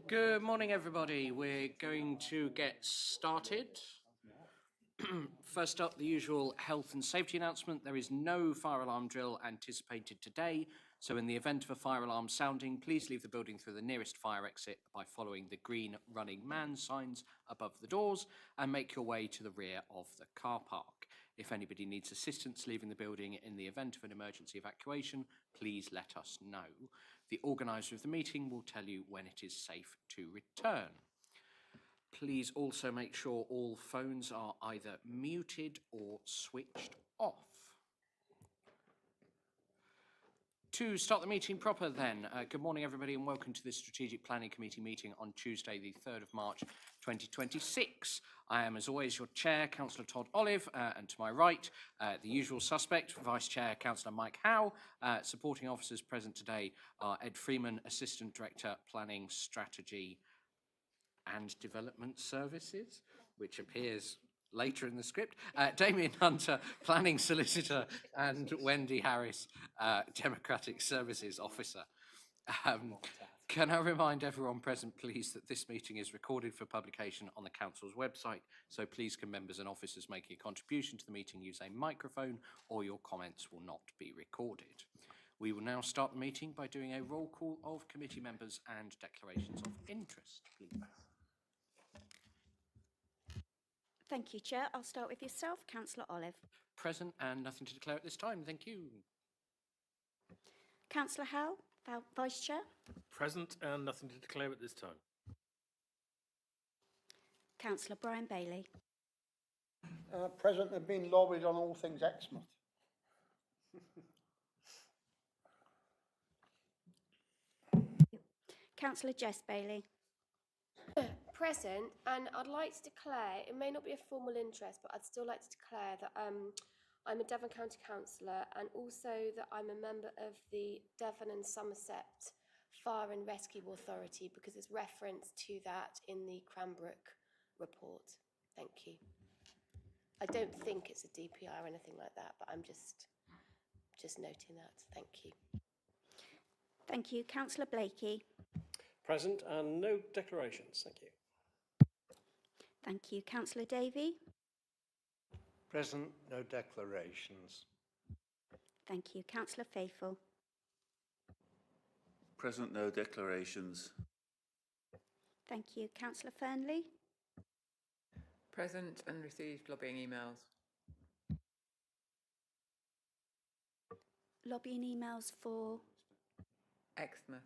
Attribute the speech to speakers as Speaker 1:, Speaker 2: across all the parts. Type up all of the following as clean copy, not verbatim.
Speaker 1: Good morning, everybody. We're going to get started. First up, the usual health and safety announcement. There is no fire alarm drill anticipated today, so in the event of a fire alarm sounding, please leave the building through the nearest fire exit by following the green running man signs above the doors and make your way to the rear of the car park. If anybody needs assistance leaving the building in the event of an emergency evacuation, please let us know. The organiser of the meeting will tell you when it is safe to return. Please also make sure all phones are either muted or switched off. To start the meeting proper then, good morning everybody and welcome to this Strategic Planning Committee meeting on Tuesday the 3rd of March 2026. I am as always your Chair, Councillor Todd Olive, and to my right, the usual suspect, Vice Chair, Councillor Mike Howe. Supporting officers present today are Ed Freeman, Assistant Director, Planning, Strategy and Development Services, which appears later in the script, Damien Hunter, Planning Solicitor, and Wendy Harris, Democratic Services Officer. Can I remind everyone present, please, that this meeting is recorded for publication on the Council's website, so please can members and officers making a contribution to the meeting use a microphone or your comments will not be recorded. We will now start the meeting by doing a roll call of committee members and declarations of interest, please.
Speaker 2: Thank you, Chair. I'll start with yourself, Councillor Olive.
Speaker 1: Present and nothing to declare at this time. Thank you.
Speaker 2: Councillor Howe, Vice Chair.
Speaker 3: Present and nothing to declare at this time.
Speaker 2: Councillor Brian Bailey.
Speaker 4: Present and been lobbied on all things Exmouth.
Speaker 2: Councillor Jess Bailey.
Speaker 5: Present, and I'd like to declare, it may not be a formal interest, but I'd still like to declare that I'm a Devon County Councillor and also that I'm a member of the Devon and Somerset Fire and Rescue Authority because there's reference to that in the Cranbrook report. Thank you. I don't think it's a DPR or anything like that, but I'm just noting that. Thank you.
Speaker 2: Thank you. Councillor Blakey.
Speaker 3: Present and no declarations. Thank you.
Speaker 2: Thank you. Councillor Davey.
Speaker 6: Present, no declarations.
Speaker 2: Thank you. Councillor Faithful.
Speaker 7: Present, no declarations.
Speaker 2: Thank you. Councillor Fernley.
Speaker 8: Present and received lobbying emails.
Speaker 2: Lobbying emails for
Speaker 8: Exmouth.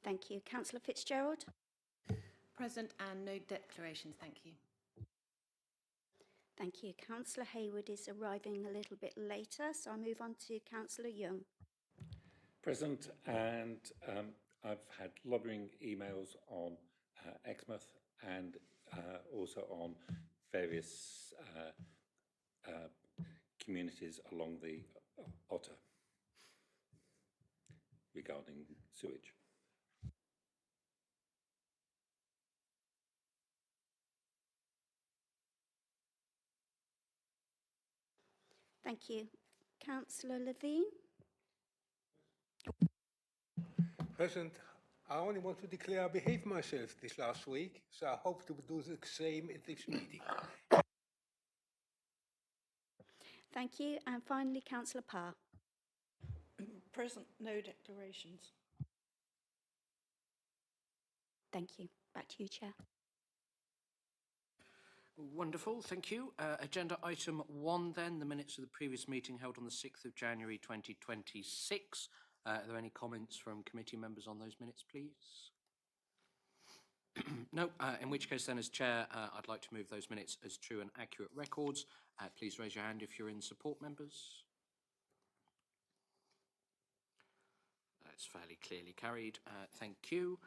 Speaker 2: Thank you. Councillor Fitzgerald.
Speaker 9: Present and no declarations, thank you.
Speaker 2: Thank you. Councillor Hayward is arriving a little bit later, so I'll move on to Councillor Young.
Speaker 10: Present, and I've had lobbying emails on Exmouth and also on various communities along the Otter regarding sewage.
Speaker 2: Thank you. Councillor Levine.
Speaker 11: President, I only want to declare I behaved myself this last week, so I hope to do the same at this meeting.
Speaker 2: Thank you. And finally, Councillor Parr.
Speaker 9: Present, no declarations.
Speaker 2: Thank you. Back to you, Chair.
Speaker 1: Wonderful, thank you. Agenda item 1 then, the minutes of the previous meeting held on the 6th of January 2026. Are there any comments from committee members on those minutes, please? No, in which case then as Chair, I'd like to move those minutes as true and accurate records. Please raise your hand if you're in support, members. That's fairly clearly carried. Thank you.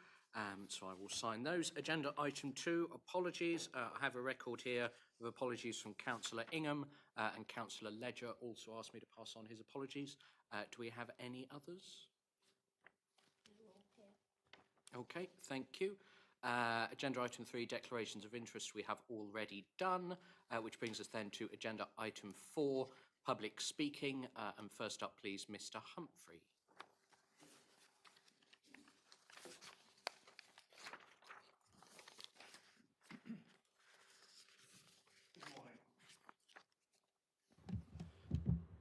Speaker 1: So I will sign those. Agenda item 2, apologies. I have a record here of apologies from Councillor Ingham and Councillor Ledger also asked me to pass on his apologies. Do we have any others? Okay, thank you. Agenda item 3, declarations of interest, we have already done, which brings us then to agenda item 4, public speaking. And first up, please, Mr. Humphrey.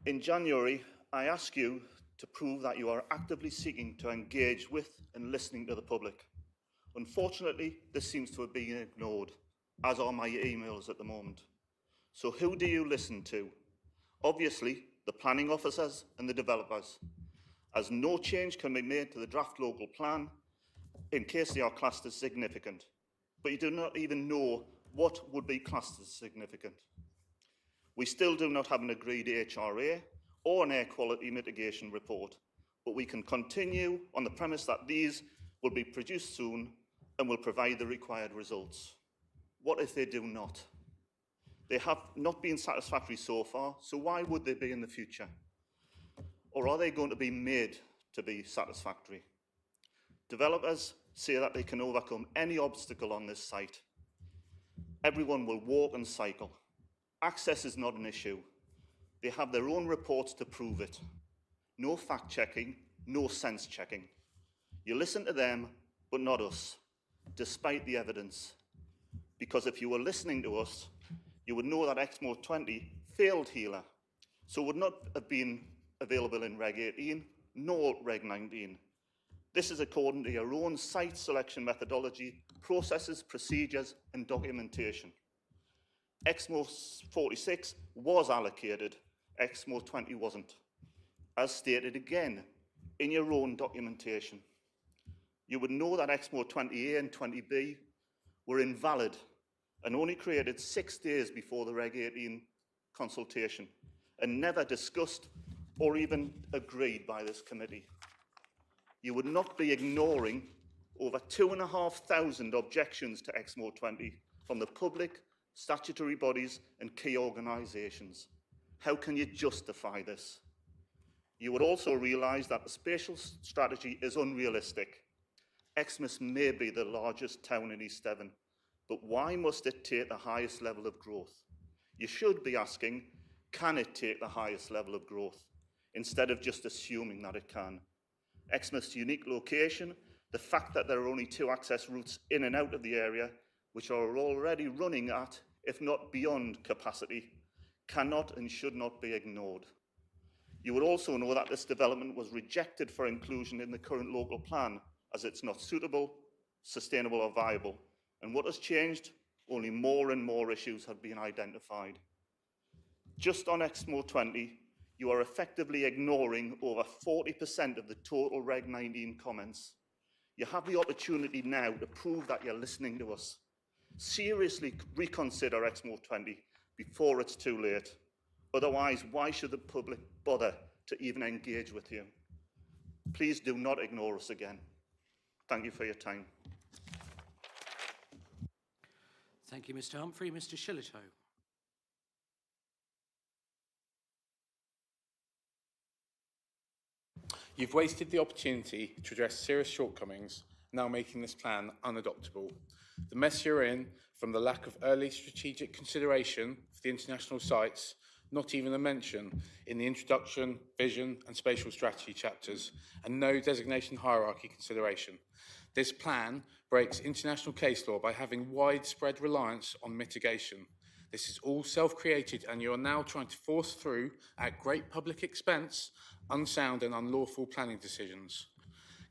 Speaker 7: In January, I asked you to prove that you are actively seeking to engage with and listening to the public. Unfortunately, this seems to have been ignored, as are my emails at the moment. So who do you listen to? Obviously, the planning officers and the developers, as no change can be made to the draft local plan in case they are classed as significant. But you do not even know what would be classed as significant. We still do not have an agreed HRA or an air quality mitigation report, but we can continue on the premise that these will be produced soon and will provide the required results. What if they do not? They have not been satisfactory so far, so why would they be in the future? Or are they going to be made to be satisfactory? Developers say that they can overcome any obstacle on this site. Everyone will walk and cycle. Access is not an issue. They have their own reports to prove it. No fact-checking, no sense-checking. You listen to them, but not us, despite the evidence. Because if you were listening to us, you would know that Exmoor 20 failed HELA, so would not have been available in Reg 18, nor Reg 19. This is according to your own site selection methodology, processes, procedures, and documentation. Exmoor 46 was allocated, Exmoor 20 wasn't, as stated again in your own documentation. You would know that Exmoor 20A and 20B were invalid and only created 6 days before the Reg 18 consultation and never discussed or even agreed by this committee. You would not be ignoring over 2,500 objections to Exmoor 20 from the public, statutory bodies and key organisations. How can you justify this? You would also realise that the spatial strategy is unrealistic. Exmouth may be the largest town in East Devon, but why must it take the highest level of growth? You should be asking, can it take the highest level of growth, instead of just assuming that it can? Exmouth's unique location, the fact that there are only 2 access routes in and out of the area, which are already running at, if not beyond capacity, cannot and should not be ignored. You would also know that this development was rejected for inclusion in the current local plan, as it's not suitable, sustainable or viable. And what has changed? Only more and more issues have been identified. Just on Exmoor 20, you are effectively ignoring over 40% of the total Reg 19 comments. You have the opportunity now to prove that you're listening to us. Seriously reconsider Exmoor 20 before it's too late. Otherwise, why should the public bother to even engage with you? Please do not ignore us again. Thank you for your time.
Speaker 1: Thank you, Mr. Humphrey. Mr. Shillitoe.
Speaker 12: You've wasted the opportunity to address serious shortcomings, now making this plan unadoptable. The mess you're in, from the lack of early strategic consideration for the international sites, not even a mention in the introduction, vision and spatial strategy chapters, and no designation hierarchy consideration. This plan breaks international case law by having widespread reliance on mitigation. This is all self-created, and you are now trying to force through, at great public expense, unsound and unlawful planning decisions.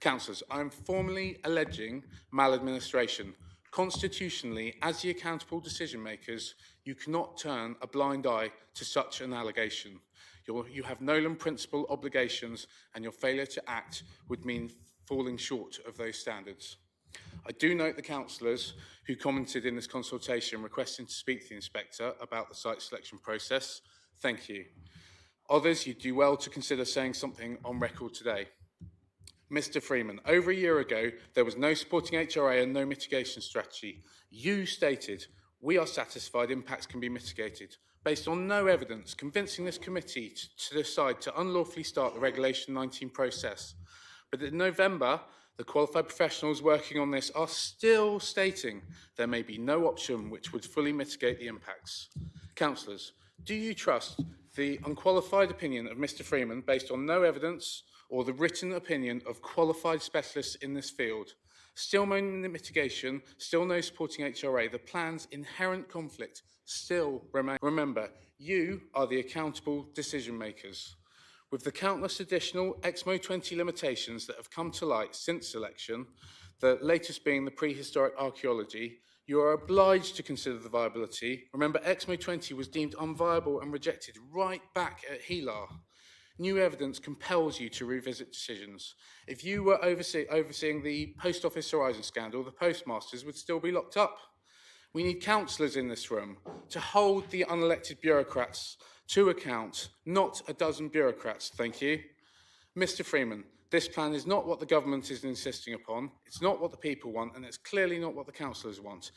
Speaker 12: Councillors, I am formally alleging maladministration. Constitutionally, as the accountable decision makers, you cannot turn a blind eye to such an allegation. You have Nolan principle obligations, and your failure to act would mean falling short of those standards. I do note the councillors who commented in this consultation requesting to speak to the inspector about the site selection process. Thank you. Others, you do well to consider saying something on record today. Mr. Freeman, over a year ago, there was no supporting HRA and no mitigation strategy. You stated, we are satisfied impacts can be mitigated, based on no evidence, convincing this committee to decide to unlawfully start the Regulation 19 process. But in November, the qualified professionals working on this are still stating there may be no option which would fully mitigate the impacts. Councillors, do you trust the unqualified opinion of Mr. Freeman based on no evidence, or the written opinion of qualified specialists in this field? Still no mitigation, still no supporting HRA. The plan's inherent conflict still remains. Remember, you are the accountable decision makers. With the countless additional Exmo 20 limitations that have come to light since election, the latest being the prehistoric archaeology, you are obliged to consider the viability. Remember, Exmo 20 was deemed unviable and rejected right back at HELAR. New evidence compels you to revisit decisions. If you were overseeing the Post Office Horizon scandal, the postmasters would still be locked up. We need councillors in this room to hold the unelected bureaucrats to account, not a dozen bureaucrats, thank you. Mr. Freeman, this plan is not what the government is insisting upon, it's not what the people want, and it's clearly not what the councillors want.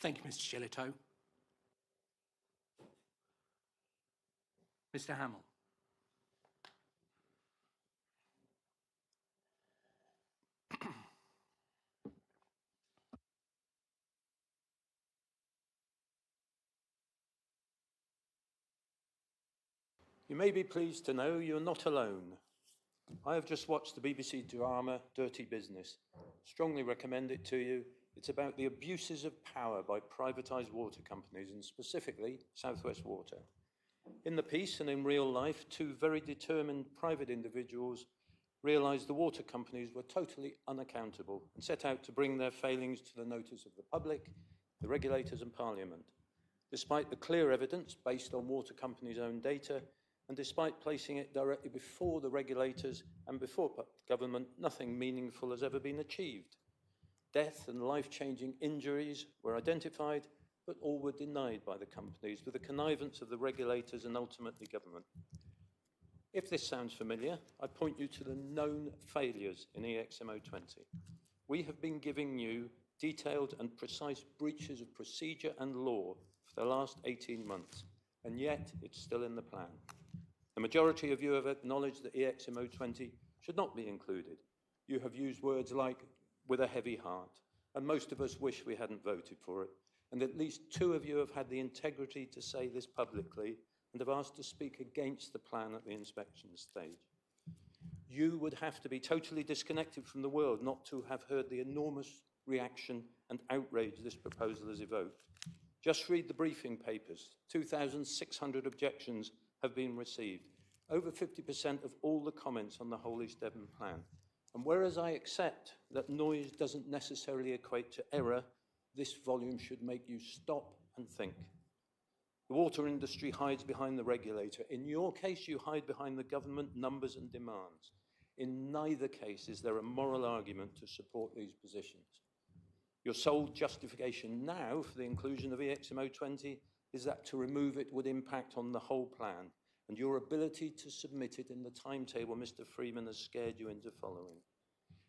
Speaker 1: Thank you, Mr. Shillito. Mr. Hamill.
Speaker 13: You may be pleased to know you're not alone. I have just watched the BBC drama Dirty Business. Strongly recommend it to you. It's about the abuses of power by privatised water companies, and specifically South West Water. In the piece and in real life, two very determined private individuals realised the water companies were totally unaccountable and set out to bring their failings to the notice of the public, the regulators and Parliament. Despite the clear evidence based on water companies' own data, and despite placing it directly before the regulators and before government, nothing meaningful has ever been achieved. Death and life-changing injuries were identified, but all were denied by the companies with the connivance of the regulators and ultimately government. If this sounds familiar, I point you to the known failures in EXMO 20. We have been giving you detailed and precise breaches of procedure and law for the last 18 months, and yet it's still in the plan. The majority of you have acknowledged that EXMO 20 should not be included. You have used words like, with a heavy heart, and most of us wish we hadn't voted for it. And at least two of you have had the integrity to say this publicly and have asked to speak against the plan at the inspection stage. You would have to be totally disconnected from the world not to have heard the enormous reaction and outrage this proposal has evoked. Just read the briefing papers. 2,600 objections have been received. Over 50% of all the comments on the whole East Devon plan. And whereas I accept that noise doesn't necessarily equate to error, this volume should make you stop and think. The water industry hides behind the regulator. In your case, you hide behind the government numbers and demands. In neither case is there a moral argument to support these positions. Your sole justification now for the inclusion of EXMO 20 is that to remove it would impact on the whole plan, and your ability to submit it in the timetable Mr. Freeman has scared you into following.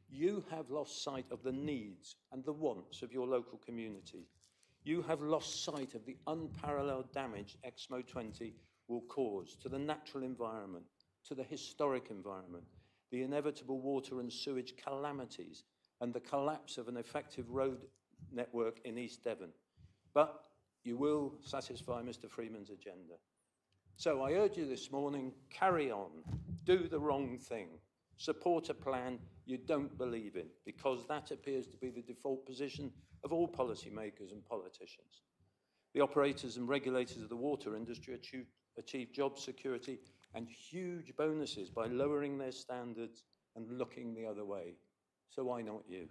Speaker 13: You have lost sight of the needs and the wants of your local community. You have lost sight of the unparalleled damage EXMO 20 will cause to the natural environment, to the historic environment, the inevitable water and sewage calamities, and the collapse of an effective road network in East Devon. But you will satisfy Mr. Freeman's agenda. So I urge you this morning, carry on, do the wrong thing, support a plan you don't believe in, because that appears to be the default position of all policymakers and politicians. The operators and regulators of the water industry achieve job security and huge bonuses by lowering their standards and looking the other way. So why not you?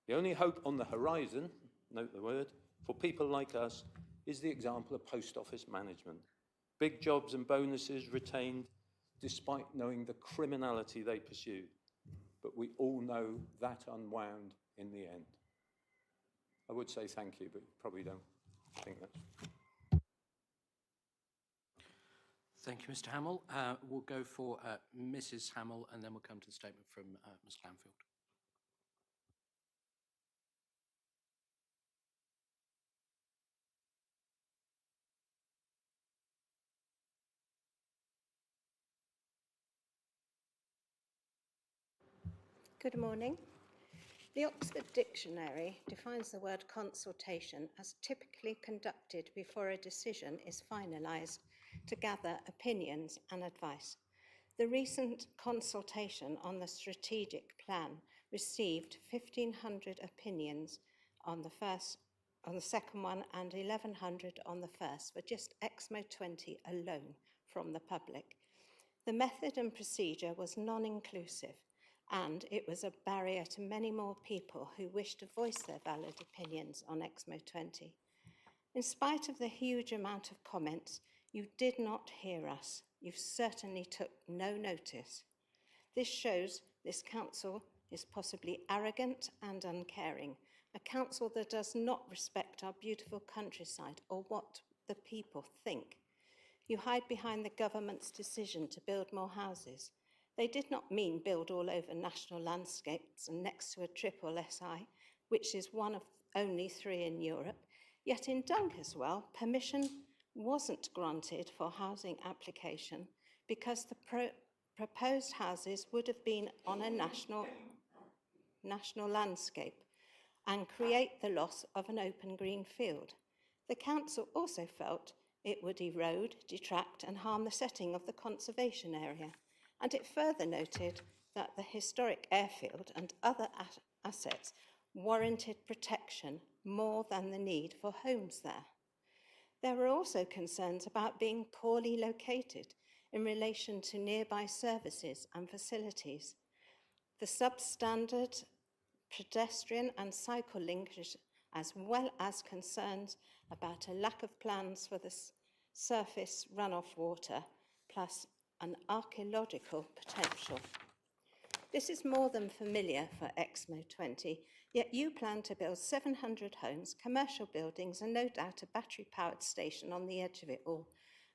Speaker 13: The only hope on the horizon, note the word, for people like us is the example of post office management. Big jobs and bonuses retained despite knowing the criminality they pursued. But we all know that unwound in the end. I would say thank you, but probably don't think that's...
Speaker 1: Thank you, Mr. Hamill. We'll go for Mrs. Hamill, and then we'll come to the statement from Ms. Clanfield.
Speaker 14: Good morning. The Oxford Dictionary defines the word consultation as typically conducted before a decision is finalised to gather opinions and advice. The recent consultation on the strategic plan received 1,500 opinions on the second one and 1,100 on the first, for just Exmo 20 alone from the public. The method and procedure was non-inclusive, and it was a barrier to many more people who wished to voice their valid opinions on Exmo 20. In spite of the huge amount of comments, you did not hear us. You certainly took no notice. This shows this council is possibly arrogant and uncaring, a council that does not respect our beautiful countryside or what the people think. You hide behind the government's decision to build more houses. They did not mean build all over national landscapes and next to a triple SI, which is one of only 3 in Europe. Yet in Dunkeswell, permission wasn't granted for housing application because the proposed houses would have been on a national landscape and create the loss of an open green field. The council also felt it would erode, detract and harm the setting of the conservation area, and it further noted that the historic airfield and other assets warranted protection more than the need for homes there. There were also concerns about being poorly located in relation to nearby services and facilities. The substandard pedestrian and cycle linkage, as well as concerns about a lack of plans for the surface runoff water, plus an archaeological potential. This is more than familiar for Exmo 20, yet you plan to build 700 homes, commercial buildings, and no doubt a battery-powered station on the edge of it all,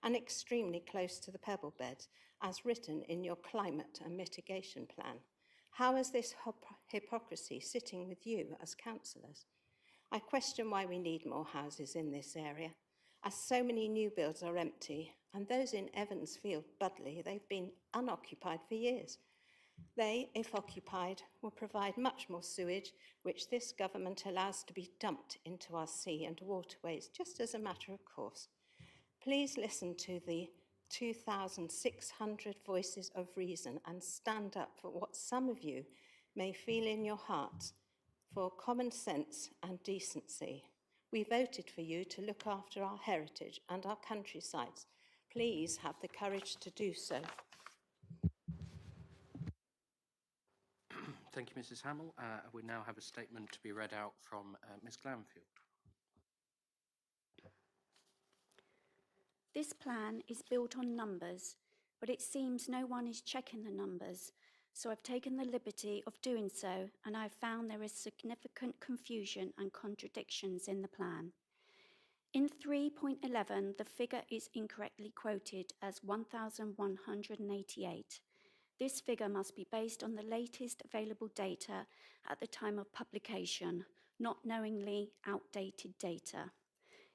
Speaker 14: and extremely close to the pebble beds, as written in your climate and mitigation plan. How is this hypocrisy sitting with you as councillors? I question why we need more houses in this area, as so many new builds are empty, and those in Evansfield, Budley, they've been unoccupied for years. They, if occupied, will provide much more sewage, which this government allows to be dumped into our sea and waterways, just as a matter of course. Please listen to the 2,600 voices of reason and stand up for what some of you may feel in your hearts, for common sense and decency. We voted for you to look after our heritage and our countrysides. Please have the courage to do so.
Speaker 1: Thank you, Mrs. Hamill. We now have a statement to be read out from Ms. Glanfield.
Speaker 2: This plan is built on numbers, but it seems no one is checking the numbers. So I've taken the liberty of doing so, and I've found there is significant confusion and contradictions in the plan. In 3.11, the figure is incorrectly quoted as 1,188. This figure must be based on the latest available data at the time of publication, not knowingly outdated data.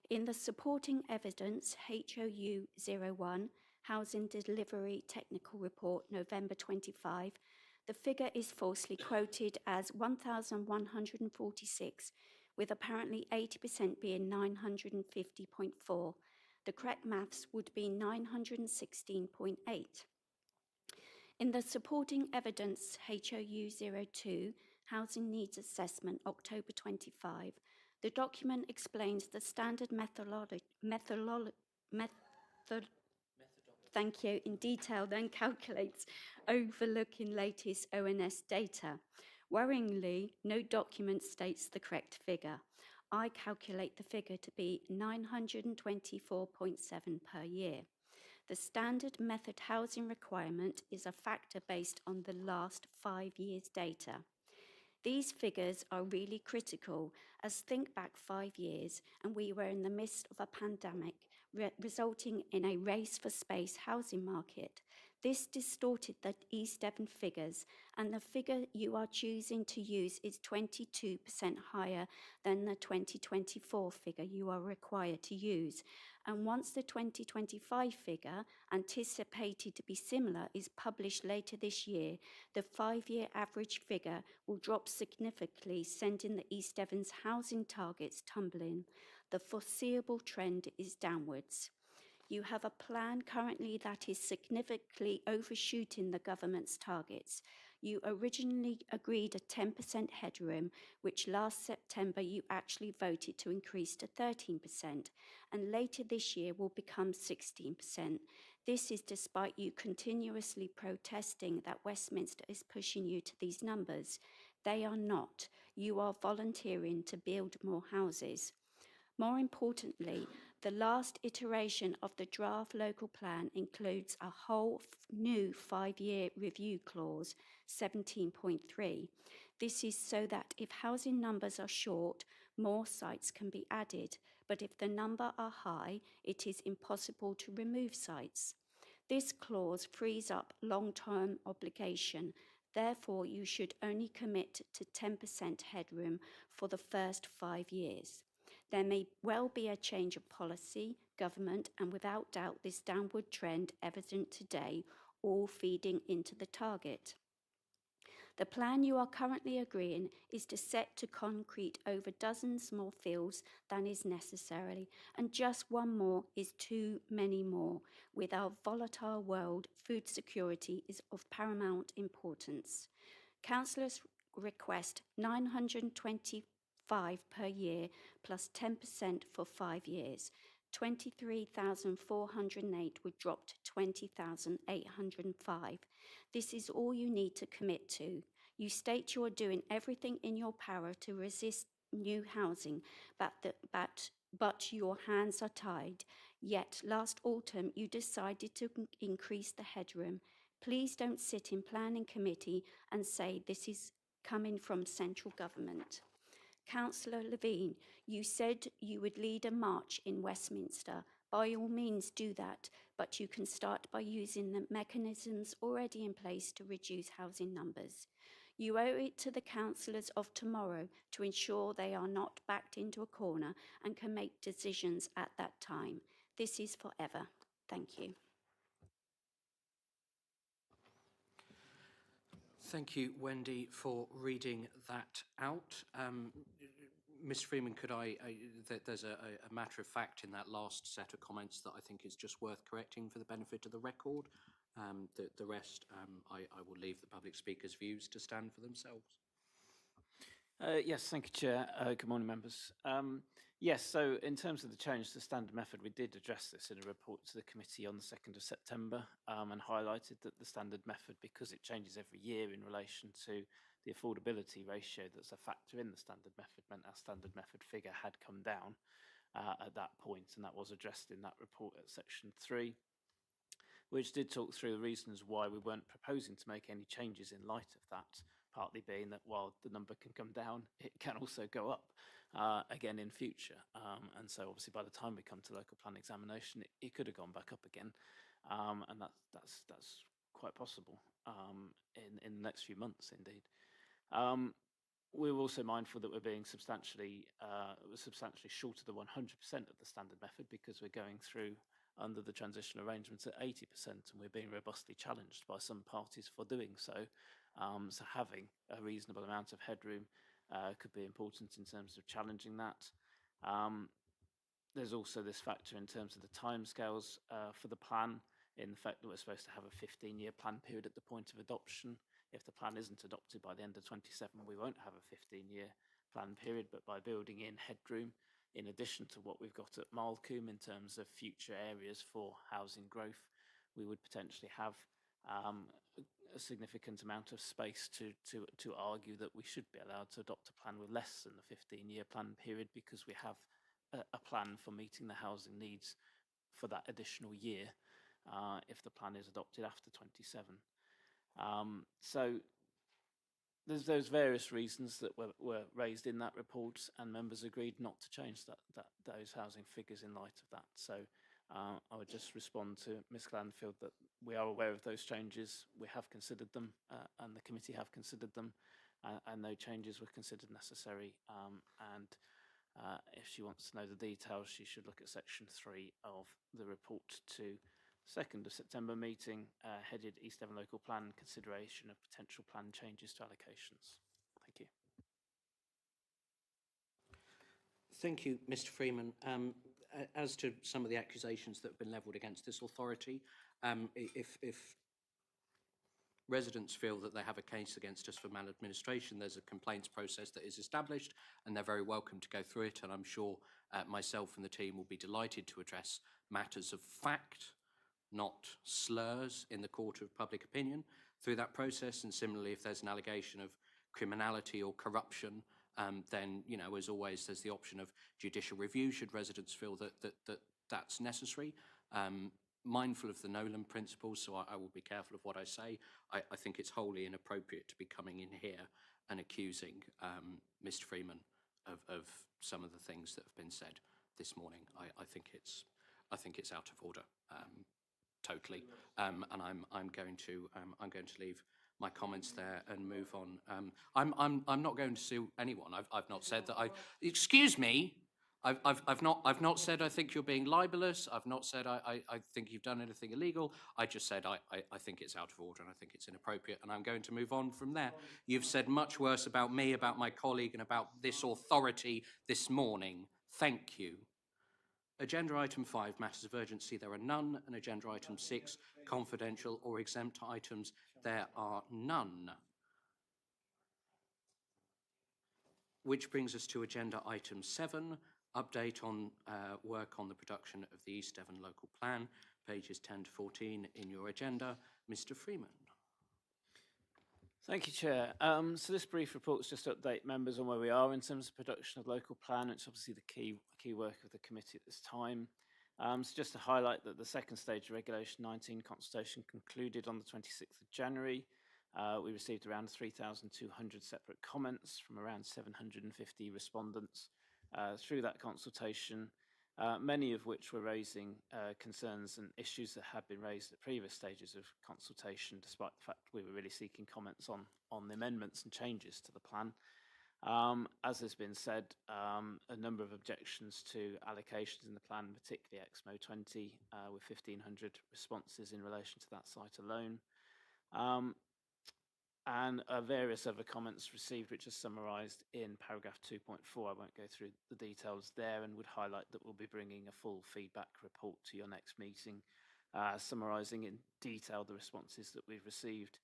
Speaker 2: In the supporting evidence, HOU 01, Housing Delivery Technical Report, November 25, the figure is falsely quoted as 1,146, with apparently 80% being 950.4. The correct maths would be 916.8. In the supporting evidence, HOU 02, Housing Needs Assessment, October 25, the document explains the standard thank you, in detail, then calculates overlooking latest ONS data. Worryingly, no document states the correct figure. I calculate the figure to be 924.7 per year. The standard method housing requirement is a factor based on the last 5 years' data. These figures are really critical, as think back 5 years and we were in the midst of a pandemic, resulting in a race for space housing market. This distorted the East Devon figures, and the figure you are choosing to use is 22% higher than the 2024 figure you are required to use. And once the 2025 figure, anticipated to be similar, is published later this year, the 5-year average figure will drop significantly, sending the East Devon's housing targets tumbling. The foreseeable trend is downwards. You have a plan currently that is significantly overshooting the government's targets. You originally agreed a 10% headroom, which last September you actually voted to increase to 13%, and later this year will become 16%. This is despite you continuously protesting that Westminster is pushing you to these numbers. They are not. You are volunteering to build more houses. More importantly, the last iteration of the draft local plan includes a whole new 5-year review clause, 17.3. This is so that if housing numbers are short, more sites can be added, but if the number are high, it is impossible to remove sites. This clause frees up long-term obligation. Therefore, you should only commit to 10% headroom for the first 5 years. There may well be a change of policy, government, and without doubt this downward trend evident today, all feeding into the target. The plan you are currently agreeing is to set to concrete over dozens more fields than is necessary, and just one more is too many more. With our volatile world, food security is of paramount importance. Councillors request 925 per year plus 10% for 5 years. 23,408 would drop to 20,805. This is all you need to commit to. You state you are doing everything in your power to resist new housing, but your hands are tied. Yet last autumn you decided to increase the headroom. Please don't sit in planning committee and say this is coming from central government. Councillor Levine, you said you would lead a march in Westminster. By all means do that, but you can start by using the mechanisms already in place to reduce housing numbers. You owe it to the councillors of tomorrow to ensure they are not backed into a corner and can make decisions at that time. This is forever. Thank you.
Speaker 1: Thank you, Wendy, for reading that out. Mr. Freeman, there's a matter of fact in that last set of comments that I think is just worth correcting for the benefit of the record. The rest, I will leave the public speaker's views to stand for themselves.
Speaker 15: Yes, thank you, Chair. Good morning, members. Yes, so in terms of the change to the standard method, we did address this in a report to the committee on the 2nd of September and highlighted that the standard method, because it changes every year in relation to the affordability ratio that's a factor in the standard method, meant our standard method figure had come down at that point, and that was addressed in that report at section 3, which did talk through the reasons why we weren't proposing to make any changes in light of that, partly being that while the number can come down, it can also go up again in future. And so obviously by the time we come to local plan examination, it could have gone back up again. And that's quite possible in the next few months, indeed. We're also mindful that we're being substantially short of the 100% of the standard method because we're going through under the transition arrangements at 80%, and we're being robustly challenged by some parties for doing so. So having a reasonable amount of headroom could be important in terms of challenging that. There's also this factor in terms of the timescales for the plan, in the fact that we're supposed to have a 15-year plan period at the point of adoption. If the plan isn't adopted by the end of 27, we won't have a 15-year plan period, but by building in headroom, in addition to what we've got at Malcolm in terms of future areas for housing growth, we would potentially have a significant amount of space to argue that we should be allowed to adopt a plan with less than the 15-year plan period because we have a plan for meeting the housing needs for that additional year if the plan is adopted after 27. So there's those various reasons that were raised in that report, and members agreed not to change those housing figures in light of that. So I would just respond to Ms Glanfield that we are aware of those changes, we have considered them, and the committee have considered them, and no changes were considered necessary. And if she wants to know the details, she should look at section 3 of the report to 2nd of September meeting, headed East Devon Local Plan, consideration of potential plan changes to allocations. Thank you.
Speaker 1: Thank you, Mr. Freeman. As to some of the accusations that have been levelled against this authority, if residents feel that they have a case against us for maladministration, there's a complaints process that is established, and they're very welcome to go through it. And I'm sure myself and the team will be delighted to address matters of fact, not slurs, in the court of public opinion through that process. And similarly, if there's an allegation of criminality or corruption, then, you know, as always, there's the option of judicial review should residents feel that that's necessary. Mindful of the Nolan principles, so I will be careful of what I say. I think it's wholly inappropriate to be coming in here and accusing Mr. Freeman of some of the things that have been said this morning. I think it's out of order, totally. And I'm going to leave my comments there and move on. I'm not going to sue anyone. I've not said that. Excuse me. I've not said I think you're being libelous. I've not said I think you've done anything illegal. I just said I think it's out of order and I think it's inappropriate, and I'm going to move on from there. You've said much worse about me, about my colleague, and about this authority this morning. Thank you. Agenda item 5, matters of urgency, there are none. And agenda item 6, confidential or exempt items, there are none. Which brings us to agenda item 7, update on work on the production of the East Devon Local Plan, pages 10 to 14 in your agenda. Mr. Freeman.
Speaker 15: Thank you, Chair. So this brief report is just to update members on where we are in terms of production of local plan. It's obviously the key work of the committee at this time. So just to highlight that the second stage of Regulation 19 consultation concluded on the 26th of January. We received around 3,200 separate comments from around 750 respondents through that consultation, many of which were raising concerns and issues that had been raised at previous stages of consultation, despite the fact we were really seeking comments on the amendments and changes to the plan. As has been said, a number of objections to allocations in the plan, particularly Exmo 20, with 1,500 responses in relation to that site alone. And various other comments received, which are summarised in paragraph 2.4. I won't go through the details there, and would highlight that we'll be bringing a full feedback report to your next meeting, summarising in detail the responses that we've received.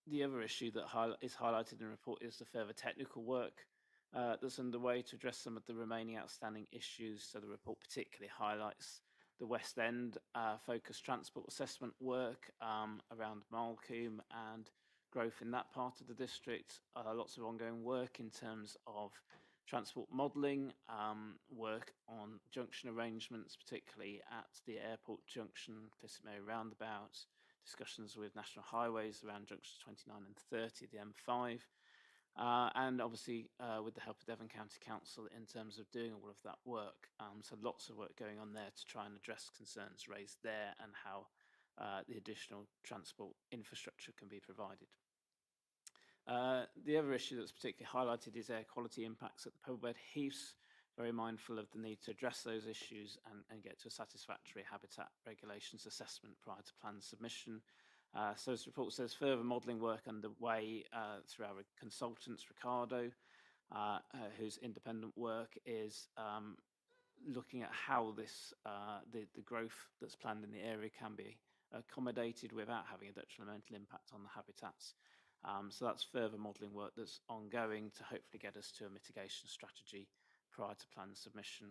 Speaker 15: The other issue that is highlighted in the report is the further technical work that's underway to address some of the remaining outstanding issues. So the report particularly highlights the West End focused transport assessment work around Malcolm and growth in that part of the district. Lots of ongoing work in terms of transport modelling, work on junction arrangements, particularly at the airport junction, Clissock Mary roundabout, discussions with National Highways around junctions 29 and 30, the M5. And obviously with the help of Devon County Council in terms of doing all of that work. So lots of work going on there to try and address concerns raised there and how the additional transport infrastructure can be provided. The other issue that's particularly highlighted is air quality impacts at the Pebblebed Heaths. Very mindful of the need to address those issues and get to a satisfactory habitat regulations assessment prior to plan submission. So as the report says, further modelling work underway through our consultants, Ricardo, whose independent work is looking at how this the growth that's planned in the area can be accommodated without having a detrimental impact on the habitats. So that's further modelling work that's ongoing to hopefully get us to a mitigation strategy prior to plan submission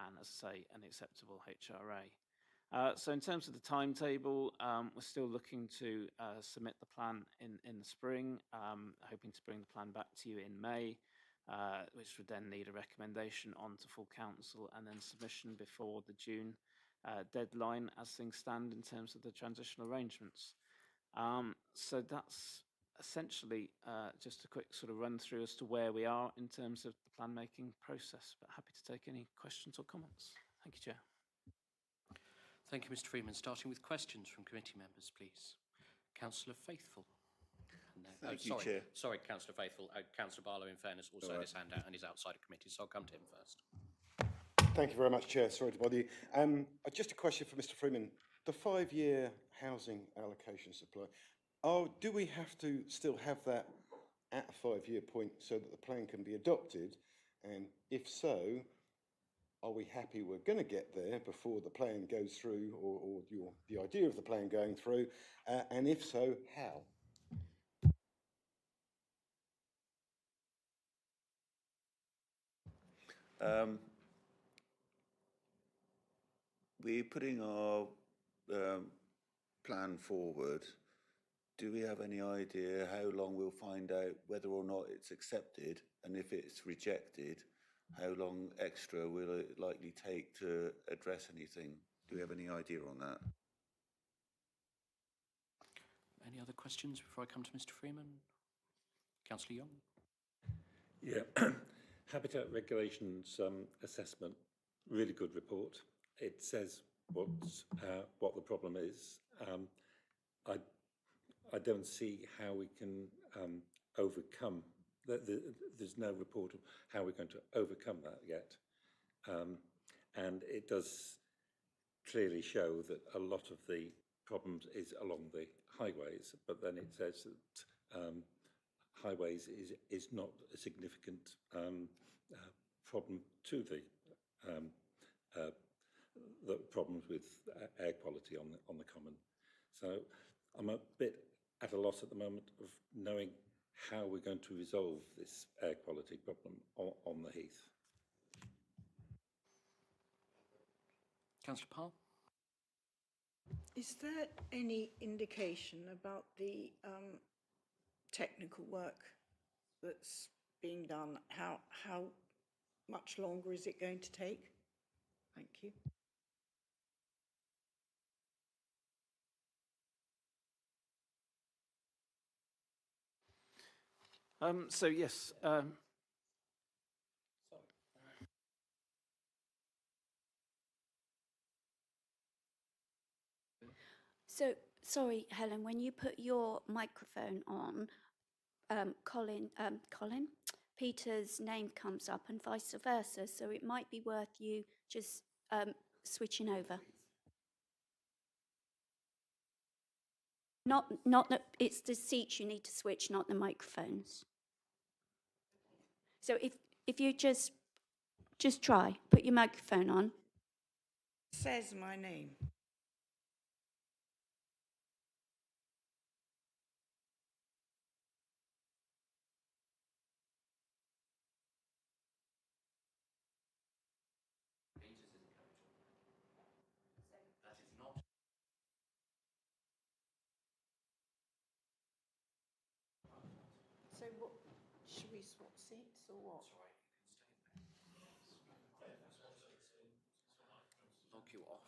Speaker 15: and, as I say, an acceptable HRA. So in terms of the timetable, we're still looking to submit the plan in the spring, hoping to bring the plan back to you in May, which would then need a recommendation on to full council and then submission before the June deadline as things stand in terms of the transitional arrangements. So that's essentially just a quick sort of run through as to where we are in terms of the plan making process, but happy to take any questions or comments. Thank you, Chair.
Speaker 1: Thank you, Mr. Freeman. Starting with questions from committee members, please. Councillor Faithful.
Speaker 7: Thank you, Chair.
Speaker 1: Sorry, Councillor Faithful. Councillor Barlow, in fairness, also had his hand out and is outside of committee, so I'll come to him first.
Speaker 16: Thank you very much, Chair. Sorry to bother you. Just a question for Mr. Freeman. The 5-year housing allocation supply, do we have to still have that at a 5-year point so that the plan can be adopted? And if so, are we happy we're going to get there before the plan goes through, or the idea of the plan going through, and if so, how?
Speaker 17: We're putting our plan forward. Do we have any idea how long we'll find out whether or not it's accepted? And if it's rejected, how long extra will it likely take to address anything? Do we have any idea on that?
Speaker 1: Any other questions before I come to Mr. Freeman? Councillor Young?
Speaker 10: Yeah, Habitat Regulations assessment, really good report. It says what the problem is. I don't see how we can overcome. There's no report of how we're going to overcome that yet, and it does clearly show that a lot of the problems is along the highways. But then it says that highways is not a significant problem to the problems with air quality on the common. So I'm a bit at a loss at the moment of knowing how we're going to resolve this air quality problem on the Heath.
Speaker 1: Councillor Parr?
Speaker 18: Is there any indication about the technical work that's being done? How much longer is it going to take? Thank you.
Speaker 15: So yes,
Speaker 2: So, sorry, Helen, when you put your microphone on, Colin, Peter's name comes up and vice versa, so it might be worth you just switching over. It's the seats you need to switch, not the microphones. So if you just try, put your microphone on.
Speaker 18: Says my name. So what, should we swap seats or what?
Speaker 1: Log you off.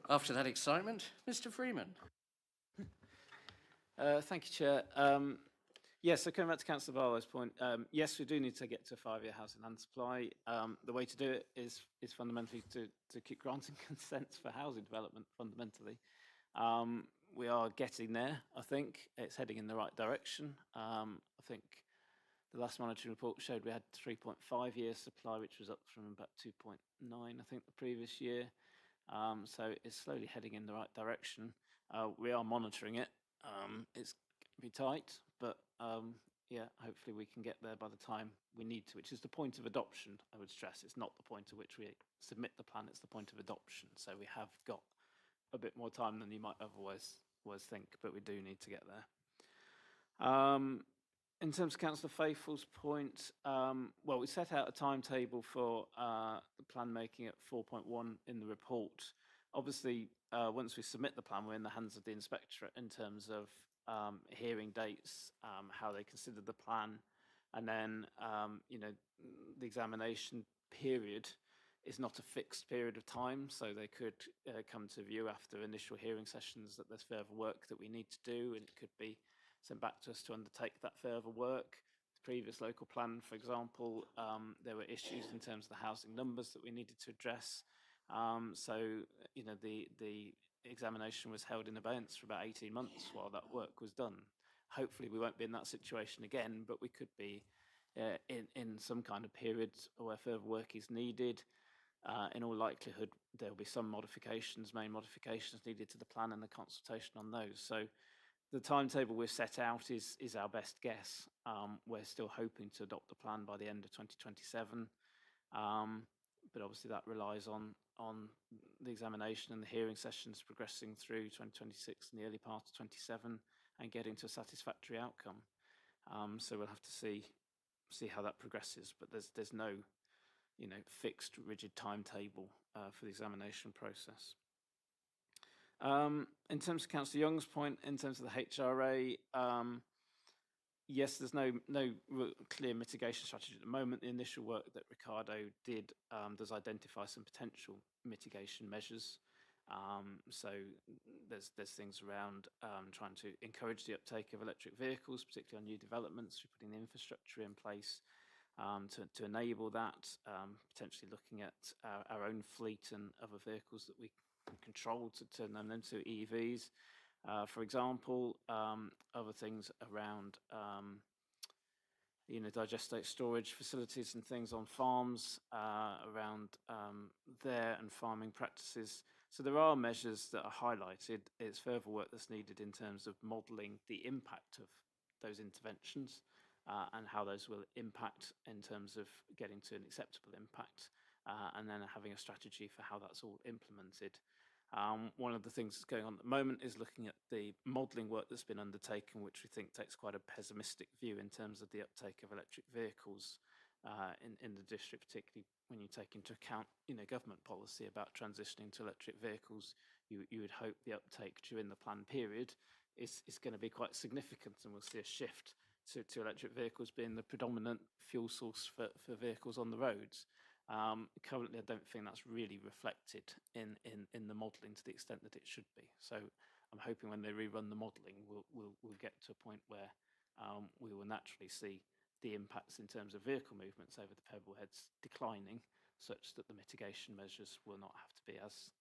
Speaker 1: After that excitement, Mr. Freeman.
Speaker 15: thank you, Chair. Yes, so coming back to Councillor Barlow's point, yes, we do need to get to 5-year housing land supply. The way to do it is fundamentally to keep granting consents for housing development, fundamentally. We are getting there, I think. It's heading in the right direction. I think the last monitoring report showed we had 3.5 years supply, which was up from about 2.9, I think, the previous year. So it's slowly heading in the right direction. We are monitoring it. It's be tight, but yeah, hopefully we can get there by the time we need to, which is the point of adoption, I would stress. It's not the point at which we submit the plan, it's the point of adoption. So we have got a bit more time than you might otherwise think, but we do need to get there. In terms of Councillor Faithfull's point, well, we set out a timetable for the plan making at 4.1 in the report. Obviously, once we submit the plan, we're in the hands of the inspectorate in terms of hearing dates, how they consider the plan, and then you know, the examination period is not a fixed period of time, so they could come to view after initial hearing sessions that there's further work that we need to do, and it could be sent back to us to undertake that further work. The previous local plan, for example, there were issues in terms of the housing numbers that we needed to address. So, you know, the examination was held in abeyance for about 18 months while that work was done. hopefully we won't be in that situation again, but we could be in some kind of period where further work is needed. In all likelihood, there will be some modifications, main modifications needed to the plan and the consultation on those. So the timetable we've set out is our best guess. We're still hoping to adopt the plan by the end of 2027. But obviously that relies on the examination and the hearing sessions progressing through 2026 and the early part of 27 and getting to a satisfactory outcome. So we'll have to see how that progresses, but there's no fixed rigid timetable for the examination process. In terms of Councillor Young's point, in terms of the HRA, yes, there's no clear mitigation strategy at the moment. The initial work that Ricardo did does identify some potential mitigation measures. So there's things around trying to encourage the uptake of electric vehicles, particularly on new developments, through putting the infrastructure in place to enable that, potentially looking at our own fleet and other vehicles that we can control to turn them into EVs. For example, other things around digestate storage facilities and things on farms, around there and farming practices. So there are measures that are highlighted. It's further work that's needed in terms of modelling the impact of those interventions and how those will impact in terms of getting to an acceptable impact, and then having a strategy for how that's all implemented. One of the things that's going on at the moment is looking at the modelling work that's been undertaken, which we think takes quite a pessimistic view in terms of the uptake of electric vehicles in the district, particularly when you take into account government policy about transitioning to electric vehicles. You would hope the uptake during the planned period is going to be quite significant, and we'll see a shift to electric vehicles being the predominant fuel source for vehicles on the roads. Currently, I don't think that's really reflected in the modelling to the extent that it should be. So I'm hoping when they rerun the modelling, we'll get to a point where we will naturally see the impacts in terms of vehicle movements over the pebble heads declining, such that the mitigation measures will not have to be as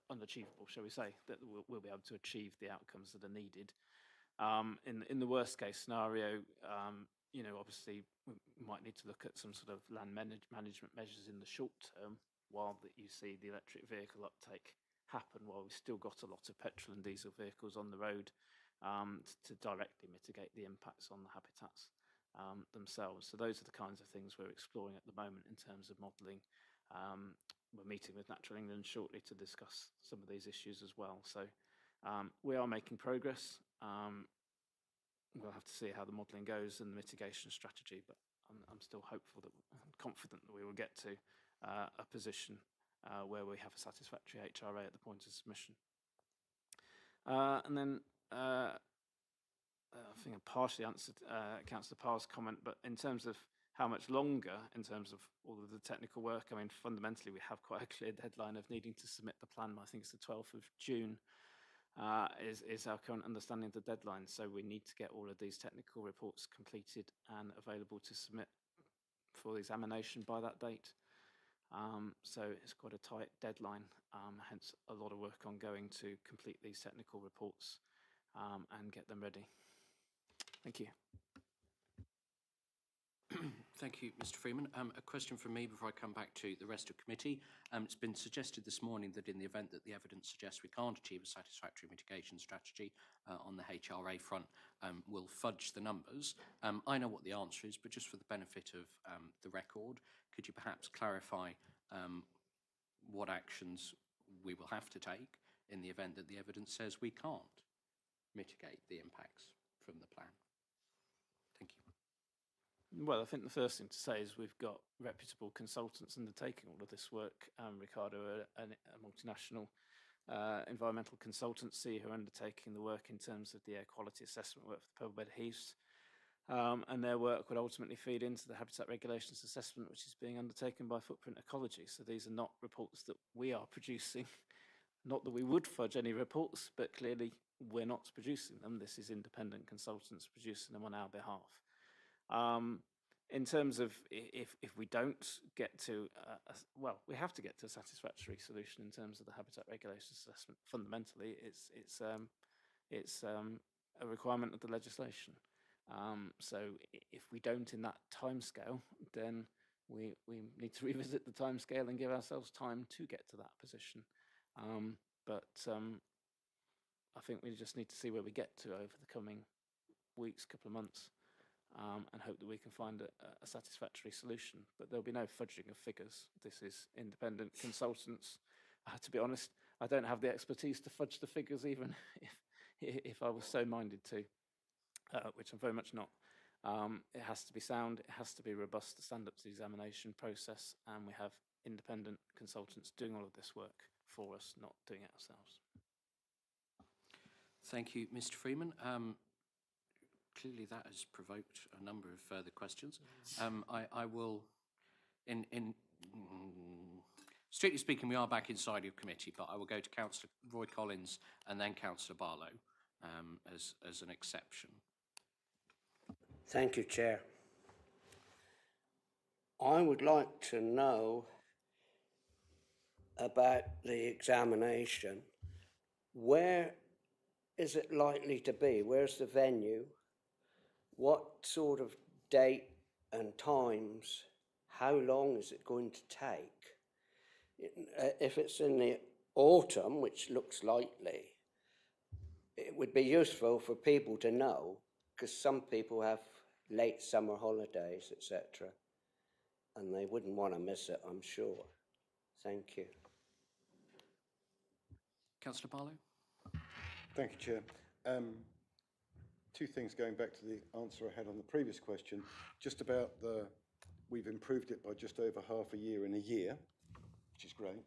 Speaker 15: unachievable, shall we say, that we'll be able to achieve the outcomes that are needed. In the worst case scenario, obviously we might need to look at some sort of land management measures in the short term while that you see the electric vehicle uptake happen, while we've still got a lot of petrol and diesel vehicles on the road, to directly mitigate the impacts on the habitats themselves. So those are the kinds of things we're exploring at the moment in terms of modelling. We're meeting with Natural England shortly to discuss some of these issues as well. So we are making progress. We'll have to see how the modelling goes and the mitigation strategy, but I'm still hopeful confident that we will get to a position where we have a satisfactory HRA at the point of submission. And then I think I partially answered Councillor Parr's comment, but in terms of how much longer, in terms of all of the technical work, I mean, fundamentally we have quite a clear deadline of needing to submit the plan. I think it's the 12th of June. Is our current understanding of the deadline. So we need to get all of these technical reports completed and available to submit for the examination by that date. So it's quite a tight deadline, hence a lot of work ongoing to complete these technical reports and get them ready. Thank you.
Speaker 1: Thank you, Mr. Freeman. A question from me before I come back to the rest of committee. It's been suggested this morning that in the event that the evidence suggests we can't achieve a satisfactory mitigation strategy on the HRA front, we'll fudge the numbers. I know what the answer is, but just for the benefit of the record, could you perhaps clarify what actions we will have to take in the event that the evidence says we can't mitigate the impacts from the plan? Thank you.
Speaker 15: Well, I think the first thing to say is we've got reputable consultants undertaking all of this work. Ricardo, a multinational environmental consultancy who are undertaking the work in terms of the air quality assessment work for the Pebblebed Heaths. And their work would ultimately feed into the habitat regulations assessment, which is being undertaken by Footprint Ecology. So these are not reports that we are producing. Not that we would fudge any reports, but clearly we're not producing them. This is independent consultants producing them on our behalf. In terms of if we don't get to, well, we have to get to a satisfactory solution in terms of the habitat regulations assessment. Fundamentally, it's It's a requirement of the legislation. So if we don't in that timescale, then we need to revisit the timescale and give ourselves time to get to that position. But I think we just need to see where we get to over the coming weeks, couple of months, and hope that we can find a satisfactory solution. But there'll be no fudging of figures. This is independent consultants. To be honest, I don't have the expertise to fudge the figures, even if I was so minded to, which I'm very much not. It has to be sound, it has to be robust to stand up to the examination process, and we have independent consultants doing all of this work for us, not doing it ourselves.
Speaker 1: Thank you, Mr. Freeman. Clearly that has provoked a number of further questions. I will, strictly speaking, we are back inside your committee, but I will go to Councillor Roy Collins and then Councillor Barlow as an exception.
Speaker 3: Thank you, Chair. I would like to know about the examination. Where is it likely to be? Where's the venue? What sort of date and times? How long is it going to take? If it's in the autumn, which looks likely, it would be useful for people to know, because some people have late summer holidays, etc., and they wouldn't want to miss it, I'm sure. Thank you.
Speaker 1: Councillor Barlow?
Speaker 16: Thank you, Chair. Two things going back to the answer I had on the previous question, just about we've improved it by just over half a year in a year, which is great,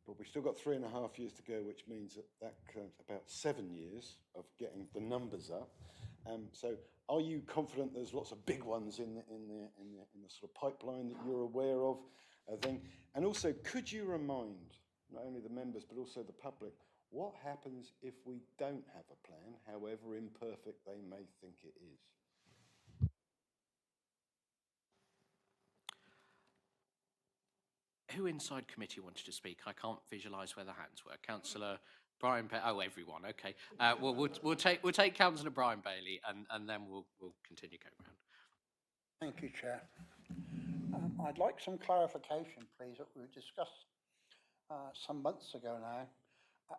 Speaker 16: but we've still got 3.5 years to go, which means that counts about 7 years of getting the numbers up. So are you confident there's lots of big ones in the sort of pipeline that you're aware of? And also, could you remind not only the members but also the public what happens if we don't have a plan, however imperfect they may think it is?
Speaker 1: Who inside committee wanted to speak? I can't visualise where the hands were. Councillor Brian Bailey. Oh, everyone. Okay. Well, we'll take Councillor Brian Bailey, and then we'll continue going round.
Speaker 4: Thank you, Chair. I'd like some clarification, please, that we discussed some months ago now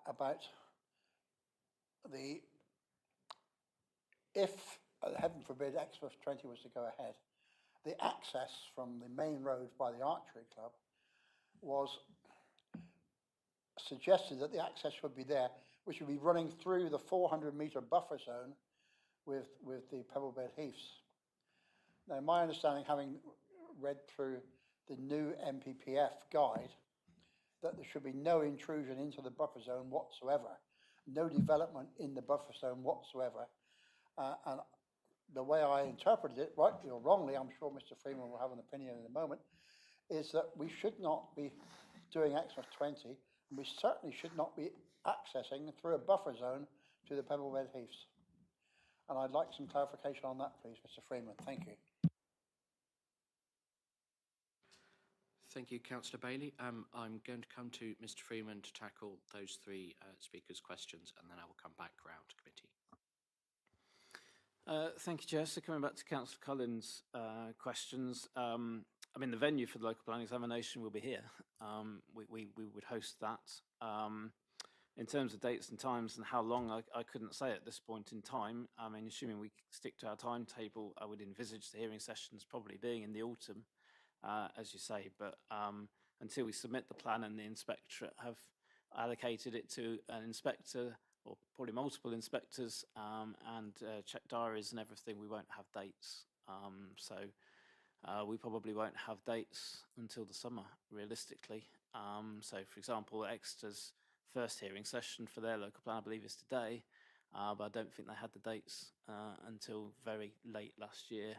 Speaker 4: about if, heaven forbid, Exmouth 20 was to go ahead, the access from the main road by the Archery Club was suggested that the access would be there, which would be running through the 400-metre buffer zone with the Pebblebed Heaths. Now, my understanding, having read through the new MPPF guide, that there should be no intrusion into the buffer zone whatsoever, no development in the buffer zone whatsoever. And the way I interpreted it, rightly or wrongly, I'm sure Mr. Freeman will have an opinion in a moment, is that we should not be doing Exmouth 20, and we certainly should not be accessing through a buffer zone to the Pebblebed Heaths. And I'd like some clarification on that, please, Mr. Freeman. Thank you.
Speaker 1: Thank you, Councillor Bailey. I'm going to come to Mr. Freeman to tackle those three speakers' questions, and then I will come back round to committee.
Speaker 15: Thank you, Chair. So coming back to Councillor Collins' questions, I mean, the venue for the local planning examination will be here. We would host that. In terms of dates and times and how long, I couldn't say at this point in time. I mean, assuming we stick to our timetable, I would envisage the hearing sessions probably being in the autumn, as you say, but until we submit the plan and the inspectorate have allocated it to an inspector or probably multiple inspectors and check diaries and everything, we won't have dates. So we probably won't have dates until the summer, realistically. So, for example, Exeter's first hearing session for their local plan, I believe, is today, but I don't think they had the dates until very late last year.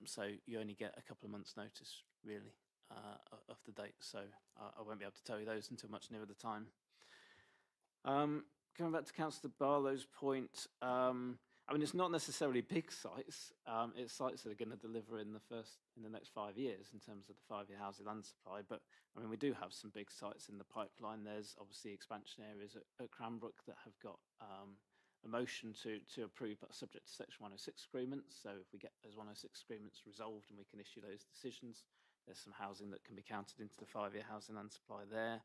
Speaker 15: So you only get a couple of months' notice, really, of the date. So I won't be able to tell you those until much nearer the time. Coming back to Councillor Barlow's point, I I mean, it's not necessarily big sites. It's sites that are going to deliver in the next 5 years in terms of the 5-year housing land supply. But I mean, we do have some big sites in the pipeline. There's obviously expansion areas at Cranbrook that have got a motion to approve, but subject to Section 106 agreements. So if we get those 106 agreements resolved and we can issue those decisions, there's some housing that can be counted into the 5-year housing land supply there.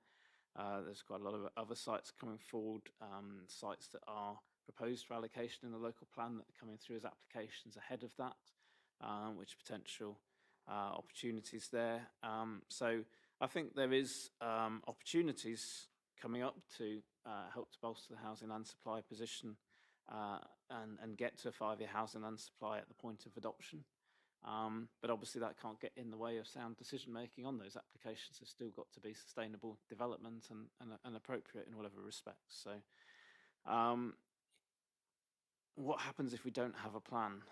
Speaker 15: There's quite a lot of other sites coming forward, sites that are proposed for allocation in the local plan that are coming through as applications ahead of that, which potential opportunities there. So I think there is opportunities coming up to help to bolster the housing land supply position and get to a 5-year housing land supply at the point of adoption. But obviously that can't get in the way of sound decision making on those applications. They've still got to be sustainable development and appropriate in whatever respects. So what happens if we don't have a plan?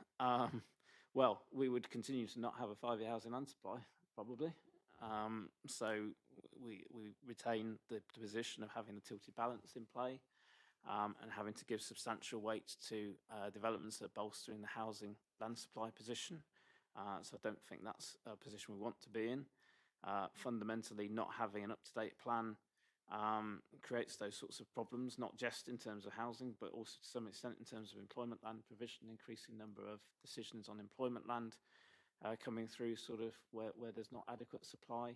Speaker 15: Well, we would continue to not have a 5-year housing land supply, probably. So we retain the position of having the tilted balance in play and having to give substantial weight to developments that are bolstering the housing land supply position. So I don't think that's a position we want to be in. Fundamentally, not having an up-to-date plan creates those sorts of problems, not just in terms of housing, but also to some extent in terms of employment land provision, increasing number of decisions on employment land coming through sort of where there's not adequate supply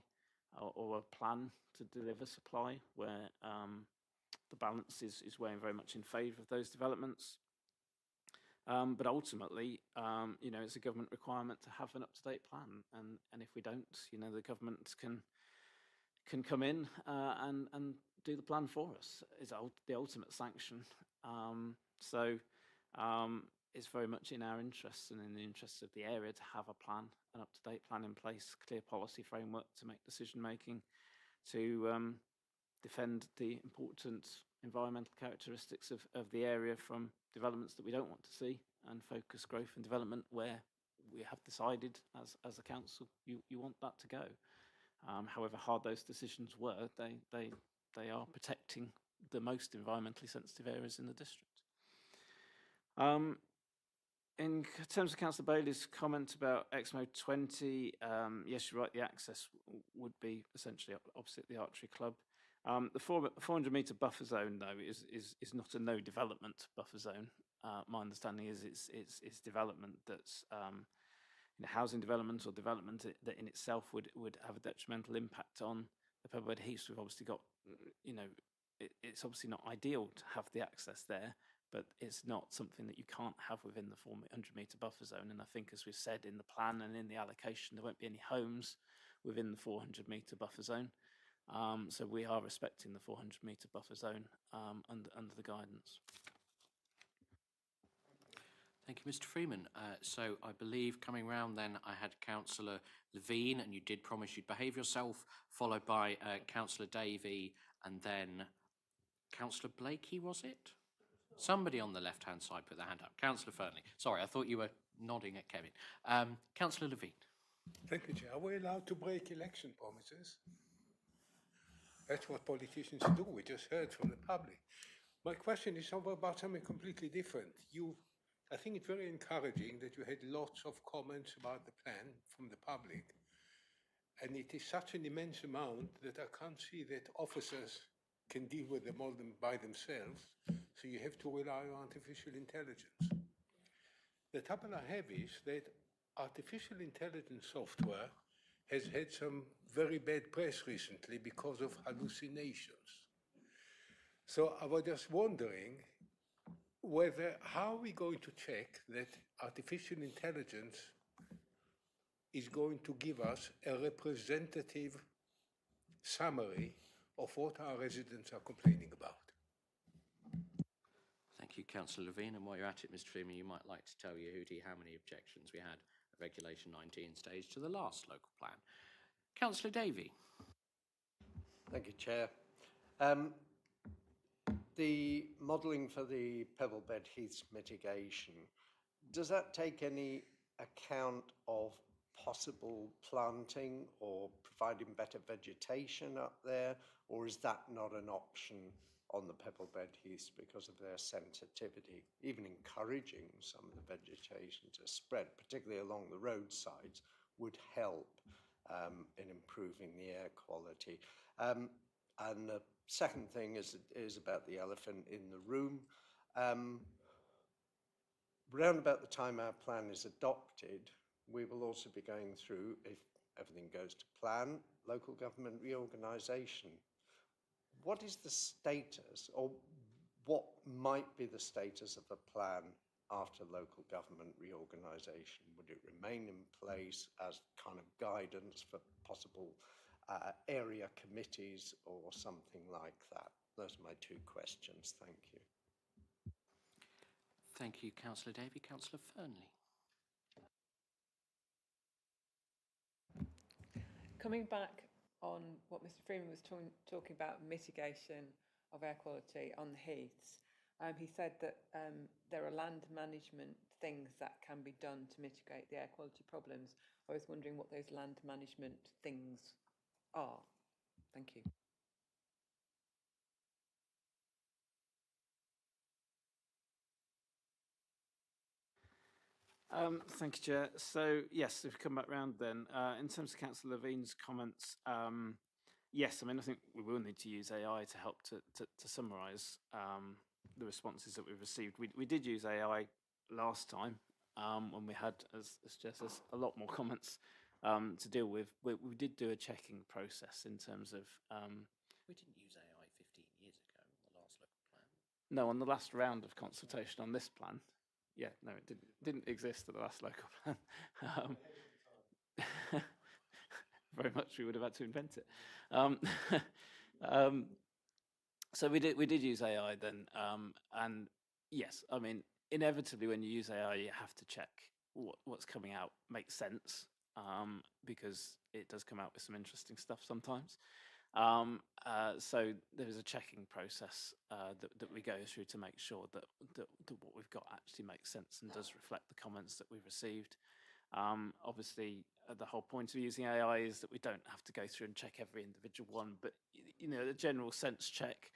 Speaker 15: or a plan to deliver supply, where the balance is weighing very much in favour of those developments. But ultimately, you know, it's a government requirement to have an up-to-date plan, and if we don't, you know, the government can come in and do the plan for us. Is the ultimate sanction. So it's very much in our interests and in the interests of the area to have a plan, an up-to-date plan in place, clear policy framework to make decision making, to defend the important environmental characteristics of the area from developments that we don't want to see, and focus growth and development where we have decided as a council you want that to go. However hard those decisions were, they are protecting the most environmentally sensitive areas in the district. In terms of Councillor Bailey's comment about Exmo 20, yes, you're right, the access would be essentially opposite the archery club. The 400 metre buffer zone, though, is not a no development buffer zone. My understanding is it's development that's housing development or development that in itself would have a detrimental impact on the Pebblebed Heaths. We've obviously got, you know, it's obviously not ideal to have the access there, but it's not something that you can't have within the 400 metre buffer zone. And I think, as we've said in the plan and in the allocation, there won't be any homes within the 400 metre buffer zone. So we are respecting the 400 metre buffer zone under the guidance.
Speaker 1: Thank you, Mr. Freeman. So I believe coming round then I had Councillor Levine, and you did promise you'd behave yourself, followed by Councillor Davey, and then Councillor Blakey, was it? Somebody on the left-hand side put their hand up. Councillor Fernley. Sorry, I thought you were nodding at Kevin. Councillor Levine.
Speaker 11: Thank you, Chair. Are we allowed to break election promises? That's what politicians do. We just heard from the public. My question is about something completely different. I think it's very encouraging that you had lots of comments about the plan from the public. And it is such an immense amount that I can't see that officers can deal with them all by themselves. So you have to rely on artificial intelligence. The trouble I have is that artificial intelligence software has had some very bad press recently because of hallucinations. So I was just wondering how are we going to check that artificial intelligence is going to give us a representative summary of what our residents are complaining about.
Speaker 1: Thank you, Councillor Levine. And while you're at it, Mr. Freeman, you might like to tell Yehudi how many objections we had at Regulation 19 stage to the last local plan. Councillor Davey.
Speaker 6: Thank you, Chair. The modelling for the Pebblebed Heaths mitigation, does that take any account of possible planting or providing better vegetation up there, or is that not an option on the Pebblebed Heaths because of their sensitivity? Even encouraging some of the vegetation to spread, particularly along the roadsides, would help in improving the air quality. And the second thing is about the elephant in the room. Round about the time our plan is adopted, we will also be going through, if everything goes to plan, local government reorganisation. What is the status, or what might be the status of the plan after local government reorganisation? Would it remain in place as kind of guidance for possible area committees or something like that? Those are my two questions. Thank you.
Speaker 1: Thank you, Councillor Davey. Councillor Fernley.
Speaker 8: Coming back on what Mr. Freeman was talking about, mitigation of air quality on the heaths, he said that there are land management things that can be done to mitigate the air quality problems. I was wondering what those land management things are. Thank you.
Speaker 15: Thank you, Chair. So, yes, if we come back round then, in terms of Councillor Levine's comments, yes, I mean, I think we will need to use AI to help to summarise the responses that we've received. We did use AI last time when we had, as Chair says, a lot more comments to deal with. We did do a checking process in terms of...
Speaker 1: We didn't use AI 15 years ago on the last local plan.
Speaker 15: No, on the last round of consultation on this plan. Yeah, no, it didn't exist at the last local plan. Very much we would have had to invent it. So we did use AI then, and yes, I mean, inevitably when you use AI, you have to check what's coming out makes sense, because it does come out with some interesting stuff sometimes. So there is a checking process that we go through to make sure that what we've got actually makes sense and does reflect the comments that we've received. Obviously, the whole point of using AI is that we don't have to go through and check every individual one, but you know, the general sense check,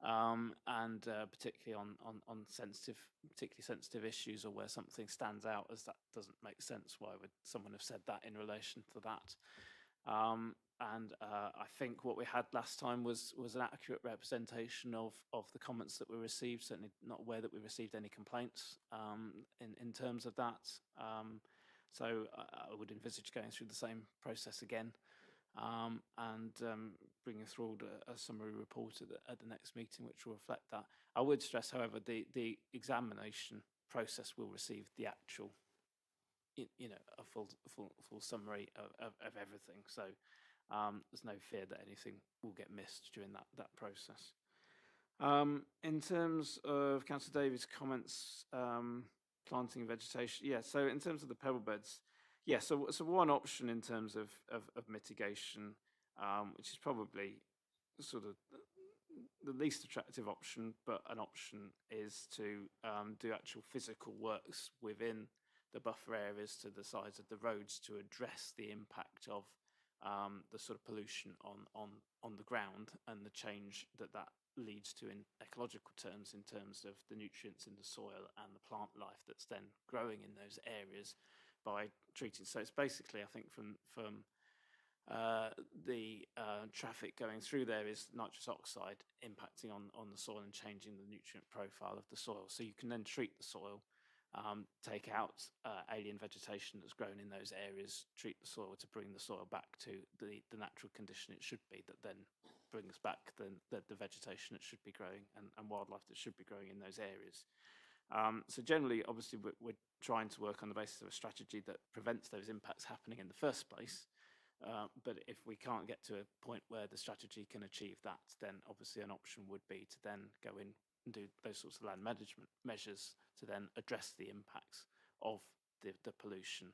Speaker 15: and particularly on particularly sensitive issues, or where something stands out as that doesn't make sense. Why would someone have said that in relation to that? And I think what we had last time was an accurate representation of the comments that we received. Certainly not aware that we received any complaints in terms of that. So I would envisage going through the same process again, and bringing forward a summary report at the next meeting, which will reflect that. I would stress, however, the examination process will receive the actual, you know, a full summary of everything. So there's no fear that anything will get missed during that process. In terms of Councillor Davies' comments, planting and vegetation, yeah, so in terms of the pebble beds, yeah, so one option in terms of mitigation, which is probably sort of the least attractive option, but an option, is to do actual physical works within the buffer areas to the sides of the roads to address the impact of the sort of pollution on the ground and the change that leads to in ecological terms, in terms of the nutrients in the soil and the plant life that's then growing in those areas by treating. So it's basically, I think, from the traffic going through there is nitrous oxide impacting on the soil and changing the nutrient profile of the soil. So you can then treat the soil, take out alien vegetation that's grown in those areas, treat the soil to bring the soil back to the natural condition it should be, that then brings back the vegetation that should be growing and wildlife that should be growing in those areas. So generally, obviously, we're trying to work on the basis of a strategy that prevents those impacts happening in the first place. But if we can't get to a point where the strategy can achieve that, then obviously an option would be to then go in and do those sorts of land management measures to then address the impacts of the pollution.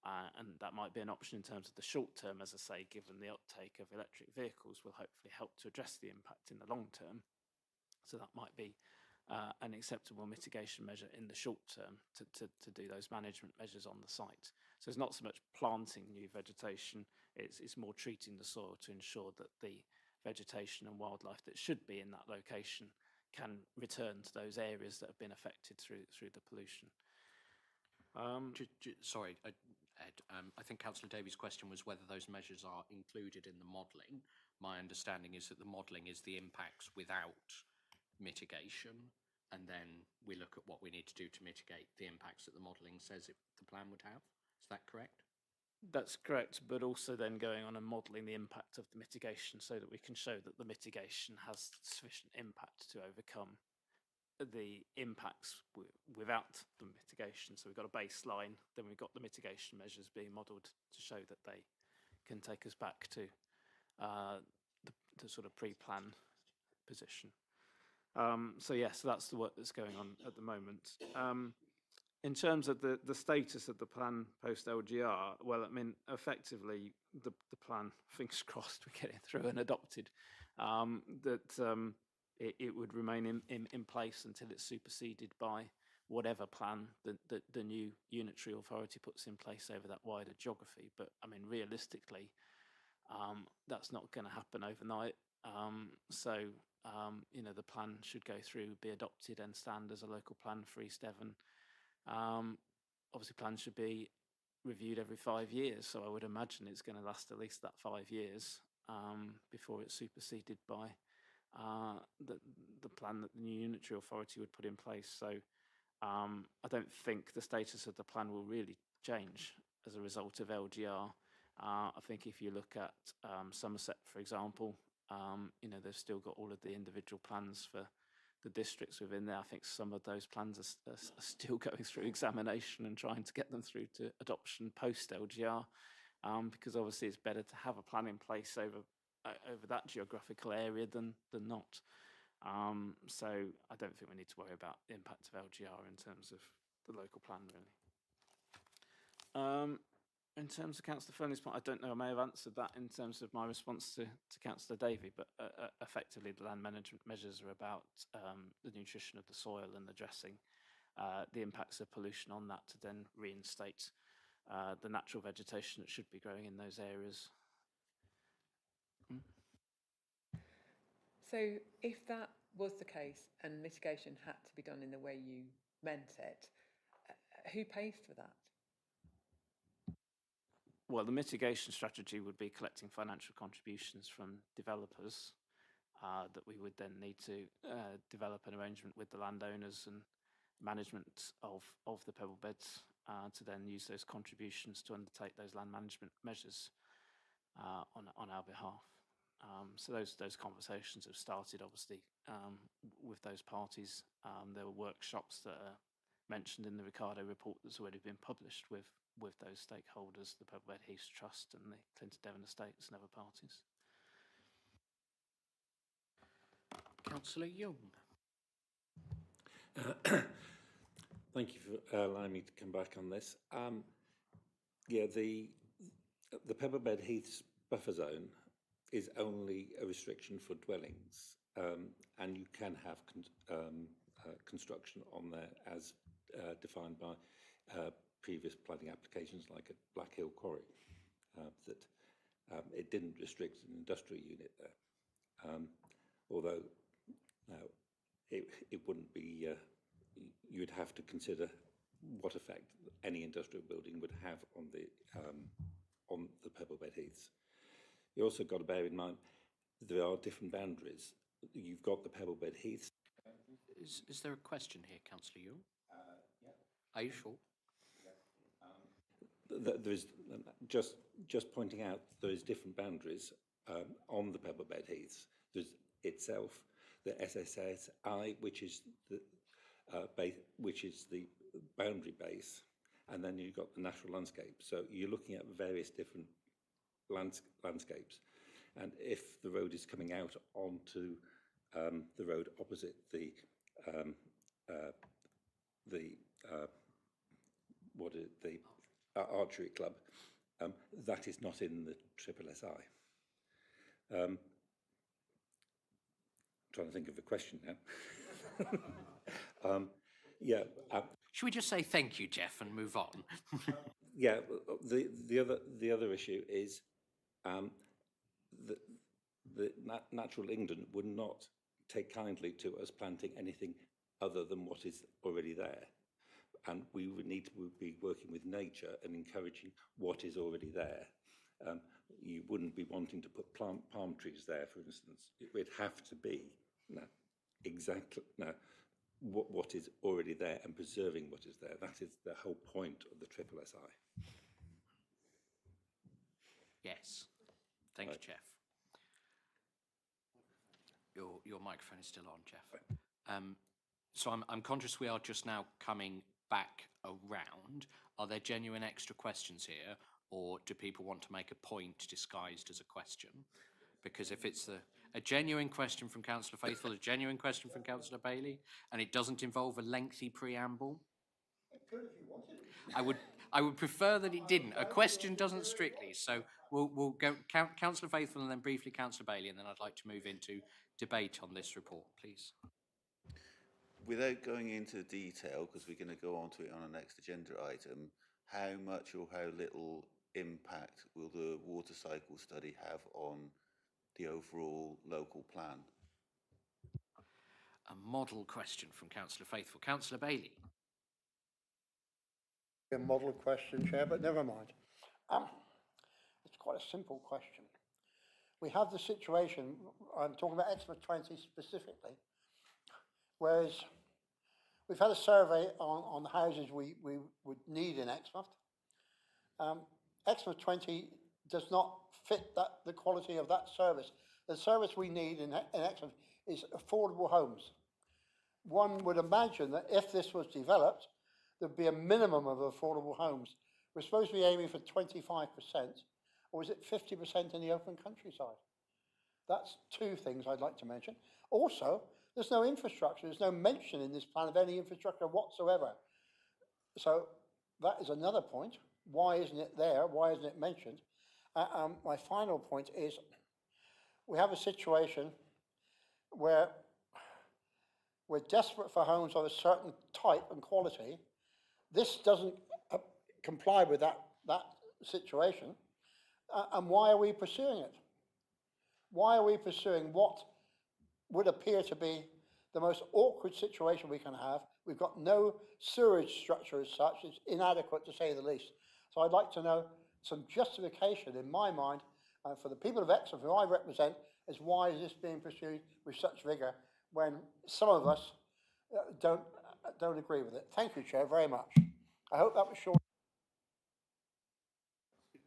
Speaker 15: And that might be an option in terms of the short term, as I say, given the uptake of electric vehicles will hopefully help to address the impact in the long term. So that might be an acceptable mitigation measure in the short term to do those management measures on the site. So it's not so much planting new vegetation, it's more treating the soil to ensure that the vegetation and wildlife that should be in that location can return to those areas that have been affected through the pollution.
Speaker 1: Sorry, Ed, I think Councillor Davies' question was whether those measures are included in the modelling. My understanding is that the modelling is the impacts without mitigation, and then we look at what we need to do to mitigate the impacts that the modelling says the plan would have. Is that correct?
Speaker 15: That's correct, but also then going on and modelling the impact of the mitigation so that we can show that the mitigation has sufficient impact to overcome the impacts without the mitigation. So we've got a baseline, then we've got the mitigation measures being modelled to show that they can take us back to the sort of pre-plan position. So yes, that's the work that's going on at the moment. In terms of the status of the plan post LGR, well, I mean, effectively, the plan, fingers crossed, we get it through and adopted, it would remain in place until it's superseded by whatever plan the new unitary authority puts in place over that wider geography. But I mean, realistically, that's not going to happen overnight. You know, the plan should go through, be adopted and stand as a local plan for East Devon. Obviously, plans should be reviewed every 5 years, so I would imagine it's going to last at least that 5 years before it's superseded by the plan that the new unitary authority would put in place. So I don't think the status of the plan will really change as a result of LGR. I think if you look at Somerset, for example, you know, they've still got all of the individual plans for the districts within there. I think some of those plans are still going through examination and trying to get them through to adoption post LGR, because obviously it's better to have a plan in place over that geographical area than not. So I don't think we need to worry about the impact of LGR in terms of the local plan, really. In terms of Councillor Fernley's point, I don't know, I may have answered that in terms of my response to Councillor Davey, but effectively the land management measures are about the nutrition of the soil and addressing the impacts of pollution on that to then reinstate the natural vegetation that should be growing in those areas.
Speaker 8: So if that was the case and mitigation had to be done in the way you meant it, who pays for that?
Speaker 15: Well, the mitigation strategy would be collecting financial contributions from developers that we would then need to develop an arrangement with the landowners and management of the pebble beds to then use those contributions to undertake those land management measures on our behalf. So those conversations have started, obviously, with those parties. There were workshops that are mentioned in the Ricardo report that's already been published with those stakeholders, the Pebble Bed Heath Trust and the Clinton Devon Estates and other parties.
Speaker 1: Councillor Young.
Speaker 10: Thank you for allowing me to come back on this. Yeah, the Pebble Bed Heath's buffer zone is only a restriction for dwellings, and you can have construction on there as defined by previous planning applications like at Black Hill Quarry, that it didn't restrict an industrial unit there. Although it wouldn't be, you'd have to consider what effect any industrial building would have on the Pebble Bed Heaths. You also got to bear in mind there are different boundaries. You've got the Pebble Bed Heaths.
Speaker 1: Is there a question here, Councillor Young? Yeah. Are you sure?
Speaker 10: There is just pointing out there is different boundaries on the Pebble Bed Heaths. There's itself the SSSI, which is the boundary base, and then you've got the natural landscape. So you're looking at various different landscapes, and if the road is coming out onto the road opposite the archery club, that is not in the SSSI. Trying to think of a question now.
Speaker 1: Should we just say thank you, Jeff, and move on?
Speaker 10: Yeah, the other issue is that Natural England would not take kindly to us planting anything other than what is already there. And we would need to be working with nature and encouraging what is already there. You wouldn't be wanting to put palm trees there, for instance. It would have to be what is already there and preserving what is there. That is the whole point of the SSSI.
Speaker 1: Yes. Thank you, Jeff. Your microphone is still on, Jeff. So I'm conscious we are just now coming back around. Are there genuine extra questions here, or do people want to make a point disguised as a question? Because if it's a genuine question from Councillor Faithfull, a genuine question from Councillor Bailey, and it doesn't involve a lengthy preamble, I would prefer that it didn't. A question doesn't strictly, so we'll go Councillor Faithfull and then briefly Councillor Bailey, and then I'd like to move into debate on this report, please.
Speaker 17: Without going into detail, because we're going to go on to it on our next agenda item, how much or how little impact will the water cycle study have on the overall local plan?
Speaker 1: A model question from Councillor Faithfull. Councillor Bailey.
Speaker 4: A model question, Chair, but never mind. It's quite a simple question. We have the situation, I'm talking about Exmouth 20 specifically, whereas we've had a survey on the houses we would need in Exmouth. Exmouth 20 does not fit the quality of that service. The service we need in Exmouth is affordable homes. One would imagine that if this was developed, there'd be a minimum of affordable homes. We're supposed to be aiming for 25%, or is it 50% in the open countryside? That's two things I'd like to mention. Also, there's no infrastructure. There's no mention in this plan of any infrastructure whatsoever. So that is another point. Why isn't it there? Why isn't it mentioned? My final point is we have a situation where we're desperate for homes of a certain type and quality. This doesn't comply with that situation. And why are we pursuing it? Why are we pursuing what would appear to be the most awkward situation we can have? We've got no sewerage structure as such. It's inadequate, to say the least. So I'd like to know some justification, in my mind, for the people of Exmouth, who I represent, as why is this being pursued with such vigour when some of us don't agree with it. Thank you, Chair, very much. I hope that was short.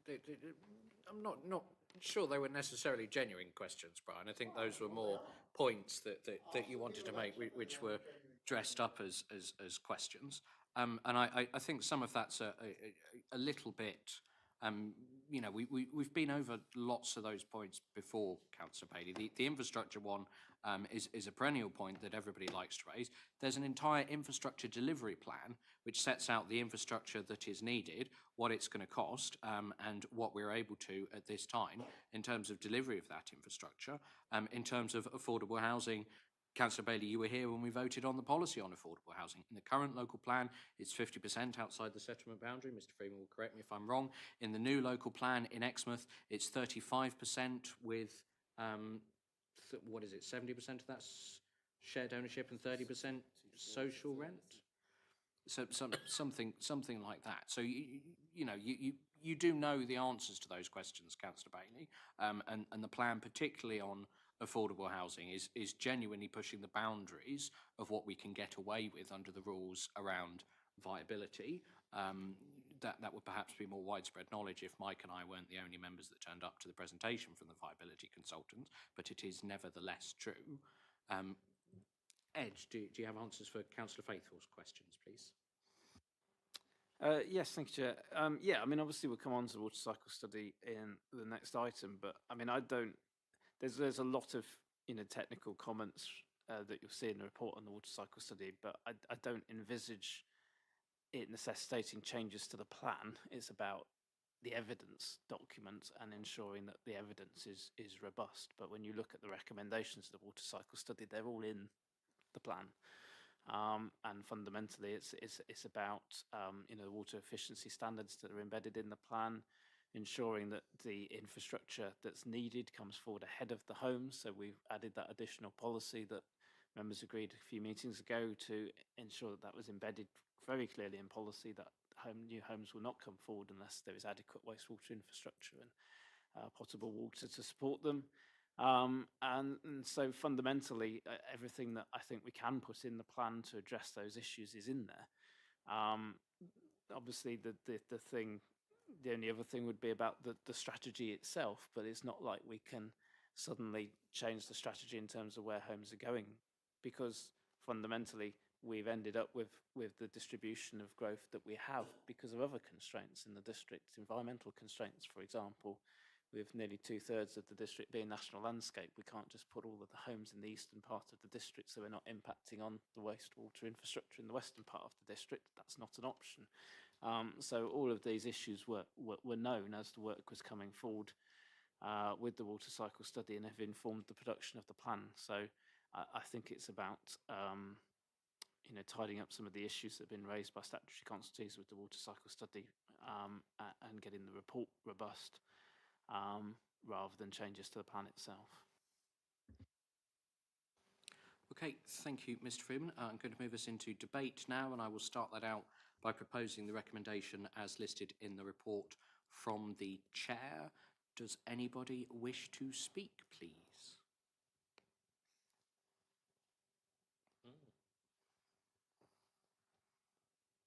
Speaker 1: I'm not sure they were necessarily genuine questions, Brian. I think those were more points that you wanted to make, which were dressed up as questions. And I think some of that's a little bit, you know, we've been over lots of those points before, Councillor Bailey. The infrastructure one is a perennial point that everybody likes to raise. There's an entire infrastructure delivery plan which sets out the infrastructure that is needed, what it's going to cost, and what we're able to at this time in terms of delivery of that infrastructure. In terms of affordable housing, Councillor Bailey, you were here when we voted on the policy on affordable housing. In the current local plan, it's 50% outside the settlement boundary. Mr. Freeman will correct me if I'm wrong. In the new local plan in Exmouth, it's 35% with, what is it, 70% of that's shared ownership and 30% social rent? So something like that. So, you know, you do know the answers to those questions, Councillor Bailey, and the plan, particularly on affordable housing, is genuinely pushing the boundaries of what we can get away with under the rules around viability. That would perhaps be more widespread knowledge if Mike and I weren't the only members that turned up to the presentation from the viability consultant, but it is nevertheless true. Ed, do you have answers for Councillor Faithfull's questions, please?
Speaker 15: Yes, thank you, Chair. Yeah, I mean, obviously we'll come on to the water cycle study in the next item, but I mean, there's a lot of, you know, technical comments that you'll see in the report on the water cycle study, but I don't envisage it necessitating changes to the plan. It's about the evidence document and ensuring that the evidence is robust. But when you look at the recommendations of the water cycle study, they're all in the plan. And fundamentally, it's about you know, water efficiency standards that are embedded in the plan, ensuring that the infrastructure that's needed comes forward ahead of the homes. So we've added that additional policy that members agreed a few meetings ago to ensure that that was embedded very clearly in policy, that new homes will not come forward unless there is adequate wastewater infrastructure and potable water to support them. And so fundamentally, everything that I think we can put in the plan to address those issues is in there. Obviously, the only other thing would be about the strategy itself, but it's not like we can suddenly change the strategy in terms of where homes are going, because fundamentally we've ended up with the distribution of growth that we have because of other constraints in the district, environmental constraints, for example. With nearly 2/3 of the district being national landscape, we can't just put all of the homes in the eastern part of the district, so we're not impacting on the wastewater infrastructure in the western part of the district. That's not an option. So all of these issues were known as the work was coming forward with the water cycle study and have informed the production of the plan. So I think it's about you know, tidying up some of the issues that have been raised by statutory consultees with the water cycle study and getting the report robust. Rather than changes to the plan itself.
Speaker 1: Okay, thank you, Mr. Freeman. I'm going to move us into debate now, and I will start that out by proposing the recommendation as listed in the report from the chair. Does anybody wish to speak, please?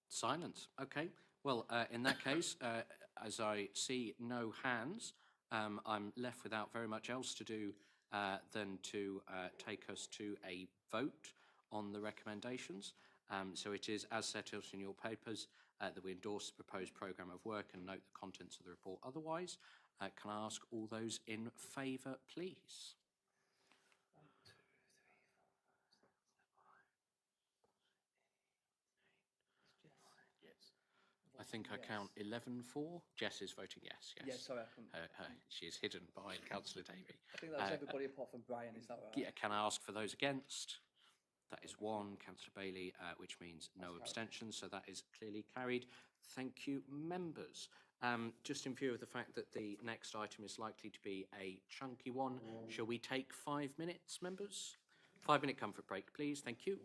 Speaker 1: Silence. Okay. Well, in that case, as I see no hands, I'm left without very much else to do than to take us to a vote on the recommendations. So it is as set out in your papers that we endorse the proposed programme of work and note the contents of the report otherwise. Can I ask all those in favour, please? I think I count 11 for. Jess is voting yes. Yes.
Speaker 19: Yes, sorry, I couldn't.
Speaker 1: She is hidden behind Councillor Davey.
Speaker 19: I think that was everybody apart from Brian, is that right?
Speaker 1: Yeah, can I ask for those against? That is one. Councillor Bailey, which means no abstentions, so that is clearly carried. Thank you, members. Just in view of the fact that the next item is likely to be a chunky one, shall we take 5 minutes, members? 5-minute comfort break, please. Thank you.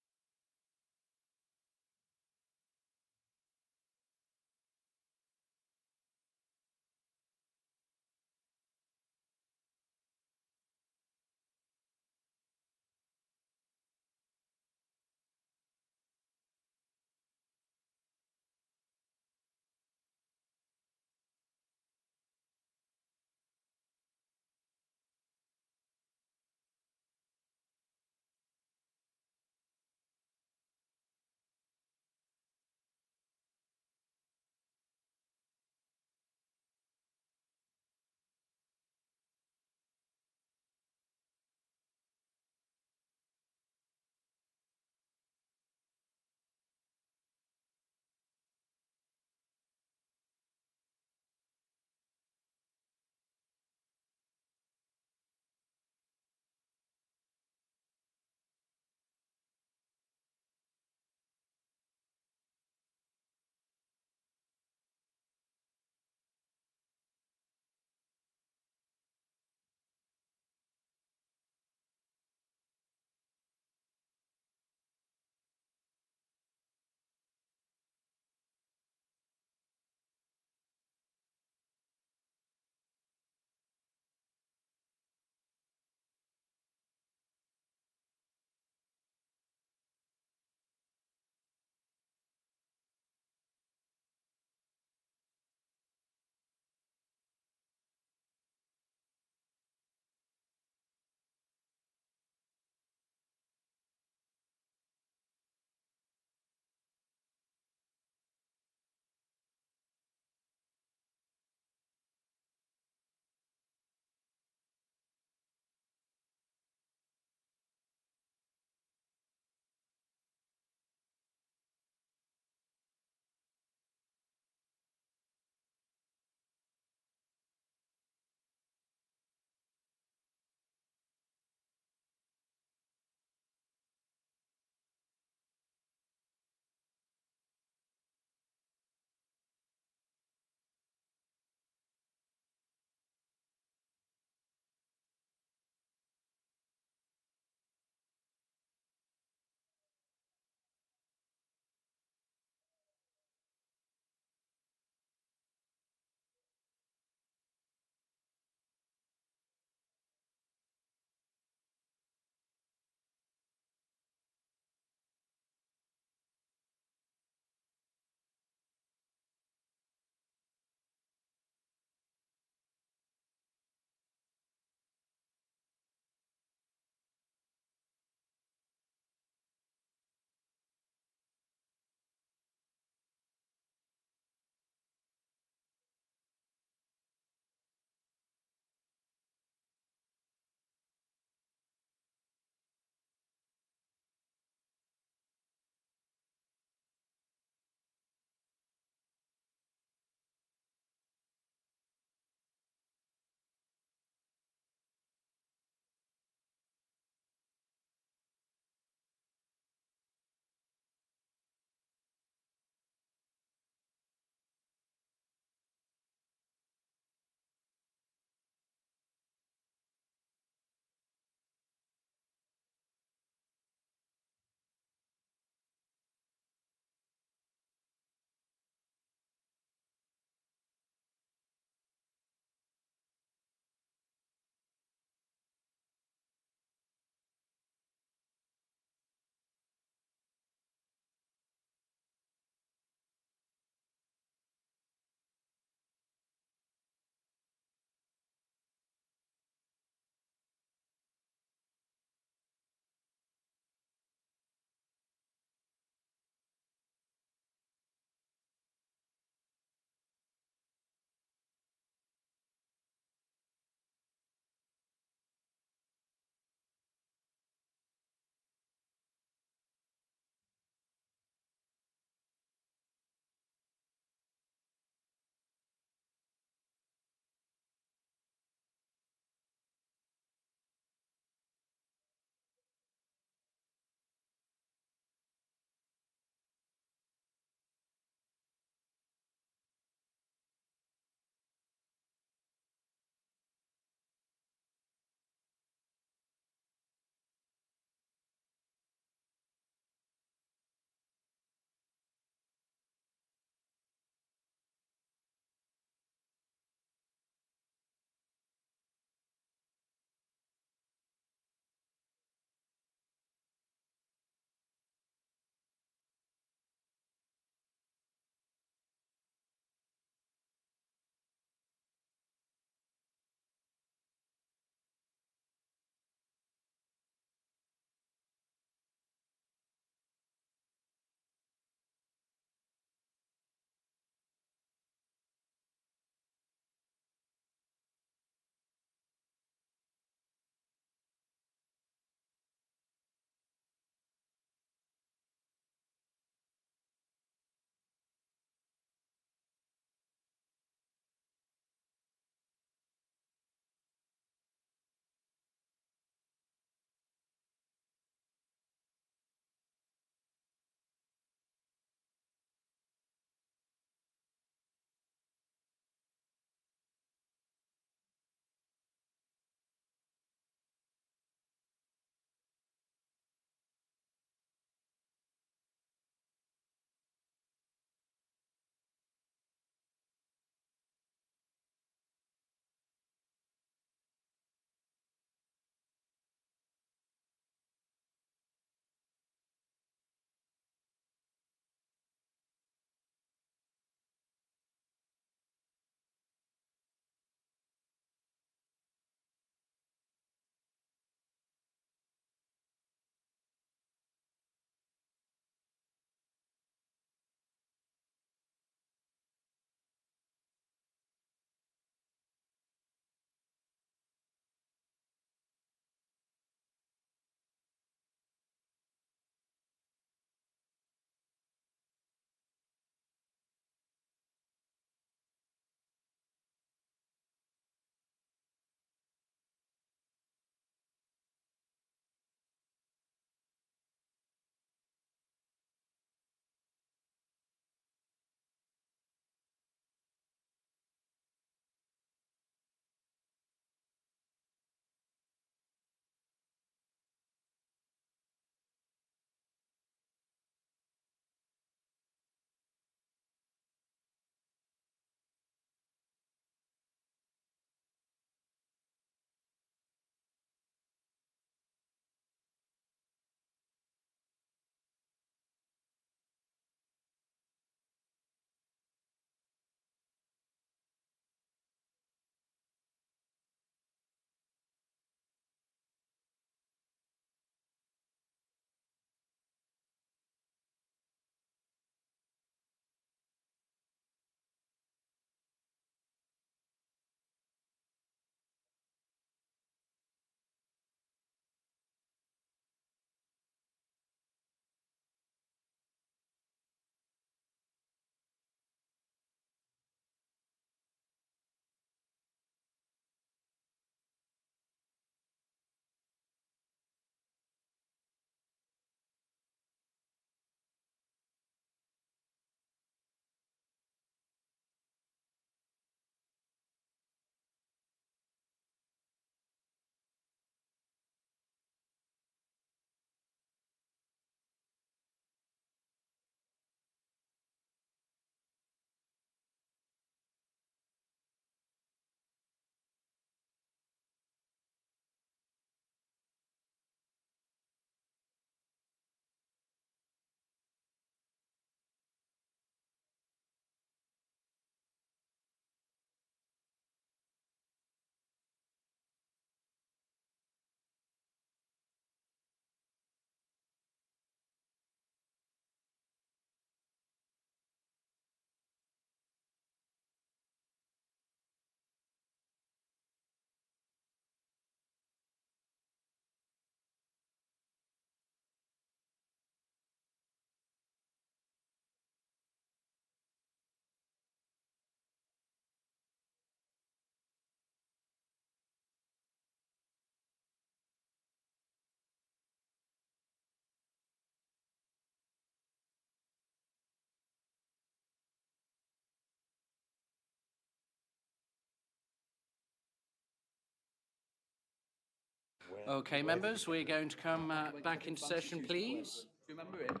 Speaker 1: Okay, members, we're going to come back into session, please.
Speaker 19: Do you remember him?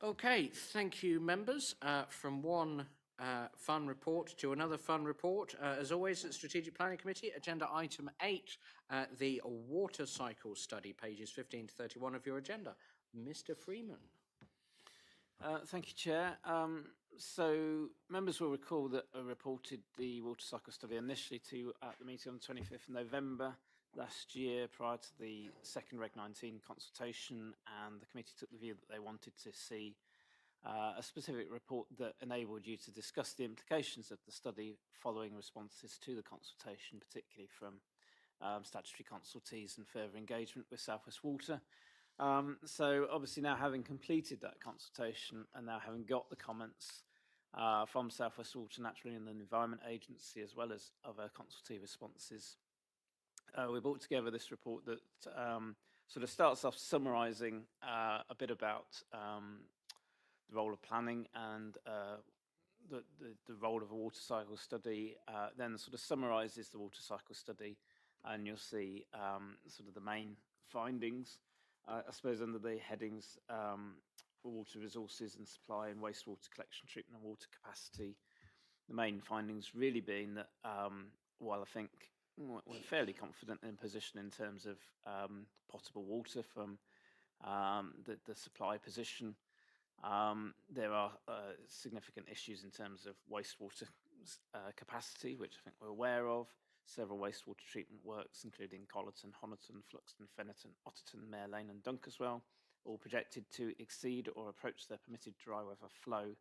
Speaker 1: Okay, thank you, members. From one fun report to another fun report. As always, at Strategic Planning Committee, agenda item 8, the water cycle study, pages 15 to 31 of your agenda. Mr. Freeman.
Speaker 15: Thank you, Chair. So members will recall that I reported the water cycle study initially to at the meeting on the 25th of November last year prior to the second Reg 19 consultation, and the committee took the view that they wanted to see a specific report that enabled you to discuss the implications of the study following responses to the consultation, particularly from statutory consultees and further engagement with South West Water. So obviously now having completed that consultation and now having got the comments from South West Water, Natural and Environment Agency, as well as other consultee responses, we brought together this report that sort of starts off summarising a bit about the role of planning and the role of a water cycle study, then sort of summarises the water cycle study, and you'll see sort of the main findings, I suppose, under the headings water resources and supply and wastewater collection, treatment and water capacity. The main findings really being that while I think we're fairly confident in position in terms of potable water from the supply position, there are significant issues in terms of wastewater capacity, which I think we're aware of. Several wastewater treatment works, including Collerton, Honiton, Fluxton, Fennerton, Otterton, Mare Lane and Dunkeswell, all projected to exceed or approach their permitted dry weather flow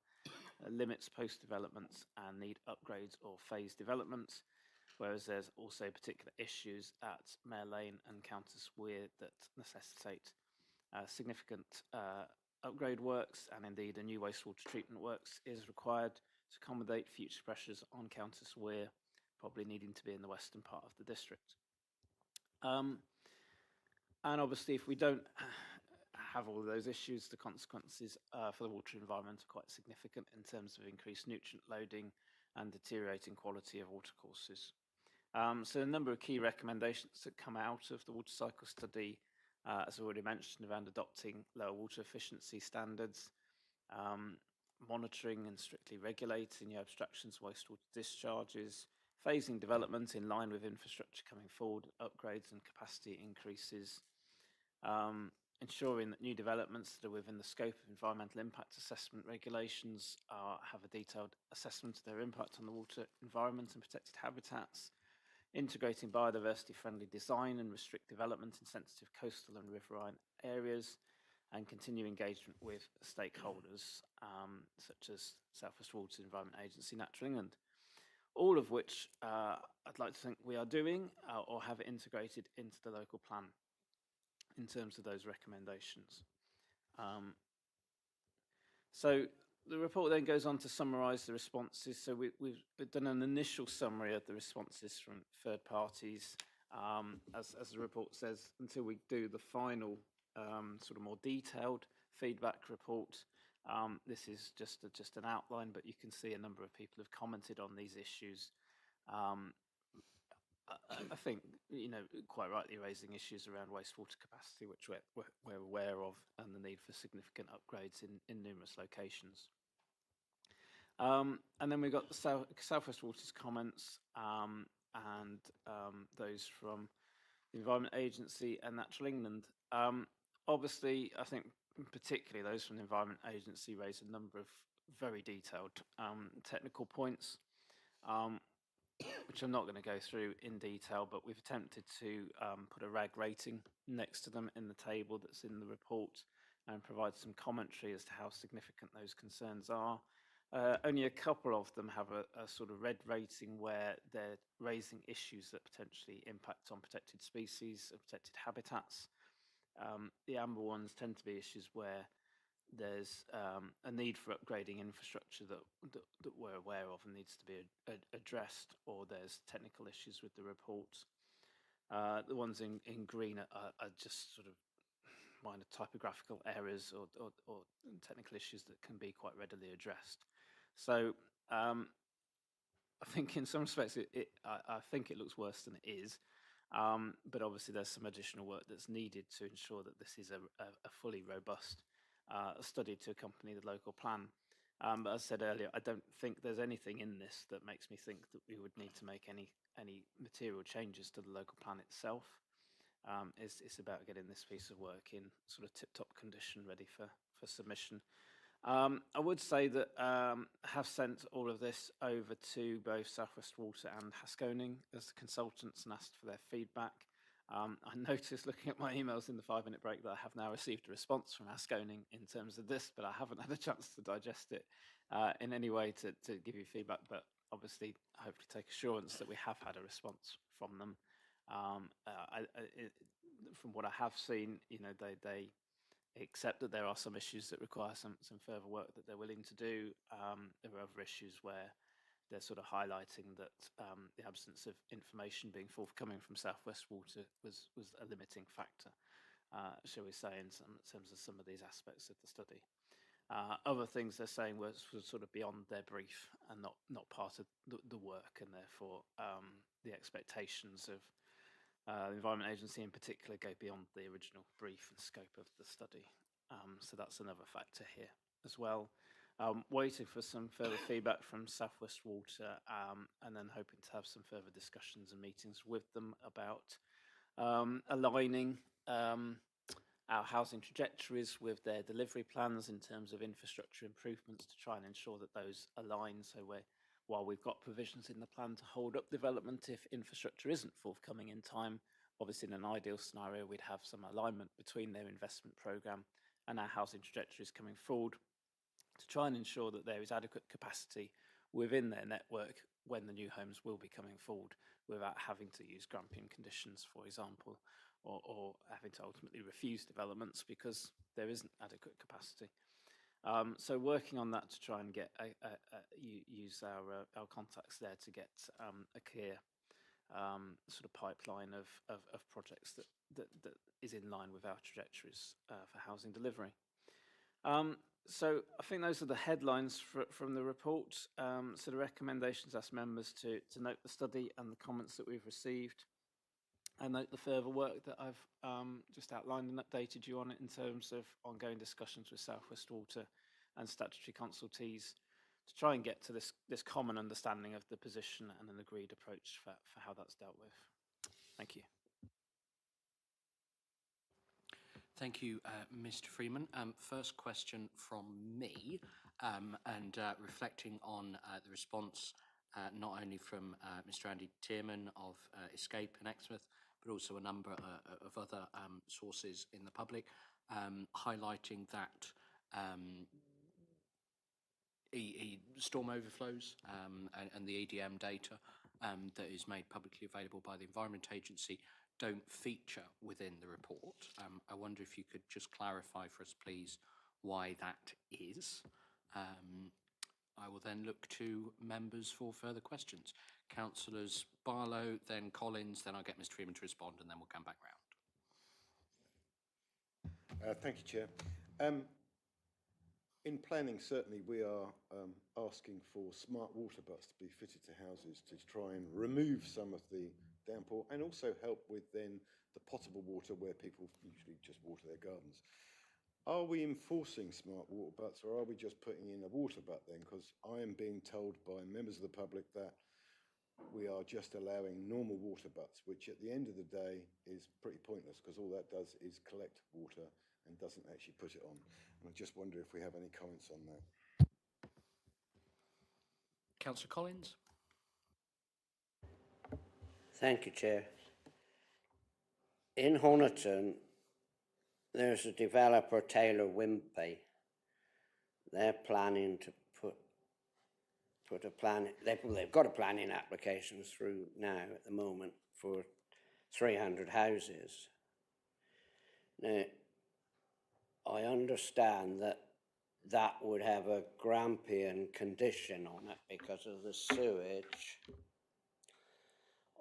Speaker 15: limits post-development and need upgrades or phased developments, whereas there's also particular issues at Mare Lane and Countess Weir that necessitate significant upgrade works, and indeed a new wastewater treatment works is required to accommodate future pressures on Countess Weir, probably needing to be in the western part of the district. And obviously if we don't have all of those issues, the consequences for the water environment are quite significant in terms of increased nutrient loading and deteriorating quality of watercourses. So a number of key recommendations that come out of the water cycle study, as already mentioned, around adopting lower water efficiency standards, monitoring and strictly regulating the abstractions of wastewater discharges, phasing development in line with infrastructure coming forward, upgrades and capacity increases, ensuring that new developments that are within the scope of environmental impact assessment regulations have a detailed assessment of their impact on the water environment and protected habitats, integrating biodiversity-friendly design and restrict development in sensitive coastal and riverine areas, and continue engagement with stakeholders such as South West Water, Environment Agency, Natural England. All of which I'd like to think we are doing or have integrated into the local plan in terms of those recommendations. So the report then goes on to summarise the responses. So we've done an initial summary of the responses from third parties, as the report says, until we do the final sort of more detailed feedback report. This is just an outline, but you can see a number of people have commented on these issues. I think, you know, quite rightly raising issues around wastewater capacity, which we're aware of, and the need for significant upgrades in numerous locations. And then we've got the South West Water's comments and those from the Environment Agency and Natural England. Obviously, I think particularly those from the Environment Agency raise a number of very detailed technical points, which I'm not going to go through in detail, but we've attempted to put a RAG rating next to them in the table that's in the report and provide some commentary as to how significant those concerns are. Only a couple of them have a sort of red rating where they're raising issues that potentially impact on protected species and protected habitats. The amber ones tend to be issues where there's a need for upgrading infrastructure that we're aware of and needs to be addressed, or there's technical issues with the reports. The ones in green are just sort of minor typographical errors or technical issues that can be quite readily addressed. So I think in some respects, I think it looks worse than it is. But obviously there's some additional work that's needed to ensure that this is a fully robust study to accompany the local plan. But as I said earlier, I don't think there's anything in this that makes me think that we would need to make any material changes to the local plan itself. It's about getting this piece of work in sort of tip-top condition, ready for submission. I would say that I have sent all of this over to both South West Water and Haskoning as consultants and asked for their feedback. I noticed looking at my emails in the 5-minute break that I have now received a response from Haskoning in terms of this, but I haven't had a chance to digest it in any way to give you feedback, but obviously hopefully take assurance that we have had a response from them. From what I have seen, you know, they accept that there are some issues that require some further work that they're willing to do. There are other issues where they're sort of highlighting that the absence of information being forthcoming from South West Water was a limiting factor, shall we say, in terms of some of these aspects of the study. Other things they're saying were sort of beyond their brief and not part of the work, and therefore the expectations of the Environment Agency in particular go beyond the original brief and scope of the study. So that's another factor here as well. Waiting for some further feedback from South West Water, and then hoping to have some further discussions and meetings with them about aligning our housing trajectories with their delivery plans in terms of infrastructure improvements to try and ensure that those align. So while we've got provisions in the plan to hold up development if infrastructure isn't forthcoming in time, obviously in an ideal scenario we'd have some alignment between their investment programme and our housing trajectories coming forward to try and ensure that there is adequate capacity within their network when the new homes will be coming forward without having to use grampian conditions, for example, or having to ultimately refuse developments because there isn't adequate capacity. So working on that to try and get use our contacts there to get a clear sort of pipeline of projects that is in line with our trajectories for housing delivery. So I think those are the headlines from the report. So the recommendations ask members to note the study and the comments that we've received, and note the further work that I've just outlined and updated you on it in terms of ongoing discussions with South West Water and statutory consultees to try and get to this common understanding of the position and an agreed approach for how that's dealt with. Thank you.
Speaker 1: Thank you, Mr. Freeman. First question from me, and reflecting on the response not only from Mr. Andy Tierman of Escape in Exmouth, but also a number of other sources in the public, highlighting that storm overflows and the EDM data that is made publicly available by the Environment Agency don't feature within the report. I wonder if you could just clarify for us, please, why that is. I will then look to members for further questions. Councillors Barlow, then Collins, then I'll get Mr. Freeman to respond, and then we'll come back round.
Speaker 16: Thank you, Chair. In planning, certainly we are asking for smart water butts to be fitted to houses to try and remove some of the downpour and also help with then the potable water where people usually just water their gardens. Are we enforcing smart water butts, or are we just putting in a water butt then? Because I am being told by members of the public that we are just allowing normal water butts, which at the end of the day is pretty pointless because all that does is collect water and doesn't actually put it on. And I just wonder if we have any comments on that.
Speaker 1: Councillor Collins.
Speaker 3: Thank you, Chair. In Honiton, there's a developer, Taylor Wimpey. They're planning to put a plan. They've got a planning application through now at the moment for 300 houses. Now, I understand that that would have a Grampian condition on it because of the sewage.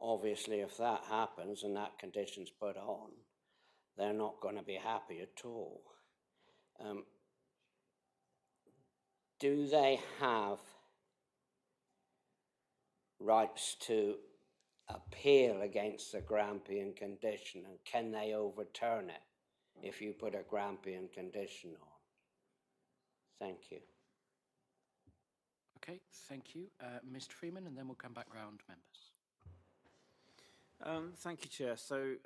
Speaker 3: Obviously, if that happens and that condition's put on, they're not going to be happy at all. Do they have rights to appeal against the Grampian condition, and can they overturn it if you put a Grampian condition on? Thank you.
Speaker 1: Okay, thank you. Mr. Freeman, and then we'll come back round members.
Speaker 15: Thank you, Chair. So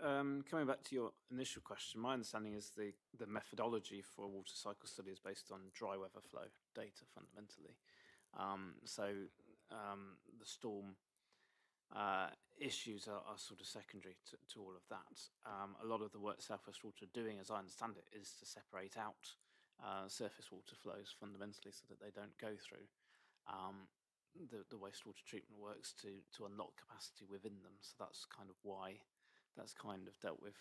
Speaker 15: coming back to your initial question, my understanding is the methodology for a water cycle study is based on dry weather flow data fundamentally. The storm issues are sort of secondary to all of that. A lot of the work South West Water are doing, as I understand it, is to separate out surface water flows fundamentally so that they don't go through the wastewater treatment works to unlock capacity within them. So that's kind of why that's kind of dealt with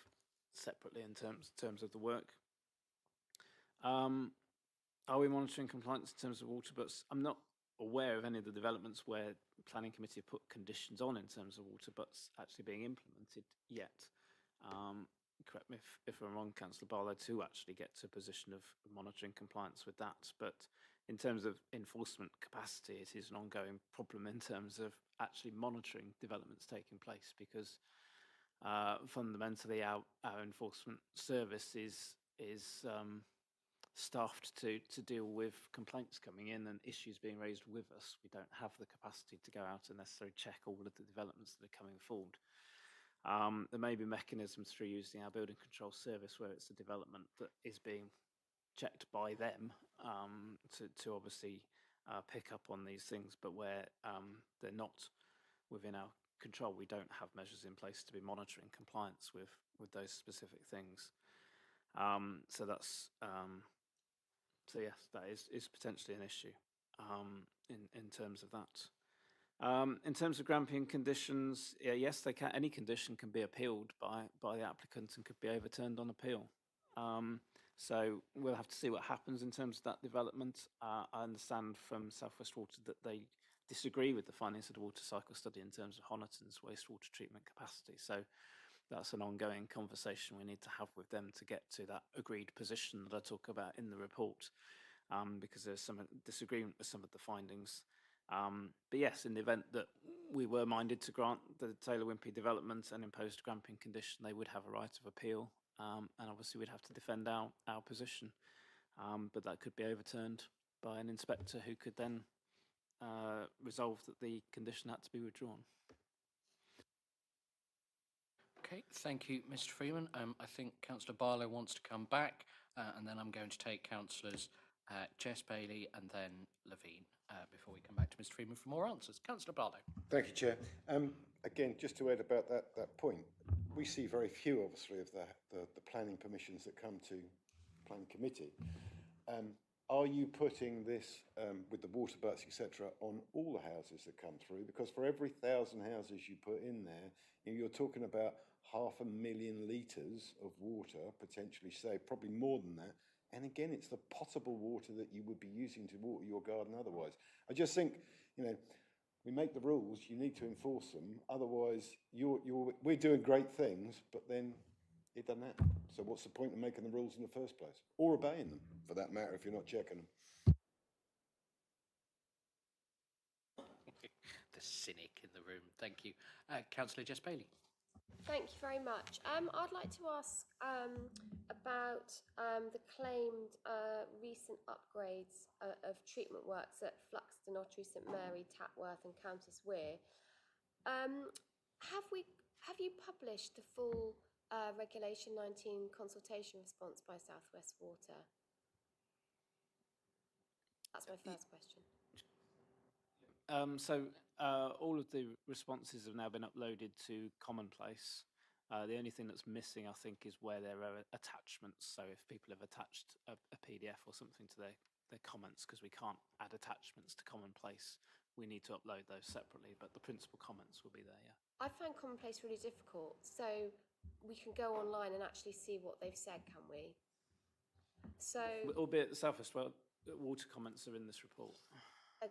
Speaker 15: separately in terms of the work. Are we monitoring compliance in terms of water butts? I'm not aware of any of the developments where the planning committee have put conditions on in terms of water butts actually being implemented yet. Correct me if I'm wrong, Councillor Barlow, to actually get to a position of monitoring compliance with that. But in terms of enforcement capacity, it is an ongoing problem in terms of actually monitoring developments taking place, because fundamentally our enforcement service is staffed to deal with complaints coming in and issues being raised with us. We don't have the capacity to go out and necessarily check all of the developments that are coming forward. There may be mechanisms through using our building control service where it's a development that is being checked by them to obviously pick up on these things, but where they're not within our control, we don't have measures in place to be monitoring compliance with those specific things. So yes, that is potentially an issue in terms of that. In terms of Grampian conditions, yes, they can. Any condition can be appealed by the applicant and could be overturned on appeal. So we'll have to see what happens in terms of that development. I understand from South West Water that they disagree with the findings of the water cycle study in terms of Honiton's wastewater treatment capacity. So that's an ongoing conversation we need to have with them to get to that agreed position that I talk about in the report, because there's some disagreement with some of the findings. But yes, in the event that we were minded to grant the Taylor Wimpey development and imposed a Grampian condition, they would have a right of appeal, and obviously we'd have to defend our position. But that could be overturned by an inspector who could then resolve that the condition had to be withdrawn.
Speaker 1: Okay, thank you, Mr. Freeman. I think Councillor Barlow wants to come back, and then I'm going to take Councillors Jess Bailey and then Levine before we come back to Mr. Freeman for more answers. Councillor Barlow.
Speaker 16: Thank you, Chair. Again, just to add about that point, we see very few, obviously, of the planning permissions that come to planning committee. Are you putting this, with the water butts, etc., on all the houses that come through? Because for every 1,000 houses you put in there, you're talking about 500,000 litres of water, potentially, say, probably more than that. And again, it's the potable water that you would be using to water your garden otherwise. I just think, we make the rules, you need to enforce them. Otherwise, we're doing great things, but then it doesn't happen. So what's the point of making the rules in the first place? Or obeying them, for that matter, if you're not checking them.
Speaker 1: The cynic in the room. Thank you. Councillor Jess Bailey.
Speaker 5: Thank you very much. I'd like to ask about the claimed recent upgrades of treatment works at Fluxton, Ottery, St Mary, Tapworth and Countess Weir. Have you published the full Regulation 19 consultation response by South West Water? That's my first question.
Speaker 15: All of the responses have now been uploaded to Commonplace. The only thing that's missing, I think, is where there are attachments. So if people have attached a PDF or something to their comments, because we can't add attachments to Commonplace, we need to upload those separately, but the principal comments will be there, yeah.
Speaker 5: I find Commonplace really difficult. So we can go online and actually see what they've said, can we? So
Speaker 15: Albeit the South West Water comments are in this report.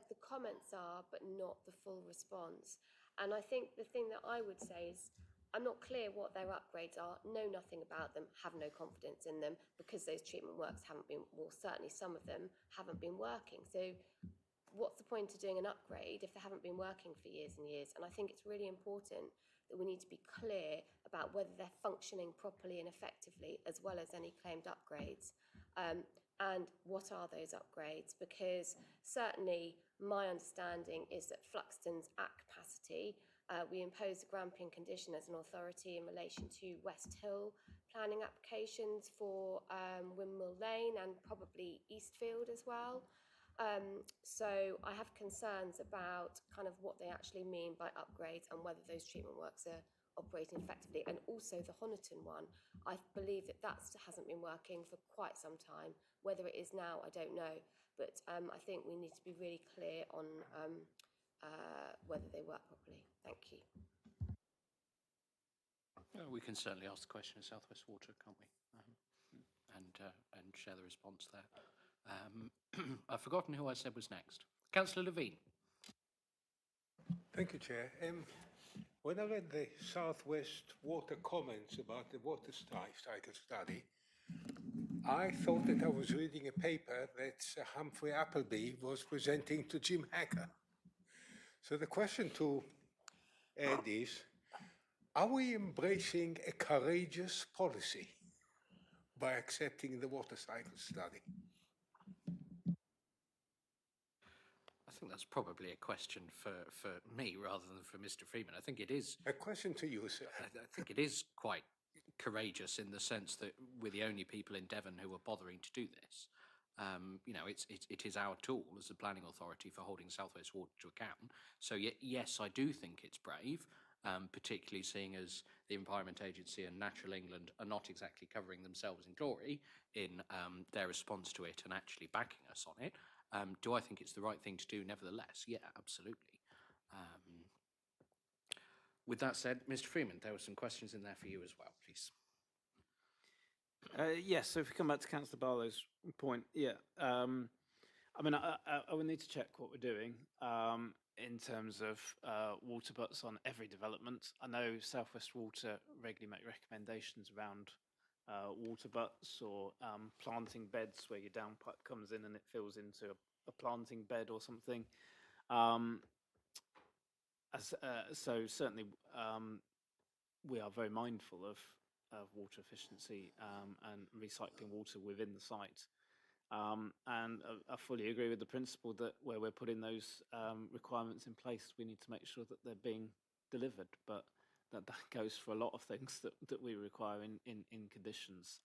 Speaker 5: the comments are, but not the full response. And I think the thing that I would say is, I'm not clear what their upgrades are, know nothing about them, have no confidence in them, because those treatment works haven't been, well, certainly some of them haven't been working. So what's the point of doing an upgrade if they haven't been working for years and years? And I think it's really important that we need to be clear about whether they're functioning properly and effectively, as well as any claimed upgrades. And what are those upgrades? Because certainly my understanding is that Fluxton's at capacity. We impose a Grampian condition as an authority in relation to West Hill planning applications for Windmill Lane and probably Eastfield as well. So I have concerns about kind of what they actually mean by upgrades and whether those treatment works are operating effectively. And also the Honiton one, I believe that hasn't been working for quite some time. Whether it is now, I don't know. But I think we need to be really clear on whether they work properly. Thank you.
Speaker 1: We can certainly ask the question of South West Water, can't we? And share the response there. I've forgotten who I said was next. Councillor Levine.
Speaker 11: Thank you, Chair. When I read the South West Water comments about the water cycle study, I thought that I was reading a paper that Humphrey Appleby was presenting to Jim Hacker. So the question to Ed is, are we embracing a courageous policy by accepting the water cycle study?
Speaker 1: I think that's probably a question for me rather than for Mr. Freeman. I think it is.
Speaker 11: A question to you, sir.
Speaker 1: I think it is quite courageous in the sense that we're the only people in Devon who are bothering to do this. You know, it is our tool as the planning authority for holding South West Water to account. So yes, I do think it's brave, particularly seeing as the Environment Agency and Natural England are not exactly covering themselves in glory in their response to it and actually backing us on it. Do I think it's the right thing to do nevertheless? Yeah, absolutely. With that said, Mr. Freeman, there were some questions in there for you as well, please.
Speaker 15: Yes, so if we come back to Councillor Barlow's point, I mean, I would need to check what we're doing in terms of water butts on every development. I know South West Water regularly make recommendations around water butts or planting beds where your downpipe comes in and it fills into a planting bed or something. So certainly we are very mindful of water efficiency and recycling water within the site. And I fully agree with the principle that where we're putting those requirements in place, we need to make sure that they're being delivered. But that goes for a lot of things that we require in conditions,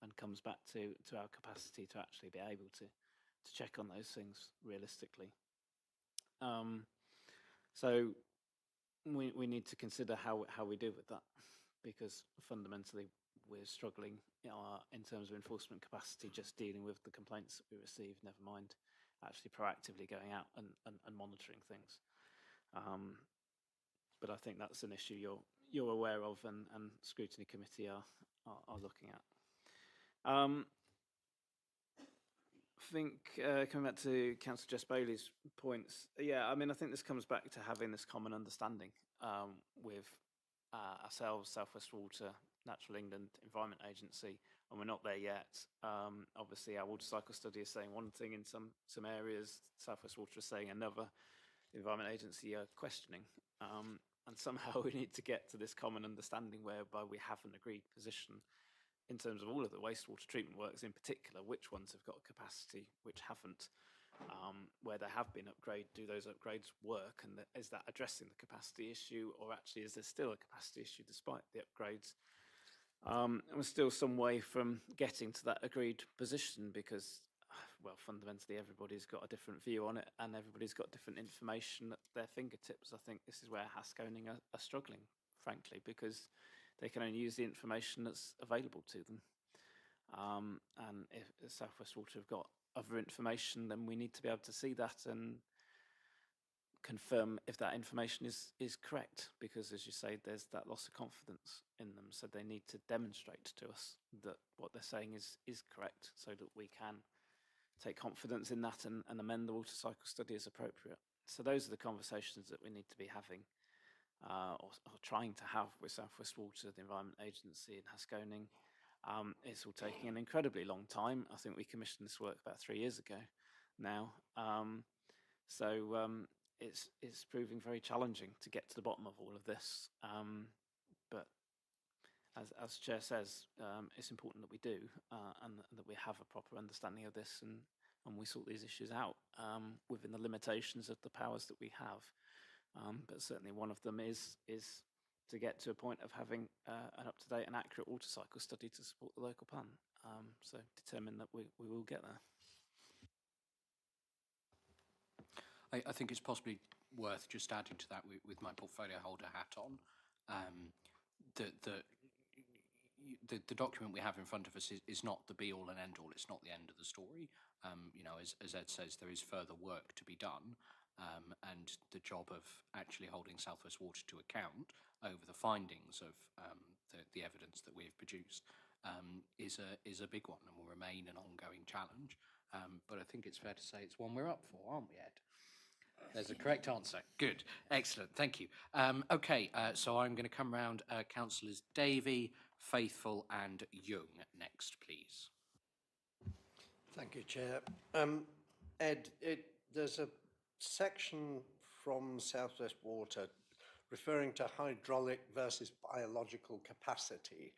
Speaker 15: and comes back to our capacity to actually be able to check on those things realistically. So we need to consider how we deal with that, because fundamentally we're struggling in terms of enforcement capacity, just dealing with the complaints that we receive, never mind actually proactively going out and monitoring things. But I think that's an issue you're aware of and scrutiny committee are looking at. I think coming back to Councillor Jess Bailey's points, I mean, I think this comes back to having this common understanding with ourselves, South West Water, Natural England, Environment Agency, and we're not there yet. Obviously, our water cycle study is saying one thing in some areas, South West Water is saying another, the Environment Agency are questioning. And somehow we need to get to this common understanding whereby we have an agreed position in terms of all of the wastewater treatment works in particular, which ones have got capacity, which haven't, where there have been upgrades, do those upgrades work, and is that addressing the capacity issue, or actually is there still a capacity issue despite the upgrades? And we're still some way from getting to that agreed position because, well, fundamentally everybody's got a different view on it and everybody's got different information at their fingertips. I think this is where Haskoning are struggling, frankly, because they can only use the information that's available to them. And if South West Water have got other information, then we need to be able to see that and confirm if that information is correct, because as you say, there's that loss of confidence in them. So they need to demonstrate to us that what they're saying is correct, so that we can take confidence in that and amend the water cycle study as appropriate. So those are the conversations that we need to be having or trying to have with South West Water, the Environment Agency and Haskoning. It's all taking an incredibly long time. I think we commissioned this work about 3 years ago now. It's proving very challenging to get to the bottom of all of this. But as Chair says, it's important that we do and that we have a proper understanding of this and we sort these issues out within the limitations of the powers that we have. But certainly one of them is to get to a point of having an up-to-date and accurate water cycle study to support the local plan. So determined that we will get there.
Speaker 1: I think it's possibly worth just adding to that with my portfolio holder hat on. The document we have in front of us is not the be-all and end-all. It's not the end of the story. You know, as Ed says, there is further work to be done. And the job of actually holding South West Water to account over the findings of the evidence that we have produced is a big one and will remain an ongoing challenge. But I think it's fair to say it's one we're up for, aren't we, Ed? There's a correct answer. Good. Excellent. Thank you. Okay, so I'm going to come round Councillors Davey, Faithful and Young next, please.
Speaker 6: Thank you, Chair. Ed, there's a section from South West Water referring to hydraulic versus biological capacity.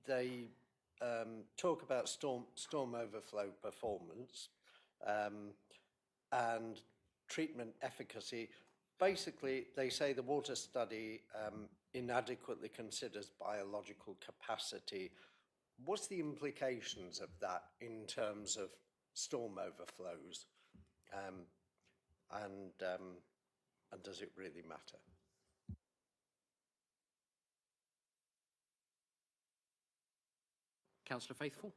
Speaker 6: They talk about storm overflow performance and treatment efficacy. Basically, they say the water study inadequately considers biological capacity. What's the implications of that in terms of storm overflows? And does it really matter?
Speaker 1: Councillor Faithful.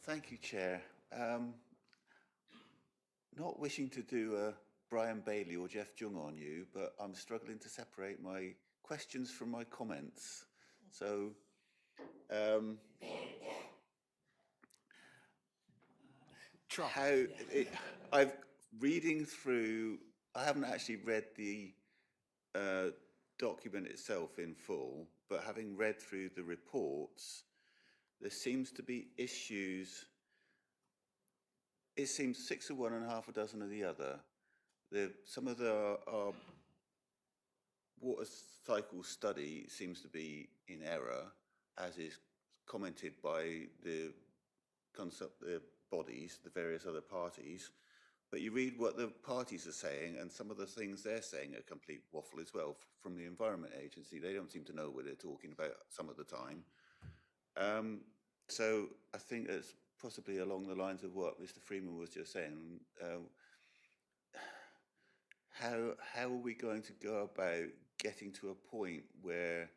Speaker 17: Thank you, Chair. Not wishing to do a Brian Bailey or Jeff Jung on you, but I'm struggling to separate my questions from my comments. So, reading through, I haven't actually read the document itself in full, but having read through the reports, there seems to be issues. It seems 6 of one and half a dozen of the other. Some of the water cycle study seems to be in error, as is commented by the bodies, the various other parties. But you read what the parties are saying, and some of the things they're saying are complete waffle as well from the Environment Agency. They don't seem to know what they're talking about some of the time. So I think it's possibly along the lines of what Mr. Freeman was just saying. How are we going to go about getting to a point where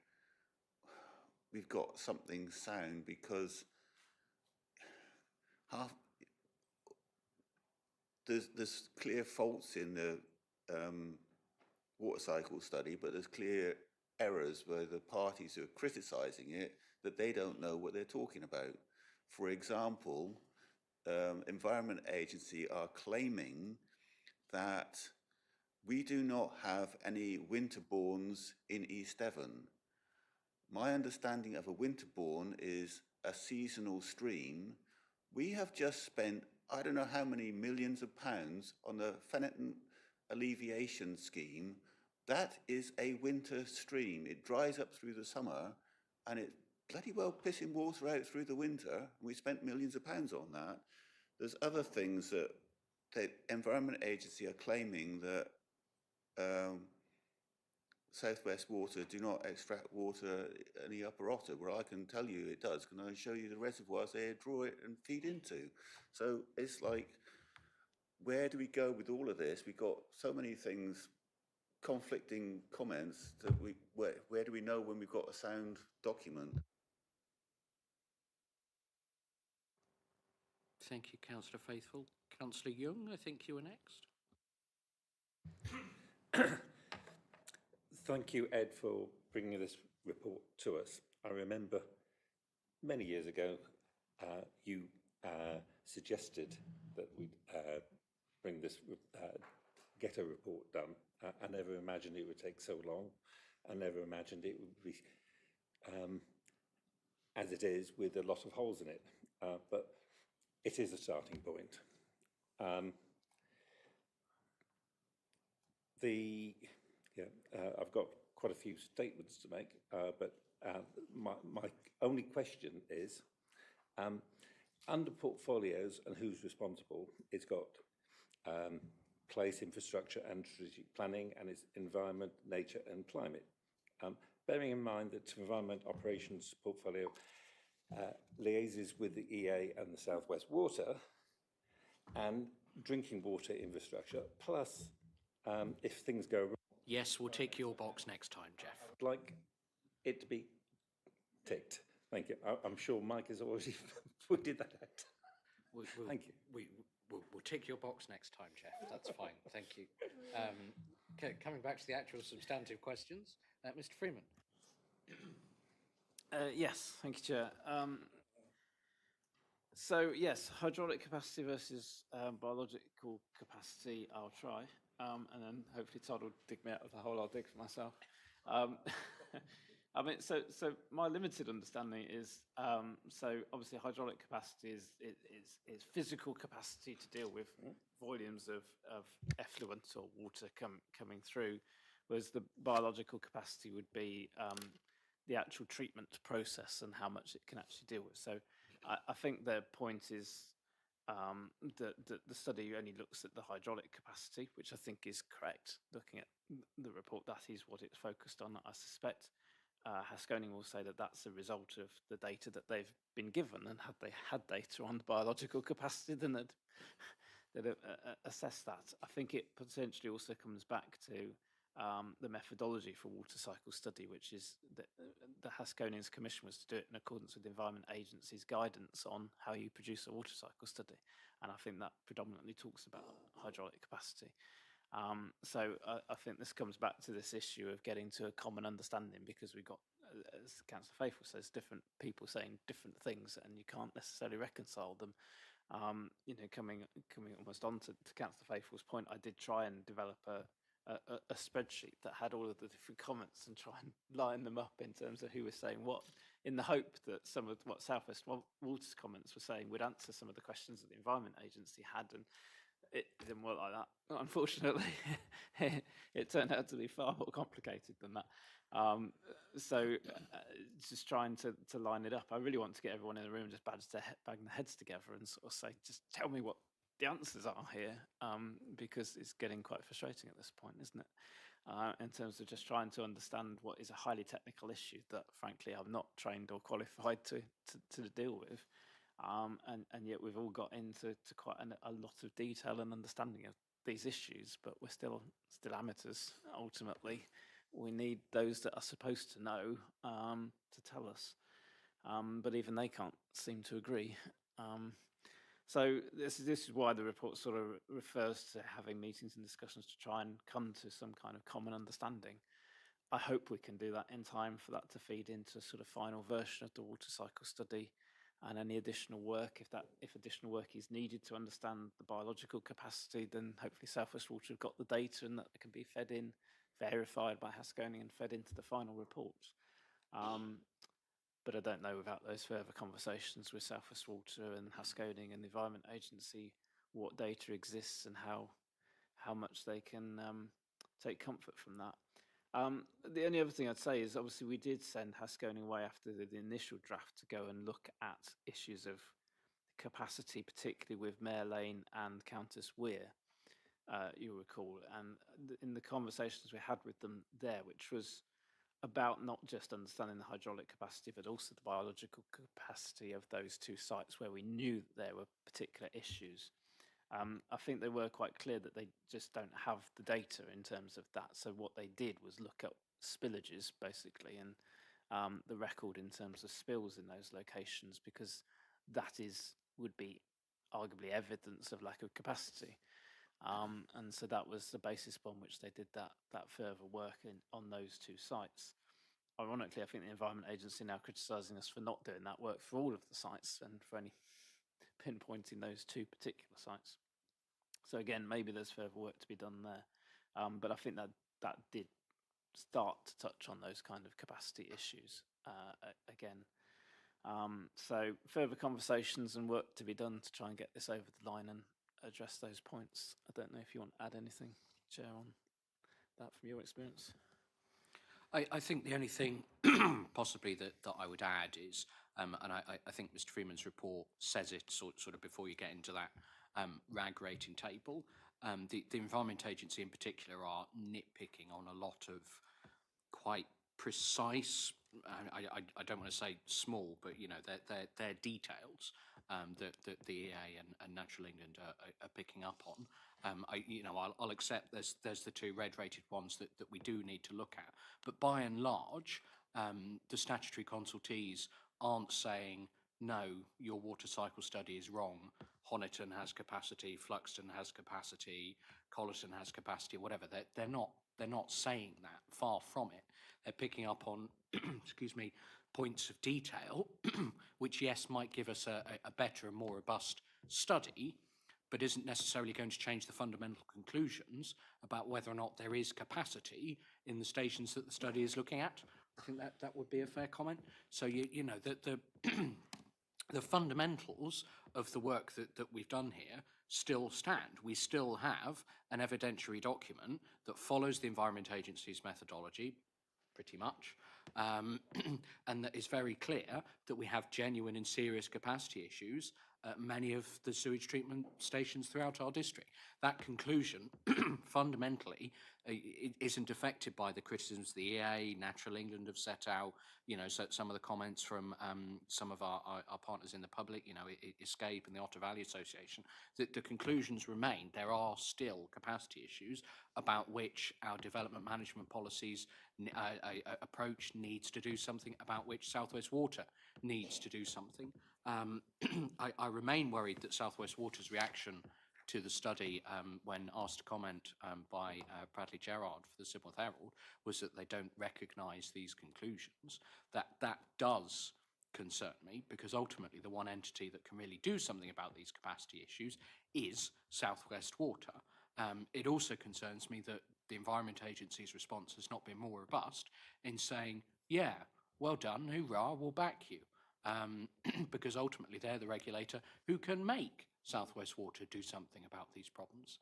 Speaker 17: we've got something sound? Because there's clear faults in the water cycle study, but there's clear errors where the parties who are criticising it, that they don't know what they're talking about. For example, Environment Agency are claiming that we do not have any winterbournes in East Devon. My understanding of a winterbourne is a seasonal stream. We have just spent, I don't know how many millions of pounds on the Fenton alleviation scheme. That is a winter stream. It dries up through the summer and it's bloody well pissing water out through the winter. And we spent millions of pounds on that. There's other things that the Environment Agency are claiming that South West Water do not extract water in the Upper Otter, where I can tell you it does. Can I show you the reservoirs they draw it and feed into? So it's like, where do we go with all of this? We've got so many things, conflicting comments, that where do we know when we've got a sound document?
Speaker 1: Thank you, Councillor Faithful. Councillor Young, I think you were next.
Speaker 10: Thank you, Ed, for bringing this report to us. I remember many years ago you suggested that we bring this, get a report done. I never imagined it would take so long. I never imagined it would be as it is, with a lot of holes in it. But it is a starting point. I've got quite a few statements to make, but my only question is, under portfolios and who's responsible, it's got place, infrastructure and strategic planning, and it's environment, nature and climate. Bearing in mind that environment operations portfolio liaises with the EA and the South West Water and drinking water infrastructure, plus if things go wrong.
Speaker 1: Yes, we'll tick your box next time, Jeff.
Speaker 10: I'd like it to be ticked. Thank you. I'm sure Mike has already pointed that out. Thank you.
Speaker 1: We'll tick your box next time, Jeff. That's fine. Thank you. Coming back to the actual substantive questions, Mr. Freeman.
Speaker 15: Yes, thank you, Chair. So yes, hydraulic capacity versus biological capacity, I'll try. And then hopefully Todd will dig me out of the hole I'll dig for myself. I mean, so my limited understanding is, so obviously hydraulic capacity is physical capacity to deal with volumes of effluent or water coming through, whereas the biological capacity would be the actual treatment process and how much it can actually deal with. So I think the point is that the study only looks at the hydraulic capacity, which I think is correct. Looking at the report, that is what it's focused on, I suspect. Haskoning will say that that's a result of the data that they've been given, and had they had data on the biological capacity, then they'd assess that. I think it potentially also comes back to the methodology for water cycle study, which is that the Haskonians Commission was to do it in accordance with the Environment Agency's guidance on how you produce a water cycle study. And I think that predominantly talks about hydraulic capacity. So I think this comes back to this issue of getting to a common understanding, because we've got, as Councillor Faithful says, different people saying different things, and you can't necessarily reconcile them. You know, coming almost on to Councillor Faithful's point, I did try and develop a spreadsheet that had all of the different comments and try and line them up in terms of who was saying what, in the hope that some of what South West Water's comments were saying would answer some of the questions that the Environment Agency had, and it didn't work like that. Unfortunately, it turned out to be far more complicated than that. So just trying to line it up. I really want to get everyone in the room just bang their heads together and sort of say, just tell me what the answers are here, because it's getting quite frustrating at this point, isn't it? In terms of just trying to understand what is a highly technical issue that, frankly, I'm not trained or qualified to deal with. And yet we've all got into quite a lot of detail and understanding of these issues, but we're still amateurs, ultimately. We need those that are supposed to know to tell us. But even they can't seem to agree. So this is why the report sort of refers to having meetings and discussions to try and come to some kind of common understanding. I hope we can do that in time for that to feed into a sort of final version of the water cycle study, and any additional work, if additional work is needed to understand the biological capacity, then hopefully South West Water have got the data and that it can be fed in, verified by Haskoning and fed into the final report. But I don't know, without those further conversations with South West Water and Haskoning and the Environment Agency, what data exists and how much they can take comfort from that. The only other thing I'd say is, obviously we did send Haskoning away after the initial draft to go and look at issues of capacity, particularly with Mare Lane and Countess Weir, you'll recall. And in the conversations we had with them there, which was about not just understanding the hydraulic capacity, but also the biological capacity of those two sites where we knew that there were particular issues. I think they were quite clear that they just don't have the data in terms of that. So what they did was look at spillages, basically, and the record in terms of spills in those locations, because that would be arguably evidence of lack of capacity. And so that was the basis upon which they did that further work on those two sites. Ironically, I think the Environment Agency now criticising us for not doing that work for all of the sites and for only pinpointing those two particular sites. So again, maybe there's further work to be done there. But I think that did start to touch on those kind of capacity issues again. So further conversations and work to be done to try and get this over the line and address those points. I don't know if you want to add anything, Chair, on that from your experience.
Speaker 1: I think the only thing possibly that I would add is, and I think Mr. Freeman's report says it sort of before you get into that RAG rating table, the Environment Agency in particular are nitpicking on a lot of quite precise, I don't want to say small, but you know, they're details that the EA and Natural England are picking up on. I'll accept there's the two red rated ones that we do need to look at, but by and large, the statutory consultees aren't saying, no, your water cycle study is wrong. Honiton has capacity, Fluxton has capacity, Collerton has capacity, whatever. They're not saying that. Far from it. They're picking up on, excuse me, points of detail, which yes might give us a better and more robust study, but isn't necessarily going to change the fundamental conclusions about whether or not there is capacity in the stations that the study is looking at. I think that would be a fair comment. So you know that the fundamentals of the work that we've done here still stand. We still have an evidentiary document that follows the Environment Agency's methodology, pretty much, and that is very clear that we have genuine and serious capacity issues at many of the sewage treatment stations throughout our district. That conclusion fundamentally isn't affected by the criticisms the EA, Natural England have set out, you know, so some of the comments from some of our partners in the public, you know, Escape and the Otter Valley Association. The conclusions remain. There are still capacity issues about which our development management policies approach needs to do something, about which South West Water needs to do something. I remain worried that South West Water's reaction to the study when asked to comment by Bradley Gerard for the Sidmouth Herald was that they don't recognise these conclusions. That does concern me, because ultimately the one entity that can really do something about these capacity issues is South West Water. It also concerns me that the Environment Agency's response has not been more robust in saying, yeah, well done, hoorah, we'll back you. Because ultimately they're the regulator who can make South West Water do something about these problems.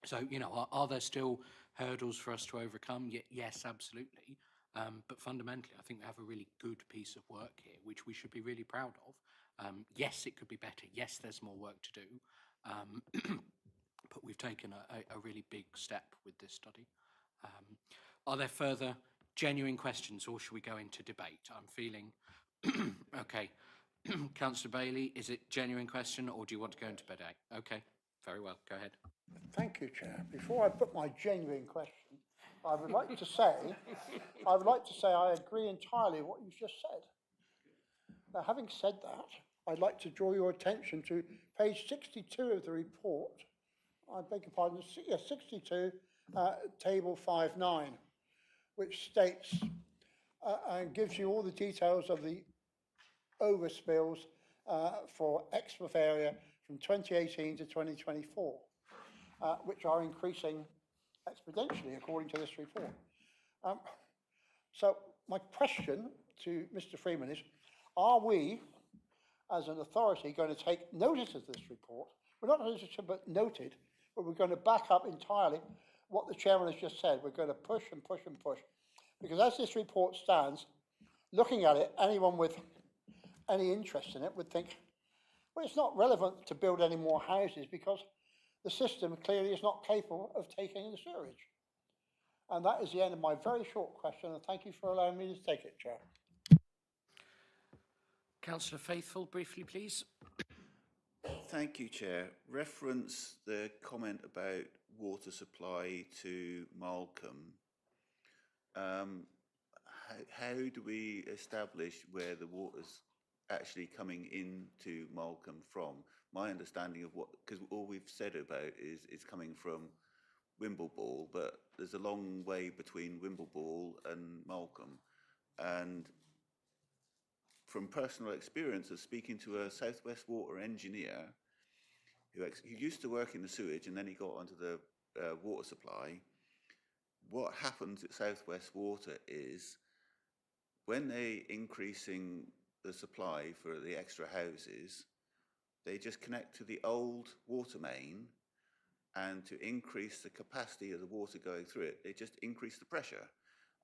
Speaker 1: So, you know, are there still hurdles for us to overcome? Yes, absolutely. But fundamentally, I think we have a really good piece of work here, which we should be really proud of. Yes, it could be better. Yes, there's more work to do. But we've taken a really big step with this study. Are there further genuine questions, or should we go into debate? I'm feeling, okay. Councillor Bailey, is it genuine question, or do you want to go into debate? Okay, very well, go ahead.
Speaker 4: Thank you, Chair. Before I put my genuine question, I would like to say, I agree entirely with what you've just said. Now, having said that, I'd like to draw your attention to page 62 of the report. I beg your pardon, 62, table 5.9, which states and gives you all the details of the overspills for Exmouth area from 2018 to 2024, which are increasing exponentially according to this report. So my question to Mr. Freeman is, are we, as an authority, going to take notice of this report? We're not notice, but noted, but we're going to back up entirely what the chairman has just said. We're going to push and push and push. Because as this report stands, looking at it, anyone with any interest in it would think, well, it's not relevant to build any more houses because the system clearly is not capable of taking in the sewerage. And that is the end of my very short question, and thank you for allowing me to take it, Chair.
Speaker 1: Councillor Faithful, briefly, please.
Speaker 17: Thank you, Chair. Reference the comment about water supply to Malcolm. How do we establish where the water's actually coming into Malcolm from? My understanding of what, because all we've said about is it's coming from Wimbleball, but there's a long way between Wimbleball and Malcolm. And from personal experience of speaking to a South West Water engineer who used to work in the sewage and then he got onto the water supply, what happens at South West Water is when they increasing the supply for the extra houses, they just connect to the old water main, and to increase the capacity of the water going through it, they just increase the pressure.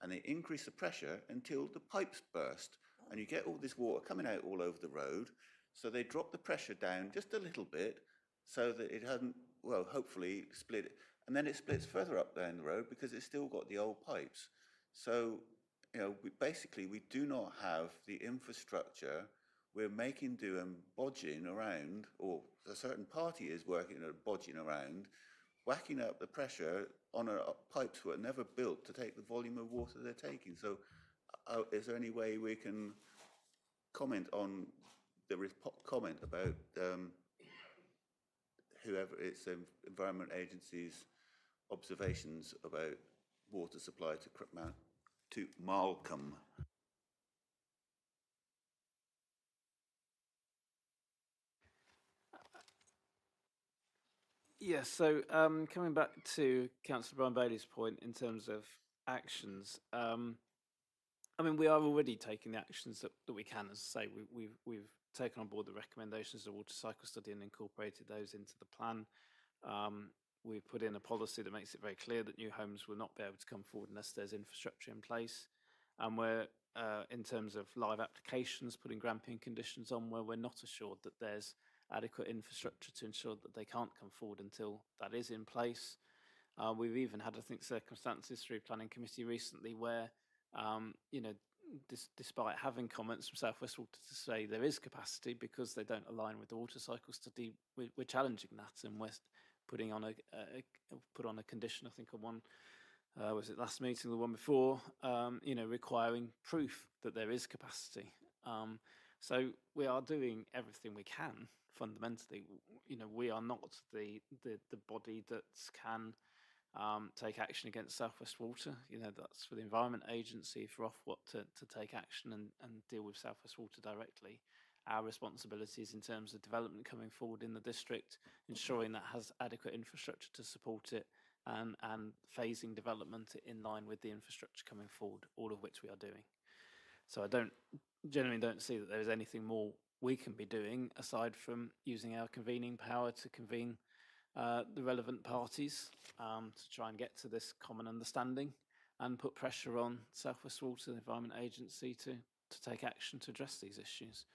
Speaker 17: And they increase the pressure until the pipes burst. And you get all this water coming out all over the road. So they drop the pressure down just a little bit so that it hasn't, well, hopefully split. And then it splits further up down the road because it's still got the old pipes. So, you know, we do not have the infrastructure. We're making do and bodging around, or a certain party is working at bodging around, whacking up the pressure on pipes that were never built to take the volume of water they're taking. So is there any way we can comment on the comment about whoever it's Environment Agency's observations about water supply to Malcolm?
Speaker 15: Yes, so coming back to Councillor Brian Bailey's point in terms of actions, I mean, we are already taking the actions that we can. As I say, we've taken on board the recommendations of the water cycle study and incorporated those into the plan. We've put in a policy that makes it very clear that new homes will not be able to come forward unless there's infrastructure in place. And we're, in terms of live applications, putting grampian conditions on where we're not assured that there's adequate infrastructure to ensure that they can't come forward until that is in place. We've even had, I think, circumstances through Planning Committee recently where, you know, despite having comments from South West Water to say there is capacity because they don't align with the water cycle study, we're challenging that, and we're putting on put on a condition, I think, on one, was it last meeting, the one before, you know, requiring proof that there is capacity. So we are doing everything we can. Fundamentally, you know, we are not the body that can take action against South West Water. You know, that's for the Environment Agency, for Ofwat to take action and deal with South West Water directly. Our responsibilities in terms of development coming forward in the district, ensuring that has adequate infrastructure to support it, and phasing development in line with the infrastructure coming forward, all of which we are doing. So I generally don't see that there is anything more we can be doing aside from using our convening power to convene the relevant parties to try and get to this common understanding and put pressure on South West Water, the Environment Agency, to take action to address these issues.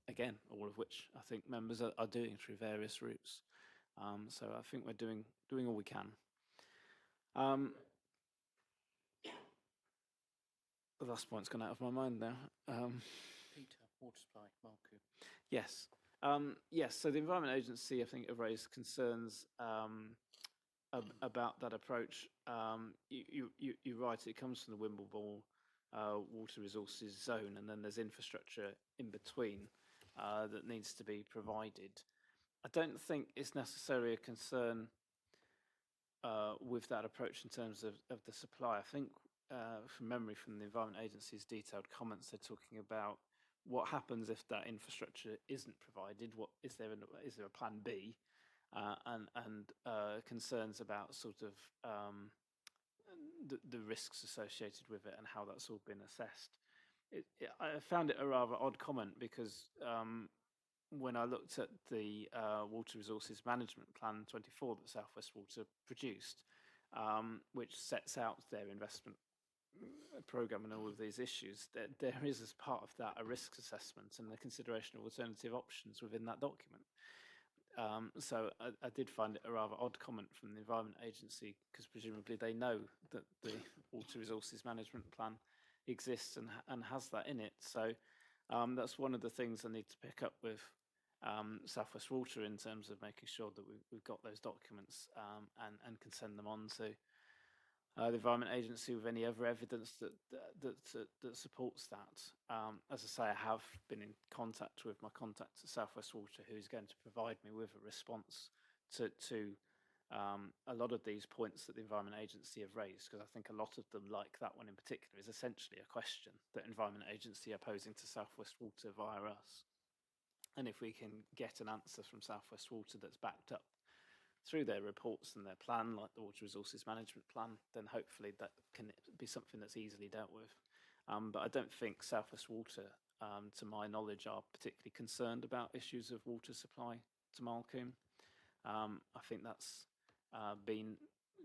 Speaker 15: Again, all of which I think members are doing through various routes. So I think we're doing all we can. The last point's gone out of my mind now.
Speaker 1: Peter, water supply, Malcolm.
Speaker 15: Yes. Yes, so the Environment Agency, I think, have raised concerns about that approach. You're right, it comes from the Wimbleball water resources zone, and then there's infrastructure in between that needs to be provided. I don't think it's necessarily a concern with that approach in terms of the supply. I think, from memory from the Environment Agency's detailed comments, they're talking about what happens if that infrastructure isn't provided. Is there a plan B, and concerns about sort of the risks associated with it and how that's all been assessed. I found it a rather odd comment because when I looked at the Water Resources Management Plan 24 that South West Water produced, which sets out their investment programme and all of these issues, there is, as part of that, a risk assessment and the consideration of alternative options within that document. So I did find it a rather odd comment from the Environment Agency, because presumably they know that the Water Resources Management Plan exists and has that in it. So that's one of the things I need to pick up with South West Water in terms of making sure that we've got those documents and can send them on to the Environment Agency with any other evidence that supports that. As I say, I have been in contact with my contact at South West Water, who's going to provide me with a response to a lot of these points that the Environment Agency have raised, because I think a lot of them, like that one in particular, is essentially a question that Environment Agency are posing to South West Water via us. And if we can get an answer from South West Water that's backed up through their reports and their plan, like the Water Resources Management Plan, then hopefully that can be something that's easily dealt with. But I don't think South West Water, to my knowledge, are particularly concerned about issues of water supply to Malcolm. I think that's been,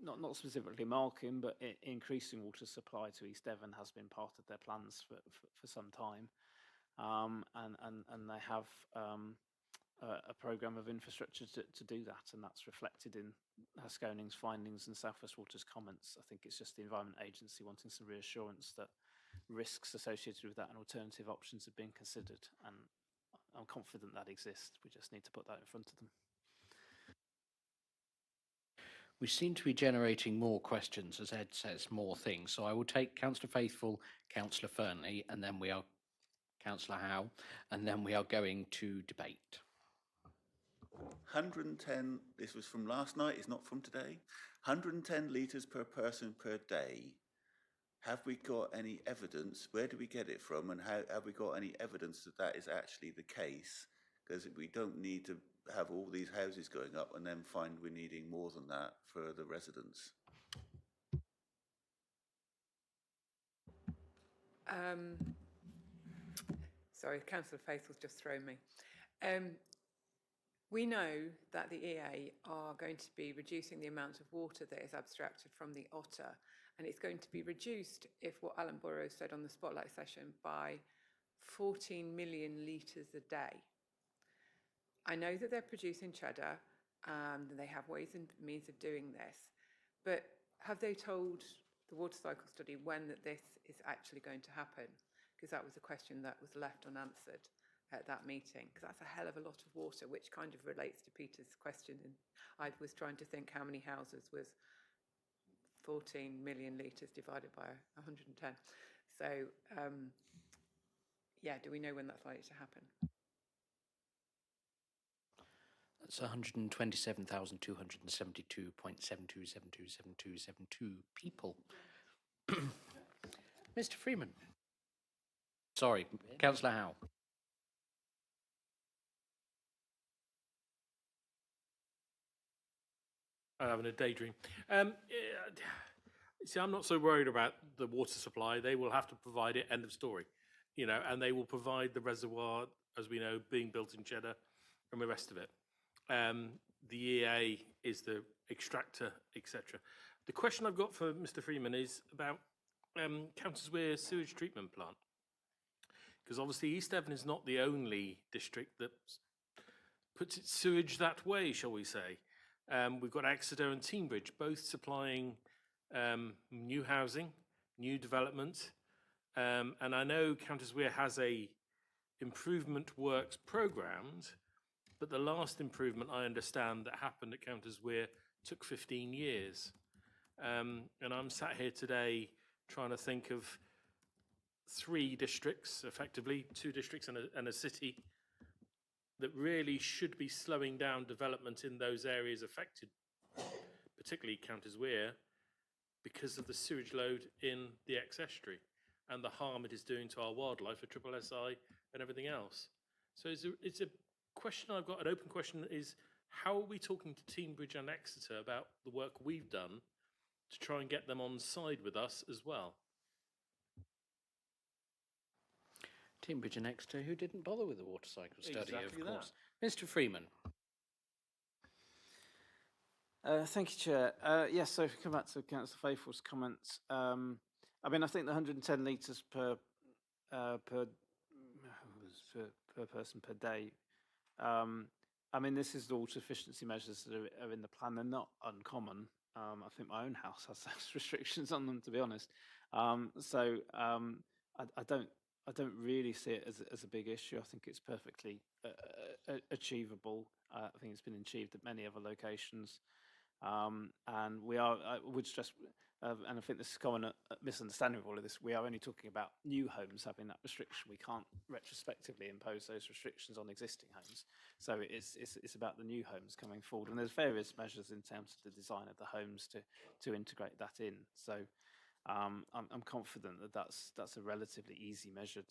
Speaker 15: not specifically Malcolm, but increasing water supply to East Devon has been part of their plans for some time. And they have a programme of infrastructure to do that, and that's reflected in Hasconing's findings and South West Water's comments. I think it's just the Environment Agency wanting some reassurance that risks associated with that and alternative options have been considered, and I'm confident that exists. We just need to put that in front of them.
Speaker 1: We seem to be generating more questions as Ed says more things. So I will take Councillor Faithful, Councillor Fernley, and then we are Councillor Howe, and then we are going to debate.
Speaker 17: 110, this was from last night, it's not from today. 110 litres per person per day. Have we got any evidence? Where do we get it from? And how have we got any evidence that that is actually the case? Because we don't need to have all these houses going up and then find we're needing more than that for the residents.
Speaker 8: Sorry, Councillor Faithful's just thrown me. We know that the EA are going to be reducing the amount of water that is abstracted from the Otter, and it's going to be reduced, if what Alan Burrows said on the Spotlight session, by 14 million litres a day. I know that they're producing cheddar, and they have ways and means of doing this, but have they told the water cycle study when that this is actually going to happen? Because that was a question that was left unanswered at that meeting, because that's a hell of a lot of water, which kind of relates to Peter's question. And I was trying to think how many houses was 14 million litres divided by 110. So, yeah, do we know when that's likely to happen?
Speaker 1: That's 127,272.72727272 people. Mr. Freeman. Sorry, Councillor Howe.
Speaker 20: I'm having a daydream. See, I'm not so worried about the water supply. They will have to provide it, end of story. You know, and they will provide the reservoir, as we know, being built in Cheddar and the rest of it. The EA is the extractor, etc. The question I've got for Mr. Freeman is about Counters Weir sewage treatment plant. Because obviously East Devon is not the only district that puts its sewage that way, shall we say. We've got Exeter and Teignbridge, both supplying new housing, new development. And I know Counters Weir has a improvement works programmed, but the last improvement I understand that happened at Counters Weir took 15 years. And I'm sat here today trying to think of 3 districts, effectively 2 districts and a city, that really should be slowing down development in those areas affected, particularly Counters Weir, because of the sewage load in the ex-estuary and the harm it is doing to our wildlife for Triple SI and everything else. So it's a question I've got, an open question is, how are we talking to Teignbridge and Exeter about the work we've done to try and get them on side with us as well?
Speaker 1: Teignbridge and Exeter, who didn't bother with the water cycle study,
Speaker 20: Exactly
Speaker 1: of course. Mr. Freeman.
Speaker 15: Thank you, Chair. Yes, so if we come back to Councillor Faithful's comments, I mean, I think the 110 litres per person per day. I mean, this is the water efficiency measures that are in the plan. They're not uncommon. I think my own house has those restrictions on them, to be honest. So I don't really see it as a big issue. I think it's perfectly achievable. I think it's been achieved at many other locations. And we are, I would stress, and I think this is a common misunderstanding of all of this, we are only talking about new homes having that restriction. We can't retrospectively impose those restrictions on existing homes. So it's about the new homes coming forward. And there's various measures in terms of the design of the homes to integrate that in. So I'm confident that that's a relatively easy measure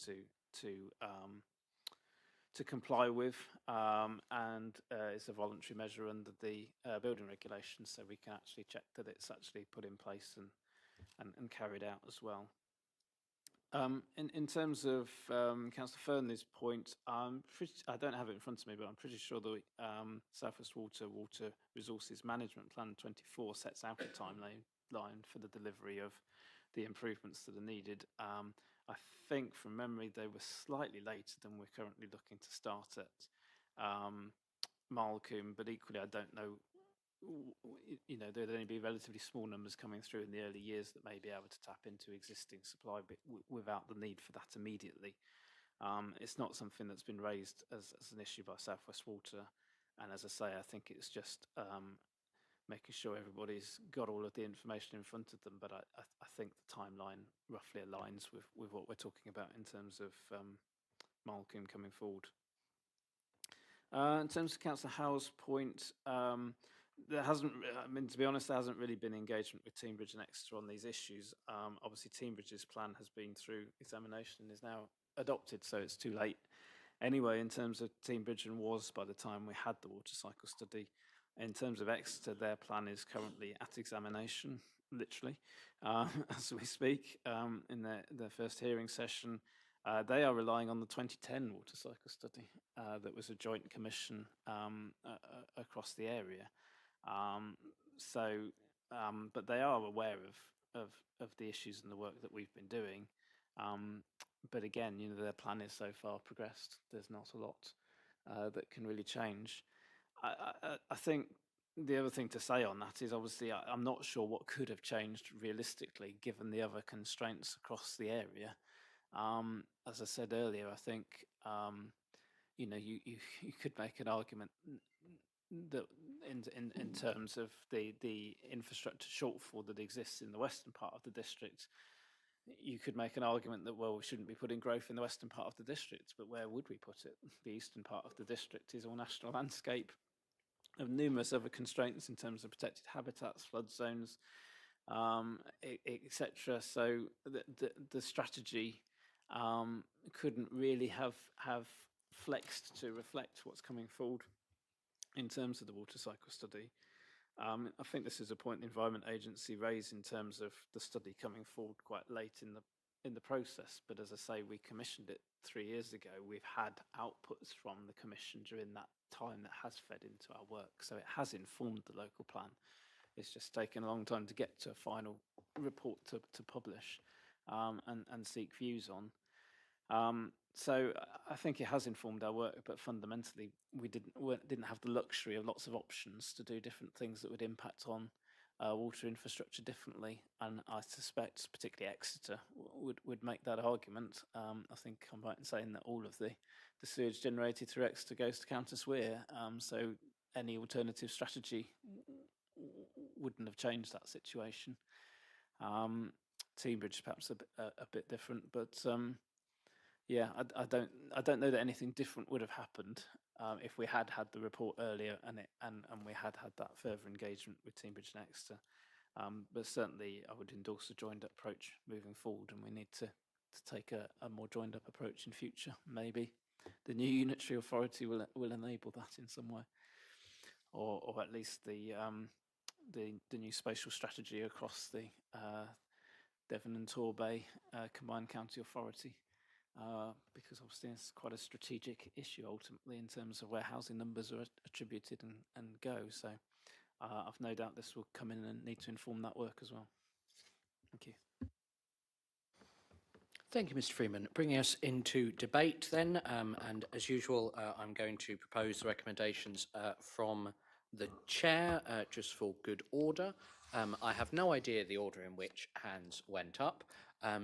Speaker 15: to comply with, and it's a voluntary measure under the building regulations, so we can actually check that it's actually put in place and carried out as well. In terms of Councillor Fernley's point, I don't have it in front of me, but I'm pretty sure the South West Water Resources Management Plan 24 sets out a timeline for the delivery of the improvements that are needed. I think from memory they were slightly later than we're currently looking to start at Malcolm, but equally I don't know, there'd only be relatively small numbers coming through in the early years that may be able to tap into existing supply, but without the need for that immediately. It's not something that's been raised as an issue by South West Water, and as I say, I think it's just making sure everybody's got all of the information in front of them, but I think the timeline roughly aligns with what we're talking about in terms of Malcolm coming forward. In terms of Councillor Howe's point, there hasn't, to be honest, there hasn't really been engagement with Teambridge and Exeter on these issues. Obviously, Teambridge's plan has been through examination and is now adopted, so it's too late. Anyway, in terms of Teambridge and was by the time we had the water cycle study. In terms of Exeter, their plan is currently at examination, literally, as we speak, in their first hearing session. They are relying on the 2010 water cycle study that was a joint commission across the area. But they are aware of the issues and the work that we've been doing. But again, their plan is so far progressed. There's not a lot that can really change. I think the other thing to say on that is obviously I'm not sure what could have changed realistically given the other constraints across the area. As I said earlier, I think you could make an argument that in terms of the infrastructure shortfall that exists in the western part of the district, you could make an argument that, well, we shouldn't be putting growth in the western part of the district, but where would we put it? The eastern part of the district is all national landscape of numerous other constraints in terms of protected habitats, flood zones, etc. So the strategy couldn't really have flexed to reflect what's coming forward in terms of the water cycle study. I think this is a point the Environment Agency raised in terms of the study coming forward quite late in the process. But as I say, we commissioned it 3 years ago. We've had outputs from the commission during that time that has fed into our work. So it has informed the local plan. It's just taken a long time to get to a final report to publish and seek views on. So I think it has informed our work, but fundamentally we didn't have the luxury of lots of options to do different things that would impact on water infrastructure differently. And I suspect particularly Exeter would make that argument. I think I'm right in saying that all of the sewage generated through Exeter goes to Countess Weir. So any alternative strategy wouldn't have changed that situation. Teambridge perhaps a bit different, but yeah, I don't know that anything different would have happened if we had the report earlier and we had that further engagement with Teambridge and Exeter. But certainly, I would endorse a joined-up approach moving forward, and we need to take a more joined-up approach in future. Maybe the new unitary authority will enable that in some way, or at least the new spatial strategy across the Devon and Torbay combined county authority. Because obviously it's quite a strategic issue ultimately in terms of where housing numbers are attributed and go. So I've no doubt this will come in and need to inform that work as well. Thank you.
Speaker 1: Thank you, Mr. Freeman. Bringing us into debate then, and as usual, I'm going to propose the recommendations from the chair, just for good order. I have no idea the order in which hands went up,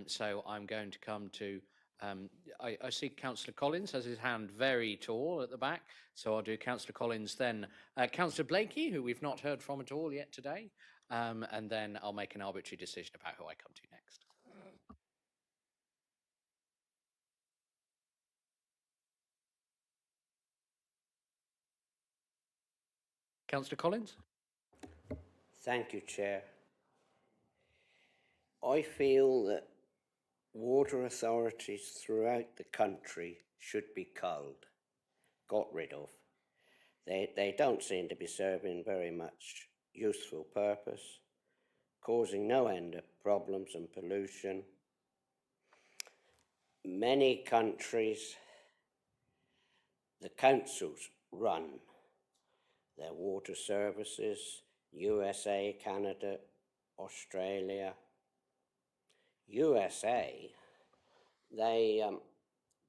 Speaker 1: so I'm going to come to I see Councillor Collins has his hand very tall at the back, so I'll do Councillor Collins, then Councillor Blakey, who we've not heard from at all yet today, and then I'll make an arbitrary decision about who I come to next. Councillor Collins?
Speaker 3: Thank you, Chair. I feel that water authorities throughout the country should be culled, got rid of. They don't seem to be serving very much useful purpose, causing no end of problems and pollution. Many countries, the councils run their water services, USA, Canada, Australia. USA, they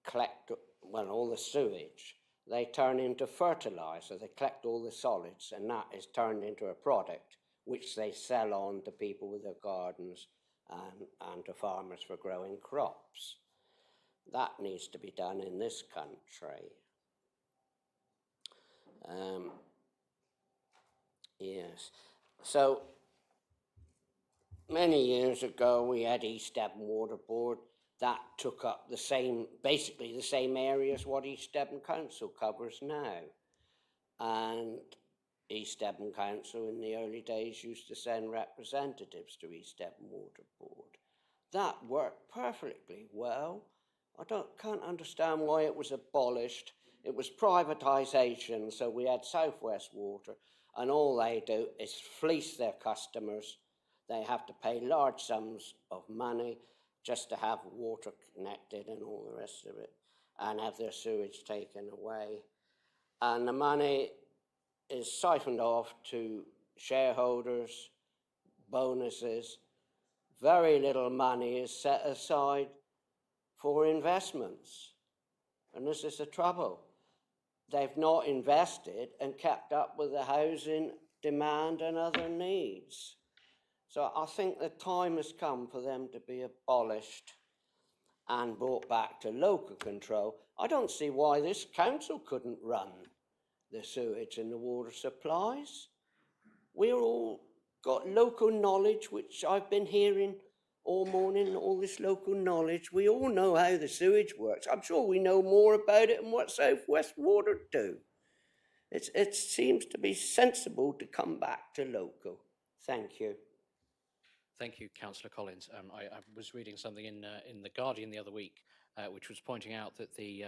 Speaker 3: collect, well, all the sewage. They turn into fertilizer. They collect all the solids, and that is turned into a product which they sell on to people with their gardens and to farmers for growing crops. That needs to be done in this country. Yes. So, many years ago, we had East Devon Water Board that took up the same, basically the same areas what East Devon Council covers now. And East Devon Council in the early days used to send representatives to East Devon Water Board. That worked perfectly well. I can't understand why it was abolished. It was privatisation, so we had South West Water, and all they do is fleece their customers. They have to pay large sums of money just to have water connected and all the rest of it, and have their sewage taken away. And the money is siphoned off to shareholders, bonuses. Very little money is set aside for investments. And this is the trouble. They've not invested and kept up with the housing demand and other needs. So I think the time has come for them to be abolished and brought back to local control. I don't see why this council couldn't run the sewage and the water supplies. We're all got local knowledge, which I've been hearing all morning, all this local knowledge. We all know how the sewage works. I'm sure we know more about it than what South West Water do. It seems to be sensible to come back to local. Thank you.
Speaker 1: Thank you, Councillor Collins. I was reading something in The Guardian the other week, which was pointing out that the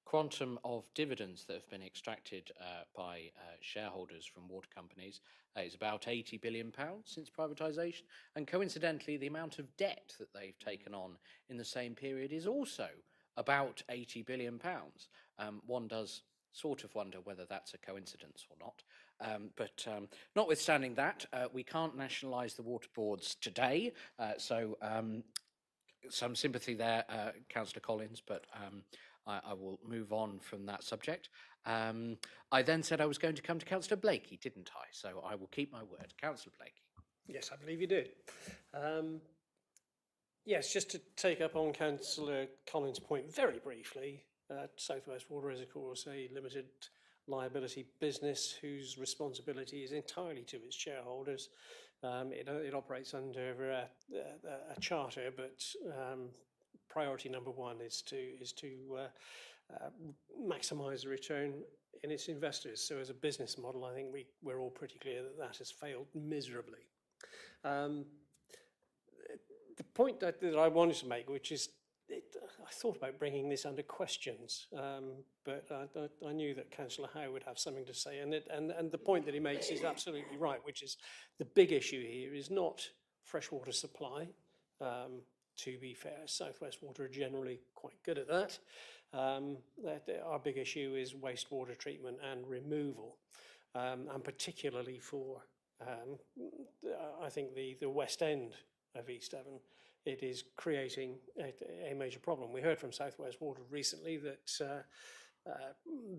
Speaker 1: quantum of dividends that have been extracted by shareholders from water companies is about £80 billion since privatisation. And coincidentally, the amount of debt that they've taken on in the same period is also about £80 billion. One does sort of wonder whether that's a coincidence or not. But notwithstanding that, we can't nationalise the water boards today. So some sympathy there, Councillor Collins, but I will move on from that subject. I then said I was going to come to Councillor Blakey, didn't I? So I will keep my word. Councillor Blakey.
Speaker 21: Yes, I believe you did. Yes, just to take up on Councillor Collins' point very briefly, South West Water is, of course, a limited liability business whose responsibility is entirely to its shareholders. It operates under a charter, but priority number one is to maximise the return in its investors. So as a business model, I think we're all pretty clear that that has failed miserably. The point that I wanted to make, which is, I thought about bringing this under questions, but I knew that Councillor Howe would have something to say, and the point that he makes is absolutely right, which is the big issue here is not freshwater supply. To be fair, South West Water are generally quite good at that. Our big issue is wastewater treatment and removal, and particularly for, I think, the west end of East Devon. It is creating a major problem. We heard from South West Water recently that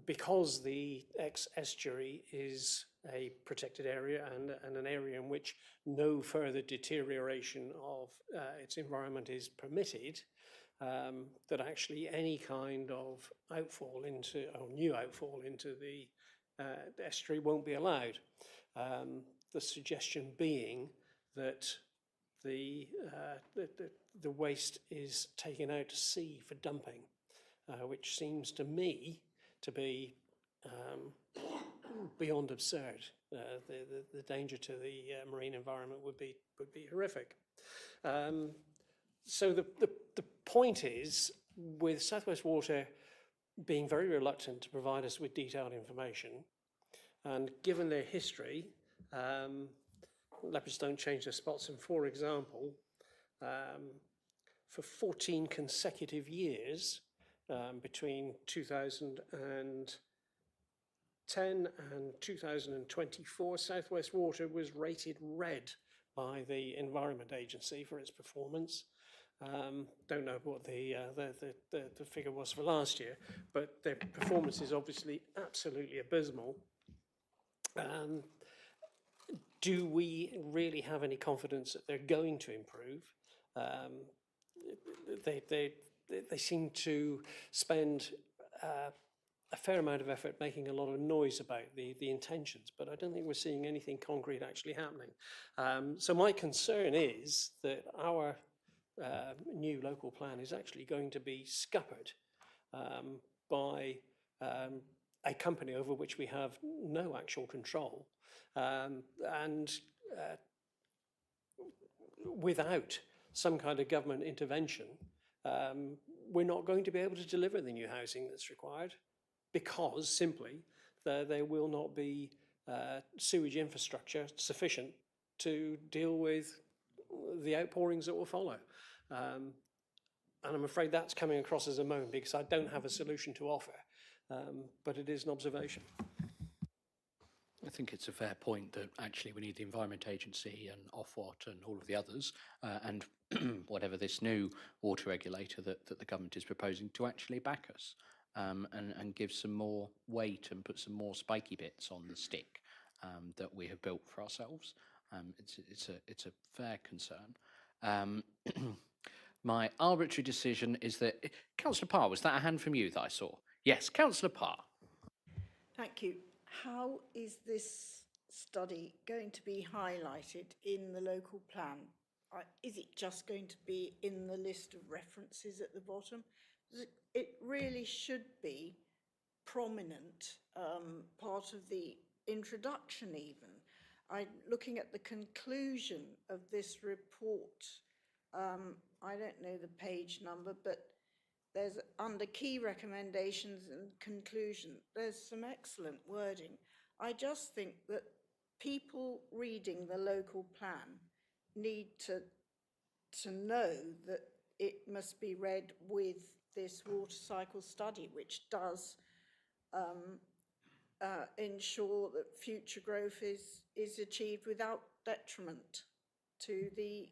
Speaker 21: because the ex-estuary is a protected area and an area in which no further deterioration of its environment is permitted, that actually any kind of outfall into, or new outfall into the estuary won't be allowed. The suggestion being that the waste is taken out to sea for dumping, which seems to me to be beyond absurd. The danger to the marine environment would be horrific. So the point is, with South West Water being very reluctant to provide us with detailed information, and given their history, leopards don't change their spots, and for example, for 14 consecutive years, between 2010 and 2024, South West Water was rated red by the Environment Agency for its performance. Don't know what the figure was for last year, but their performance is obviously absolutely abysmal. Do we really have any confidence that they're going to improve? They seem to spend a fair amount of effort making a lot of noise about the intentions, but I don't think we're seeing anything concrete actually happening. So my concern is that our new local plan is actually going to be scuppered by a company over which we have no actual control, and without some kind of government intervention, we're not going to be able to deliver the new housing that's required, because simply there will not be sewage infrastructure sufficient to deal with the outpourings that will follow. And I'm afraid that's coming across as a moan, because I don't have a solution to offer, but it is an observation.
Speaker 1: I think it's a fair point that actually we need the Environment Agency and Ofwat and all of the others, and whatever this new water regulator that the government is proposing, to actually back us and give some more weight and put some more spiky bits on the stick that we have built for ourselves. It's a fair concern. My arbitrary decision is that, Councillor Parr, was that a hand from you that I saw? Yes, Councillor Parr.
Speaker 18: Thank you. How is this study going to be highlighted in the local plan? Is it just going to be in the list of references at the bottom? It really should be prominent, part of the introduction even. Looking at the conclusion of this report, I don't know the page number, but there's under key recommendations and conclusion, there's some excellent wording. I just think that people reading the local plan need to know that it must be read with this water cycle study, which does ensure that future growth is achieved without detriment to the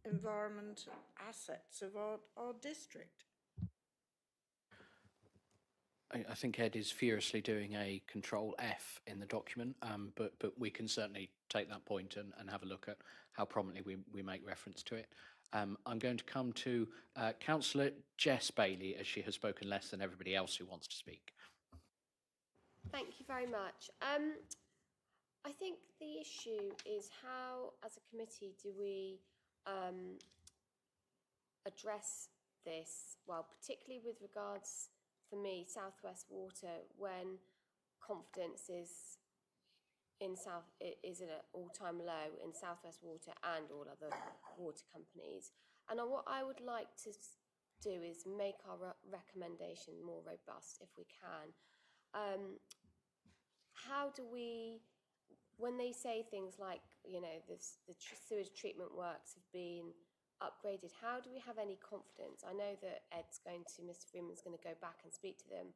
Speaker 18: environment assets of our district.
Speaker 1: I think Ed is furiously doing a Control F in the document, but we can certainly take that point and have a look at how prominently we make reference to it. I'm going to come to Councillor Jess Bailey, as she has spoken less than everybody else who wants to speak.
Speaker 5: Thank you very much. I think the issue is how, as a committee, do we address this, well, particularly with regards, for me, South West Water, when confidence is at an all-time low in South West Water and all other water companies. And what I would like to do is make our recommendation more robust, if we can. How do we, when they say things like, you know, the sewage treatment works have been upgraded, how do we have any confidence? I know that Mr. Freeman's going to go back and speak to them,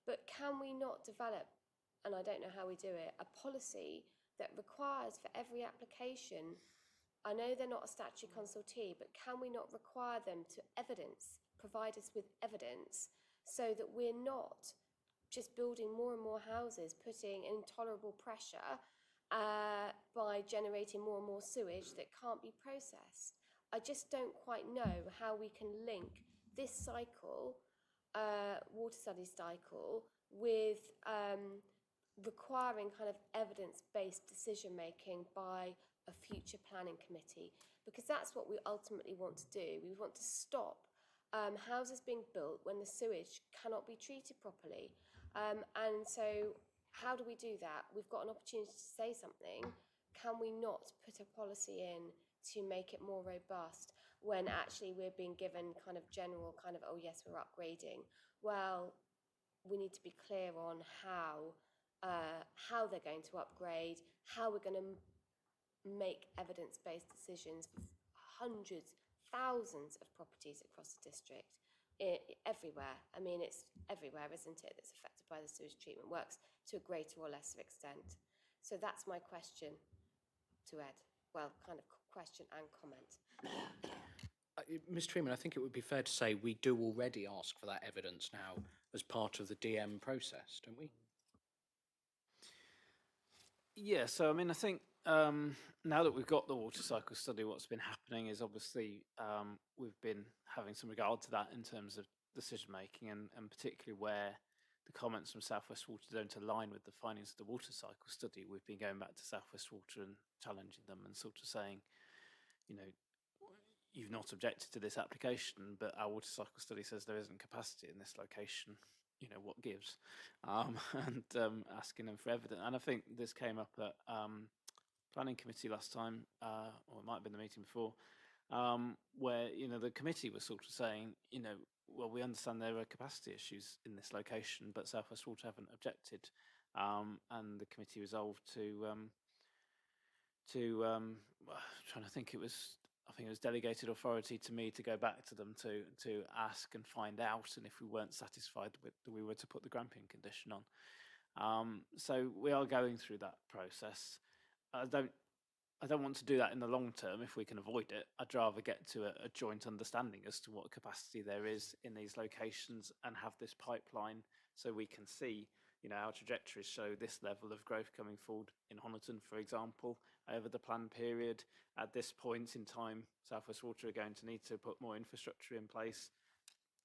Speaker 5: but can we not develop, and I don't know how we do it, a policy that requires for every application, I know they're not a statutory consultee, but can we not require them to provide us with evidence, so that we're not just building more and more houses, putting intolerable pressure by generating more and more sewage that can't be processed? I just don't quite know how we can link this cycle, water study cycle, with requiring kind of evidence-based decision-making by a future planning committee, because that's what we ultimately want to do. We want to stop houses being built when the sewage cannot be treated properly. And so how do we do that? We've got an opportunity to say something. Can we not put a policy in to make it more robust when actually we're being given kind of general kind of, oh yes, we're upgrading? Well, we need to be clear on how they're going to upgrade, how we're going to make evidence-based decisions for hundreds, thousands of properties across the district, everywhere. I mean, it's everywhere, isn't it, that's affected by the sewage treatment works to a greater or lesser extent. So that's my question to Ed. Well, kind of question and comment.
Speaker 1: Mr. Freeman, I think it would be fair to say we do already ask for that evidence now as part of the DM process, don't we?
Speaker 15: Yeah, so I mean, I think now that we've got the water cycle study, what's been happening is obviously we've been having some regard to that in terms of decision making, and particularly where the comments from South West Water don't align with the findings of the water cycle study. We've been going back to South West Water and challenging them and sort of saying, you know, you've not objected to this application, but our water cycle study says there isn't capacity in this location. You know, what gives? And asking them for evidence. And I think this came up at planning committee last time, or it might have been the meeting before, where, you know, the committee was sort of saying, you know, well, we understand there are capacity issues in this location, but South West Water haven't objected. And the committee resolved to trying to think, I think it was delegated authority to me to go back to them to ask and find out, and if we weren't satisfied with, we were to put the gramping condition on. So we are going through that process. I don't want to do that in the long term if we can avoid it. I'd rather get to a joint understanding as to what capacity there is in these locations and have this pipeline so we can see, you know, our trajectories show this level of growth coming forward in Honiton, for example, over the planned period. At this point in time, South West Water are going to need to put more infrastructure in place,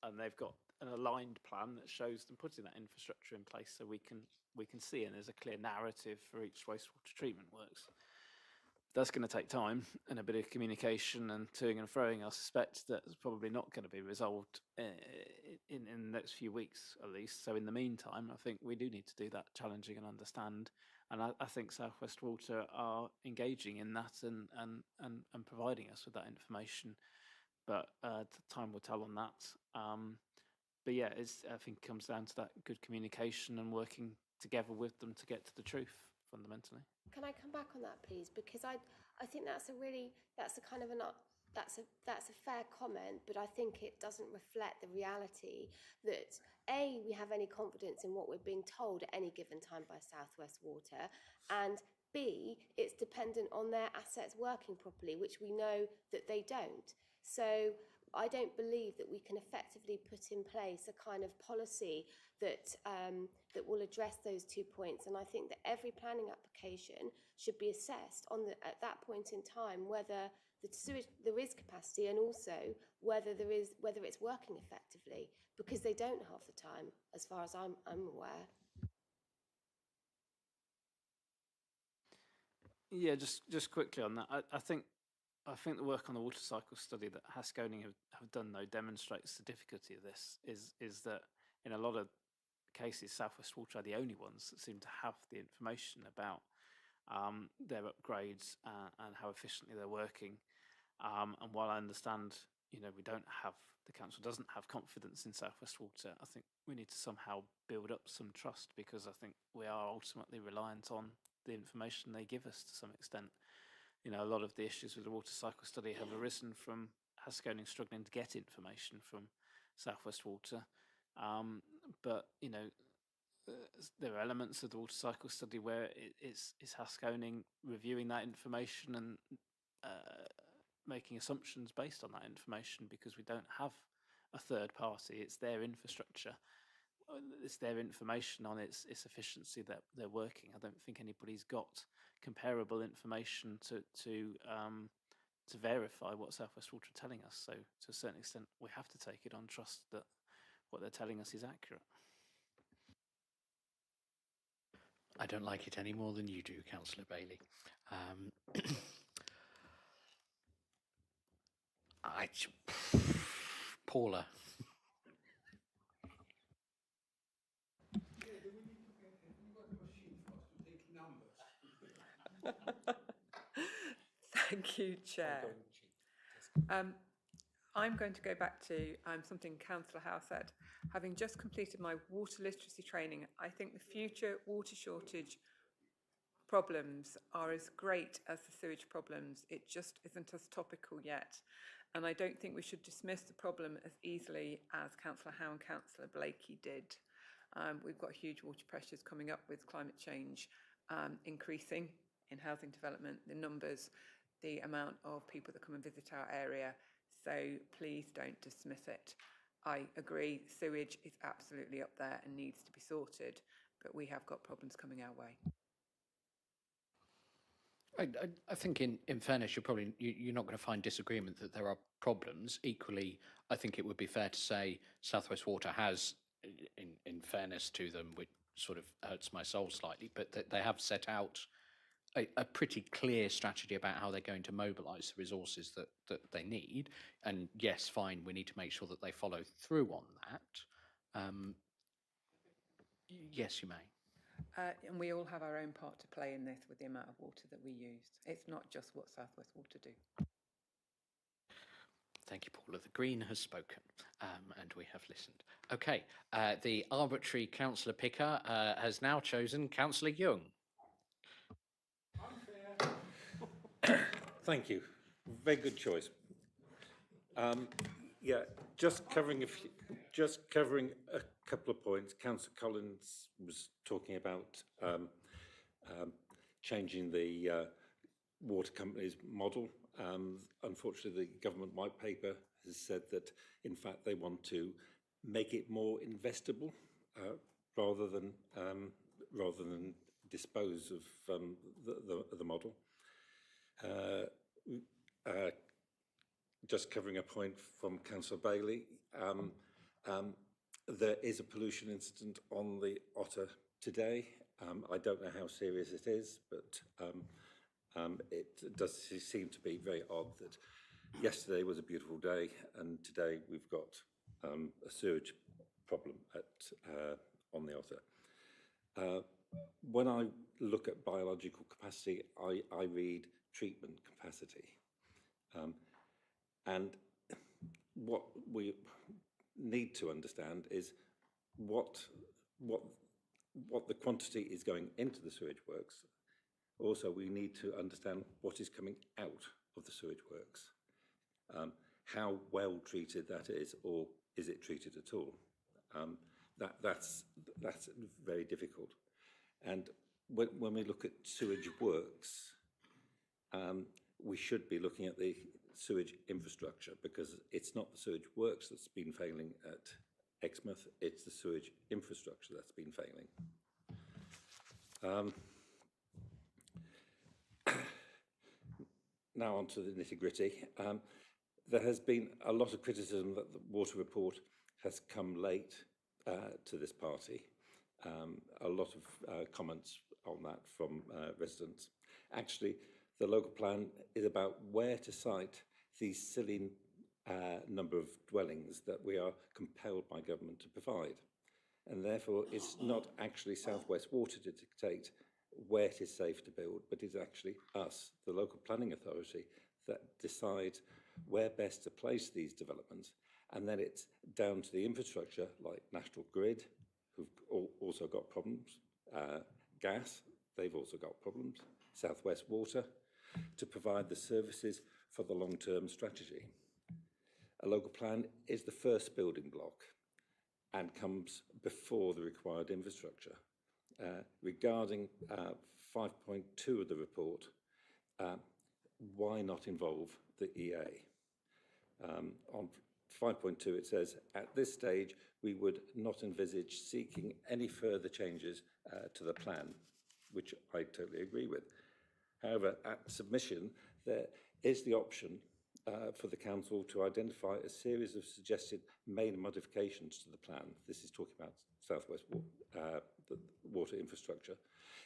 Speaker 15: and they've got an aligned plan that shows them putting that infrastructure in place so we can see, and there's a clear narrative for each wastewater treatment works. That's going to take time and a bit of communication and toing and froing. I suspect that's probably not going to be resolved in the next few weeks, at least. So in the meantime, I think we do need to do that challenging and understand. And I think South West Water are engaging in that and providing us with that information. But time will tell on that. But yeah, I think it comes down to that good communication and working together with them to get to the truth, fundamentally.
Speaker 5: Can I come back on that, please? Because I think that's a kind of that's a fair comment, but I think it doesn't reflect the reality that A, we have any confidence in what we're being told at any given time by South West Water, and B, it's dependent on their assets working properly, which we know that they don't. So I don't believe that we can effectively put in place a kind of policy that that will address those 2 points. And I think that every planning application should be assessed at that point in time whether there is capacity, and also whether it's working effectively, because they don't half the time, as far as I'm aware.
Speaker 15: Yeah, just quickly on that, I think the work on the water cycle study that Haskoning have done, though, demonstrates the difficulty of this. Is that in a lot of cases, South West Water are the only ones that seem to have the information about their upgrades and how efficiently they're working. And while I understand, you know, the council doesn't have confidence in South West Water, I think we need to somehow build up some trust, because I think we are ultimately reliant on the information they give us to some extent. You know, a lot of the issues with the water cycle study have arisen from Haskoning struggling to get information from South West Water. But, you know, there are elements of the water cycle study where it's Haskoning reviewing that information and making assumptions based on that information, because we don't have a third party. It's their infrastructure. It's their information on its efficiency that they're working. I don't think anybody's got comparable information to to verify what South West Water are telling us. So to a certain extent, we have to take it on trust that what they're telling us is accurate.
Speaker 1: I don't like it any more than you do, Councillor Bailey. Paula.
Speaker 8: Thank you, Chair. I'm going to go back to something Councillor Howe said. Having just completed my water literacy training, I think the future water shortage problems are as great as the sewage problems. It just isn't as topical yet. And I don't think we should dismiss the problem as easily as Councillor Howe and Councillor Blakey did. We've got huge water pressures coming up with climate change increasing in housing development, the numbers, the amount of people that come and visit our area. So please don't dismiss it. I agree, sewage is absolutely up there and needs to be sorted, but we have got problems coming our way.
Speaker 1: I think in fairness, you're not going to find disagreement that there are problems. Equally, I think it would be fair to say South West Water has, in fairness to them, which sort of hurts my soul slightly, but that they have set out a pretty clear strategy about how they're going to mobilise the resources that they need. And yes, fine, we need to make sure that they follow through on that. Yes, you may.
Speaker 8: And we all have our own part to play in this with the amount of water that we use. It's not just what South West Water do.
Speaker 1: Thank you, Paula. The Green has spoken, and we have listened. Okay, the arbitrary councillor picker has now chosen Councillor Young.
Speaker 10: Thank you. Very good choice. Yeah, just covering a couple of points. Councillor Collins was talking about changing the water company's model. Unfortunately, the government white paper has said that, in fact, they want to make it more investable rather than dispose of the model. Just covering a point from Councillor Bailey, there is a pollution incident on the Otter today. I don't know how serious it is, but it does seem to be very odd that yesterday was a beautiful day and today we've got a sewage problem on the Otter. When I look at biological capacity, I read treatment capacity. And what we need to understand is what the quantity is going into the sewage works. Also, we need to understand what is coming out of the sewage works. How well treated that is, or is it treated at all? That's very difficult. And when we look at sewage works, we should be looking at the sewage infrastructure, because it's not the sewage works that's been failing at Exmouth, it's the sewage infrastructure that's been failing. Now on to the nitty-gritty. There has been a lot of criticism that the water report has come late to this party. A lot of comments on that from residents. Actually, the local plan is about where to site these silly number of dwellings that we are compelled by government to provide. And therefore, it's not actually South West Water to dictate where it is safe to build, but it's actually us, the local planning authority, that decides where best to place these developments. And then it's down to the infrastructure, like National Grid, who've also got problems, gas, they've also got problems, South West Water, to provide the services for the long-term strategy. A local plan is the first building block and comes before the required infrastructure. Regarding 5.2 of the report, why not involve the EA? On 5.2 it says, at this stage we would not envisage seeking any further changes to the plan, which I totally agree with. However, at submission, there is the option for the council to identify a series of suggested main modifications to the plan. This is talking about South West the water infrastructure.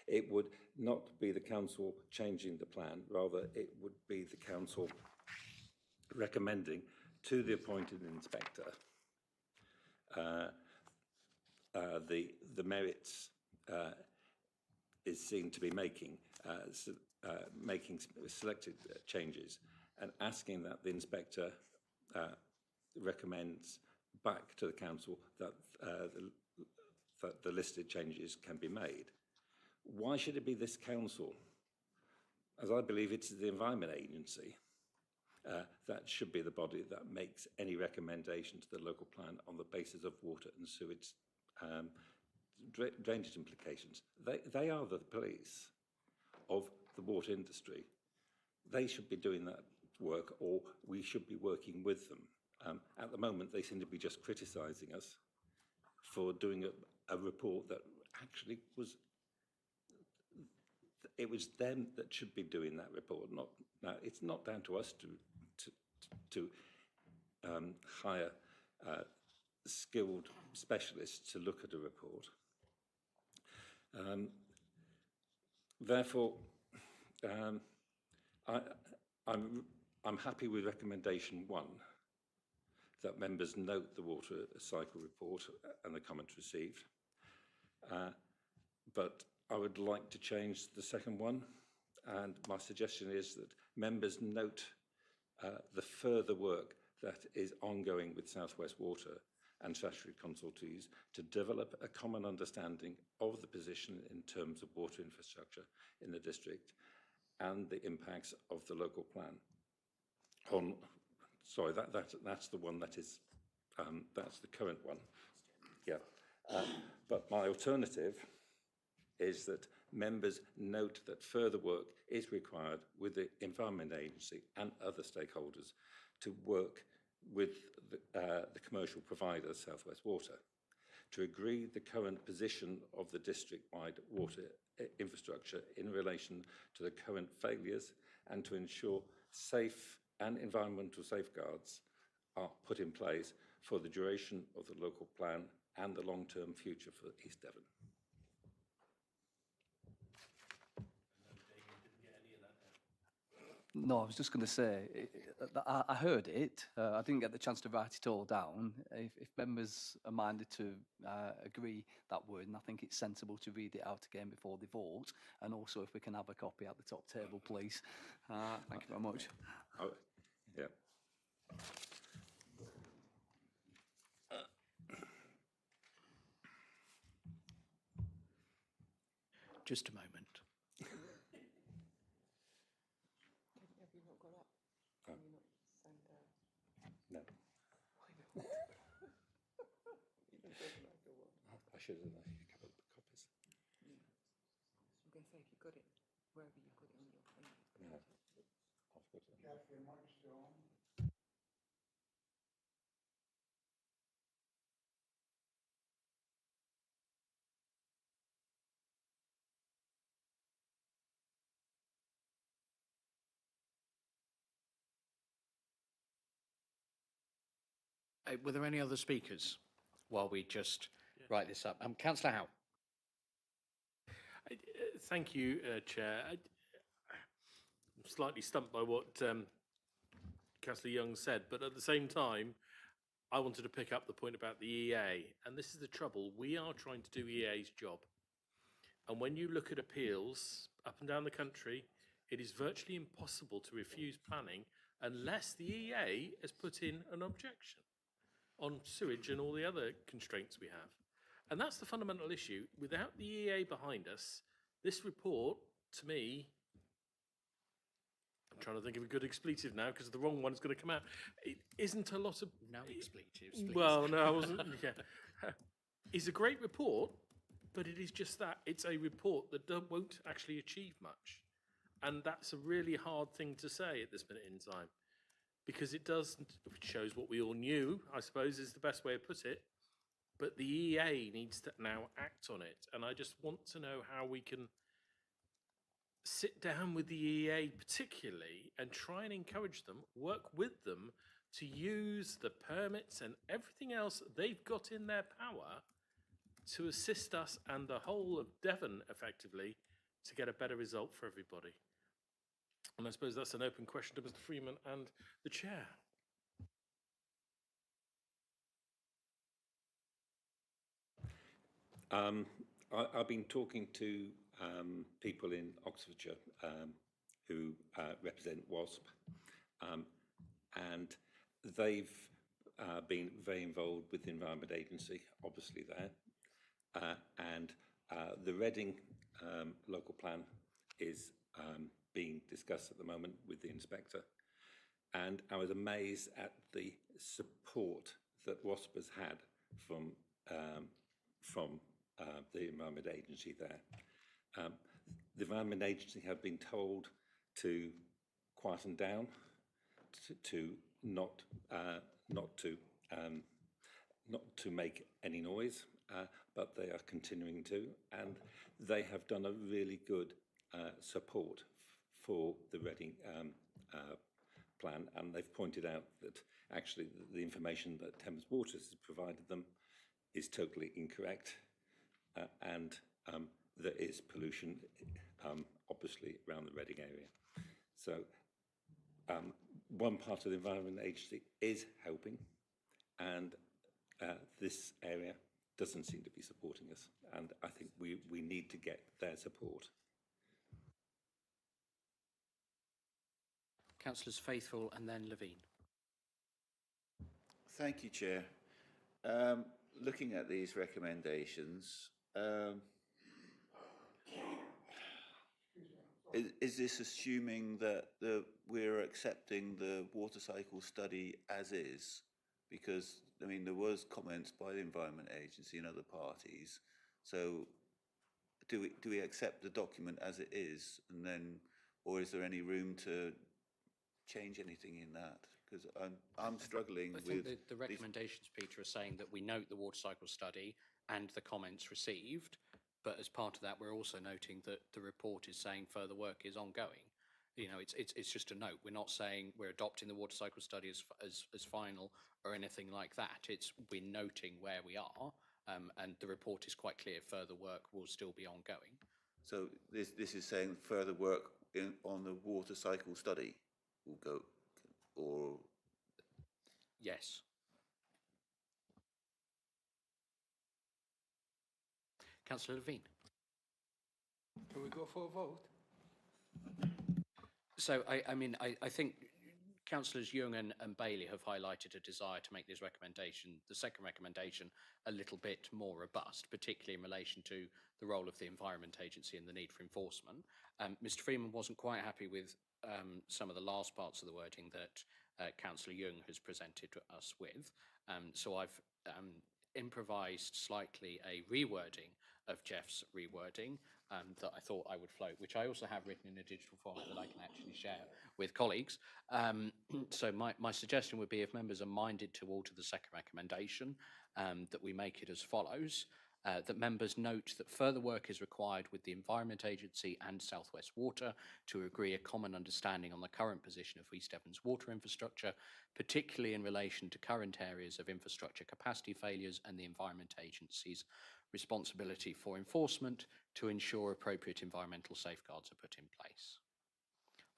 Speaker 10: It would not be the council changing the plan, rather it would be the council recommending to the appointed inspector the merits is seen to be making selected changes, and asking that the inspector recommends back to the council that the listed changes can be made. Why should it be this council? As I believe it's the Environment Agency that should be the body that makes any recommendation to the local plan on the basis of water and sewage drainage implications. They are the police of the water industry. They should be doing that work, or we should be working with them. At the moment, they seem to be just criticising us for doing a report that actually was, it was them that should be doing that report. Now, it's not down to us to hire skilled specialists to look at a report. Therefore, I'm happy with recommendation 1, that members note the water cycle report and the comments received. But I would like to change the second one, and my suggestion is that members note the further work that is ongoing with South West Water and statutory consultees to develop a common understanding of the position in terms of water infrastructure in the district and the impacts of the local plan. Sorry, that's the one that is, that's the current one. Yeah, but my alternative is that members note that further work is required with the Environment Agency and other stakeholders to work with the commercial provider, South West Water, to agree the current position of the district-wide water infrastructure in relation to the current failures, and to ensure safe and environmental safeguards are put in place for the duration of the local plan and the long-term future for East Devon.
Speaker 19: No, I was just going to say, I heard it. I didn't get the chance to write it all down. If members are minded to agree that word, and I think it's sensible to read it out again before they vote, and also if we can have a copy at the top table, please. Thank you very much.
Speaker 10: Oh, yeah.
Speaker 1: Just a moment.
Speaker 10: No. I should have a couple of copies.
Speaker 8: I'm going to say, if you've got it, wherever you've got it on your phone.
Speaker 10: No, I've got it.
Speaker 4: Kathy, your mic's still on.
Speaker 1: Were there any other speakers while we just write this up? Councillor Howe.
Speaker 20: Thank you, Chair. I'm slightly stumped by what Councillor Young said, but at the same time, I wanted to pick up the point about the EA, and this is the trouble. We are trying to do EA's job. And when you look at appeals up and down the country, it is virtually impossible to refuse planning unless the EA has put in an objection on sewage and all the other constraints we have. And that's the fundamental issue. Without the EA behind us, this report, to me, I'm trying to think of a good expletive now because the wrong one's going to come out. It isn't a lot of...
Speaker 1: No expletives, please.
Speaker 20: Well, no, I wasn't... Yeah. It's a great report, but it is just that. It's a report that won't actually achieve much. And that's a really hard thing to say at this minute in time. Because it shows what we all knew, I suppose, is the best way to put it. But the EA needs to now act on it. And I just want to know how we can sit down with the EA particularly and try and encourage them, work with them to use the permits and everything else that they've got in their power to assist us and the whole of Devon effectively to get a better result for everybody. And I suppose that's an open question to Mr. Freeman and the chair.
Speaker 10: I've been talking to people in Oxfordshire who represent WASP, and they've been very involved with the Environment Agency, obviously there, and the Reading local plan is being discussed at the moment with the inspector, and I was amazed at the support that WASP has had from the Environment Agency there. The Environment Agency have been told to quieten down, to not to make any noise, but they are continuing to, and they have done a really good support for the Reading plan, and they've pointed out that actually the information that Thames Water has provided them is totally incorrect, and there is pollution, obviously, around the Reading area. So one part of the Environment Agency is helping, and this area doesn't seem to be supporting us, and I think we need to get their support.
Speaker 1: Councillors Faithful and then Levine.
Speaker 17: Thank you, Chair. Looking at these recommendations, is this assuming that we're accepting the water cycle study as is? Because, I mean, there was comments by the Environment Agency and other parties. So do we accept the document as it is, and then, or is there any room to change anything in that? Because I'm struggling
Speaker 1: I
Speaker 17: with...
Speaker 1: think the recommendations, Peter, are saying that we note the water cycle study and the comments received, but as part of that, we're also noting that the report is saying further work is ongoing. You know, it's just a note. We're not saying we're adopting the water cycle study as final or anything like that. We're noting where we are, and the report is quite clear. Further work will still be ongoing.
Speaker 17: So this is saying further work on the water cycle study will go, or...
Speaker 1: Yes. Councillor Levine.
Speaker 11: Can we go for a vote?
Speaker 1: So, I think Councillors Young and Bailey have highlighted a desire to make this recommendation, the second recommendation, a little bit more robust, particularly in relation to the role of the Environment Agency and the need for enforcement. Mr. Freeman wasn't quite happy with some of the last parts of the wording that Councillor Young has presented to us with. So I've improvised slightly a rewording of Jeff's rewording that I thought I would float, which I also have written in a digital format that I can actually share with colleagues. So my suggestion would be, if members are minded to alter the second recommendation, that we make it as follows. That members note that further work is required with the Environment Agency and South West Water to agree a common understanding on the current position of East Devon's water infrastructure, particularly in relation to current areas of infrastructure capacity failures and the Environment Agency's responsibility for enforcement to ensure appropriate environmental safeguards are put in place.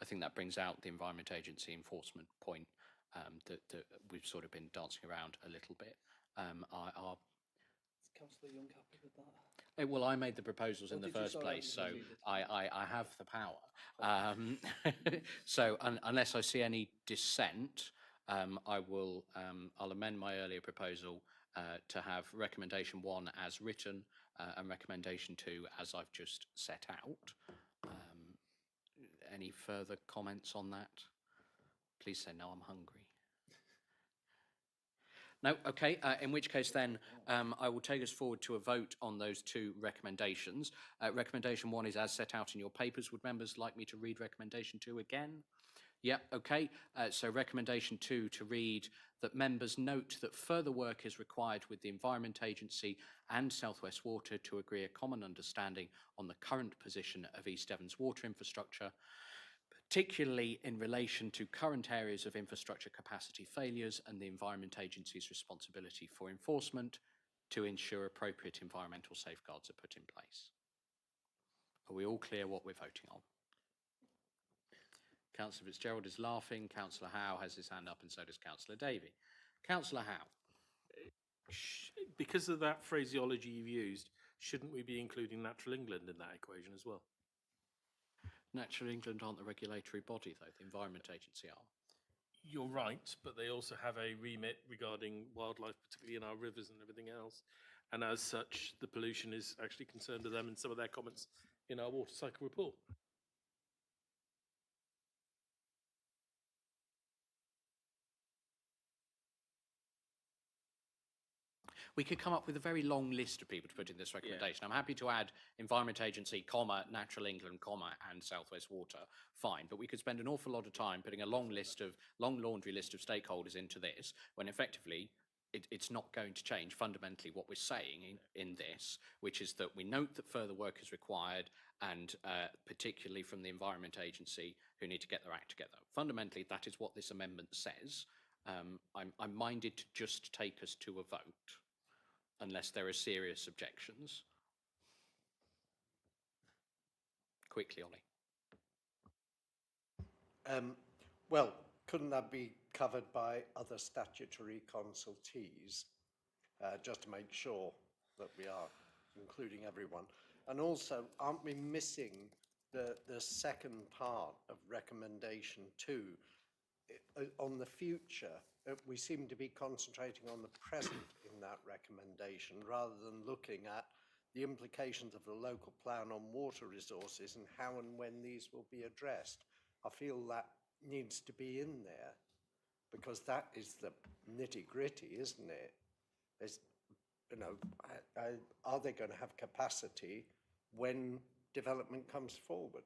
Speaker 1: I think that brings out the Environment Agency enforcement point that we've sort of been dancing around a little bit.
Speaker 19: Councillor Young happy with that?
Speaker 1: Well, I made the proposals in the first place, so I have the power. So unless I see any dissent, I'll amend my earlier proposal to have recommendation 1 as written and recommendation 2 as I've just set out. Any further comments on that? Please say no, I'm hungry. No, okay, in which case then I will take us forward to a vote on those two recommendations. Recommendation 1 is as set out in your papers. Would members like me to read recommendation 2 again? Yep, okay. So recommendation 2 to read that members note that further work is required with the Environment Agency and South West Water to agree a common understanding on the current position of East Devon's water infrastructure, particularly in relation to current areas of infrastructure capacity failures and the Environment Agency's responsibility for enforcement to ensure appropriate environmental safeguards are put in place. Are we all clear what we're voting on? Councillor Fitzgerald is laughing, Councillor Howe has his hand up, and so does Councillor Davey. Councillor Howe.
Speaker 20: Because of that phraseology you've used, shouldn't we be including Natural England in that equation as well?
Speaker 1: Natural England aren't the regulatory body, though. The Environment Agency are.
Speaker 20: You're right, but they also have a remit regarding wildlife, particularly in our rivers and everything else. And as such, the pollution is actually concerned to them in some of their comments in our water cycle report.
Speaker 1: We could come up with a very long list of people to put in this recommendation. I'm happy to add Environment Agency, comma, Natural England, comma, and South West Water, fine. But we could spend an awful lot of time putting a long laundry list of stakeholders into this, when effectively it's not going to change fundamentally what we're saying in this, which is that we note that further work is required, and particularly from the Environment Agency, who need to get their act together. Fundamentally, that is what this amendment says. I'm minded to just take us to a vote, unless there are serious objections. Quickly, Ollie.
Speaker 6: Well, couldn't that be covered by other statutory consultees, just to make sure that we are including everyone? And also, aren't we missing the second part of recommendation 2? On the future, we seem to be concentrating on the present in that recommendation rather than looking at the implications of the local plan on water resources and how and when these will be addressed. I feel that needs to be in there because that is the nitty-gritty, isn't it? There's, you know, are they going to have capacity when development comes forward?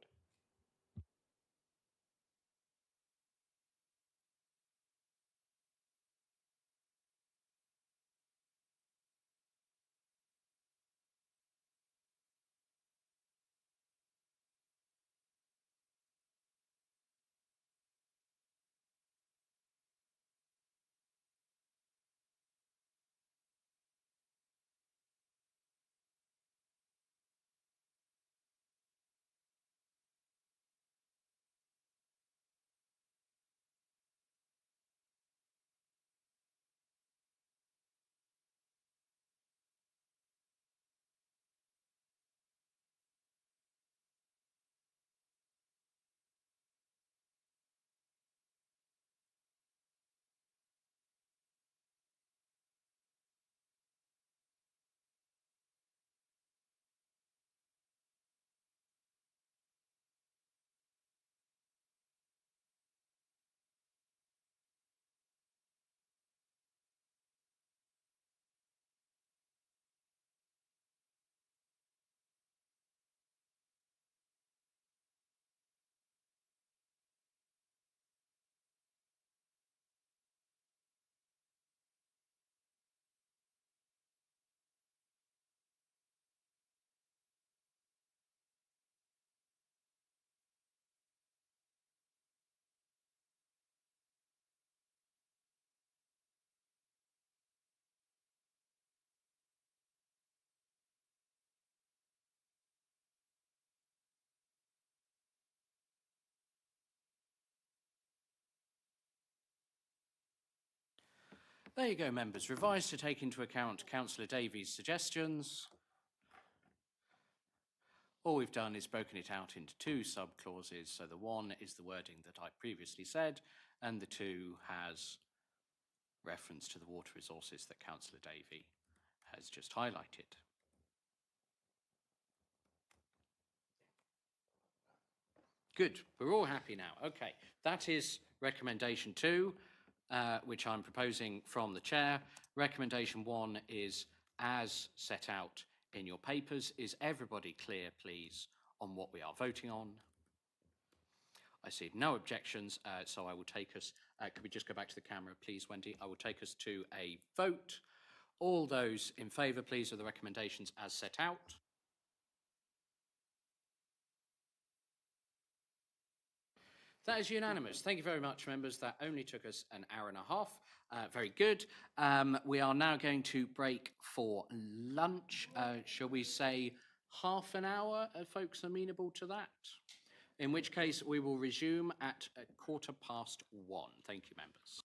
Speaker 1: There you go, members. Revised to take into account Councillor Davies' suggestions. All we've done is broken it out into 2 sub-clauses. So the 1 is the wording that I previously said, and the 2 has reference to the water resources that Councillor Davey has just highlighted. Good, we're all happy now. Okay, that is recommendation 2, which I'm proposing from the chair. Recommendation 1 is as set out in your papers. Is everybody clear, please, on what we are voting on? I see no objections, so I will take us, could we just go back to the camera, please, Wendy? I will take us to a vote. All those in favour, please, of the recommendations as set out. That is unanimous. Thank you very much, members. That only took us an hour and a half. Very good. We are now going to break for lunch. Shall we say half an hour? Are folks amenable to that? In which case, we will resume at 1:15. Thank you, members.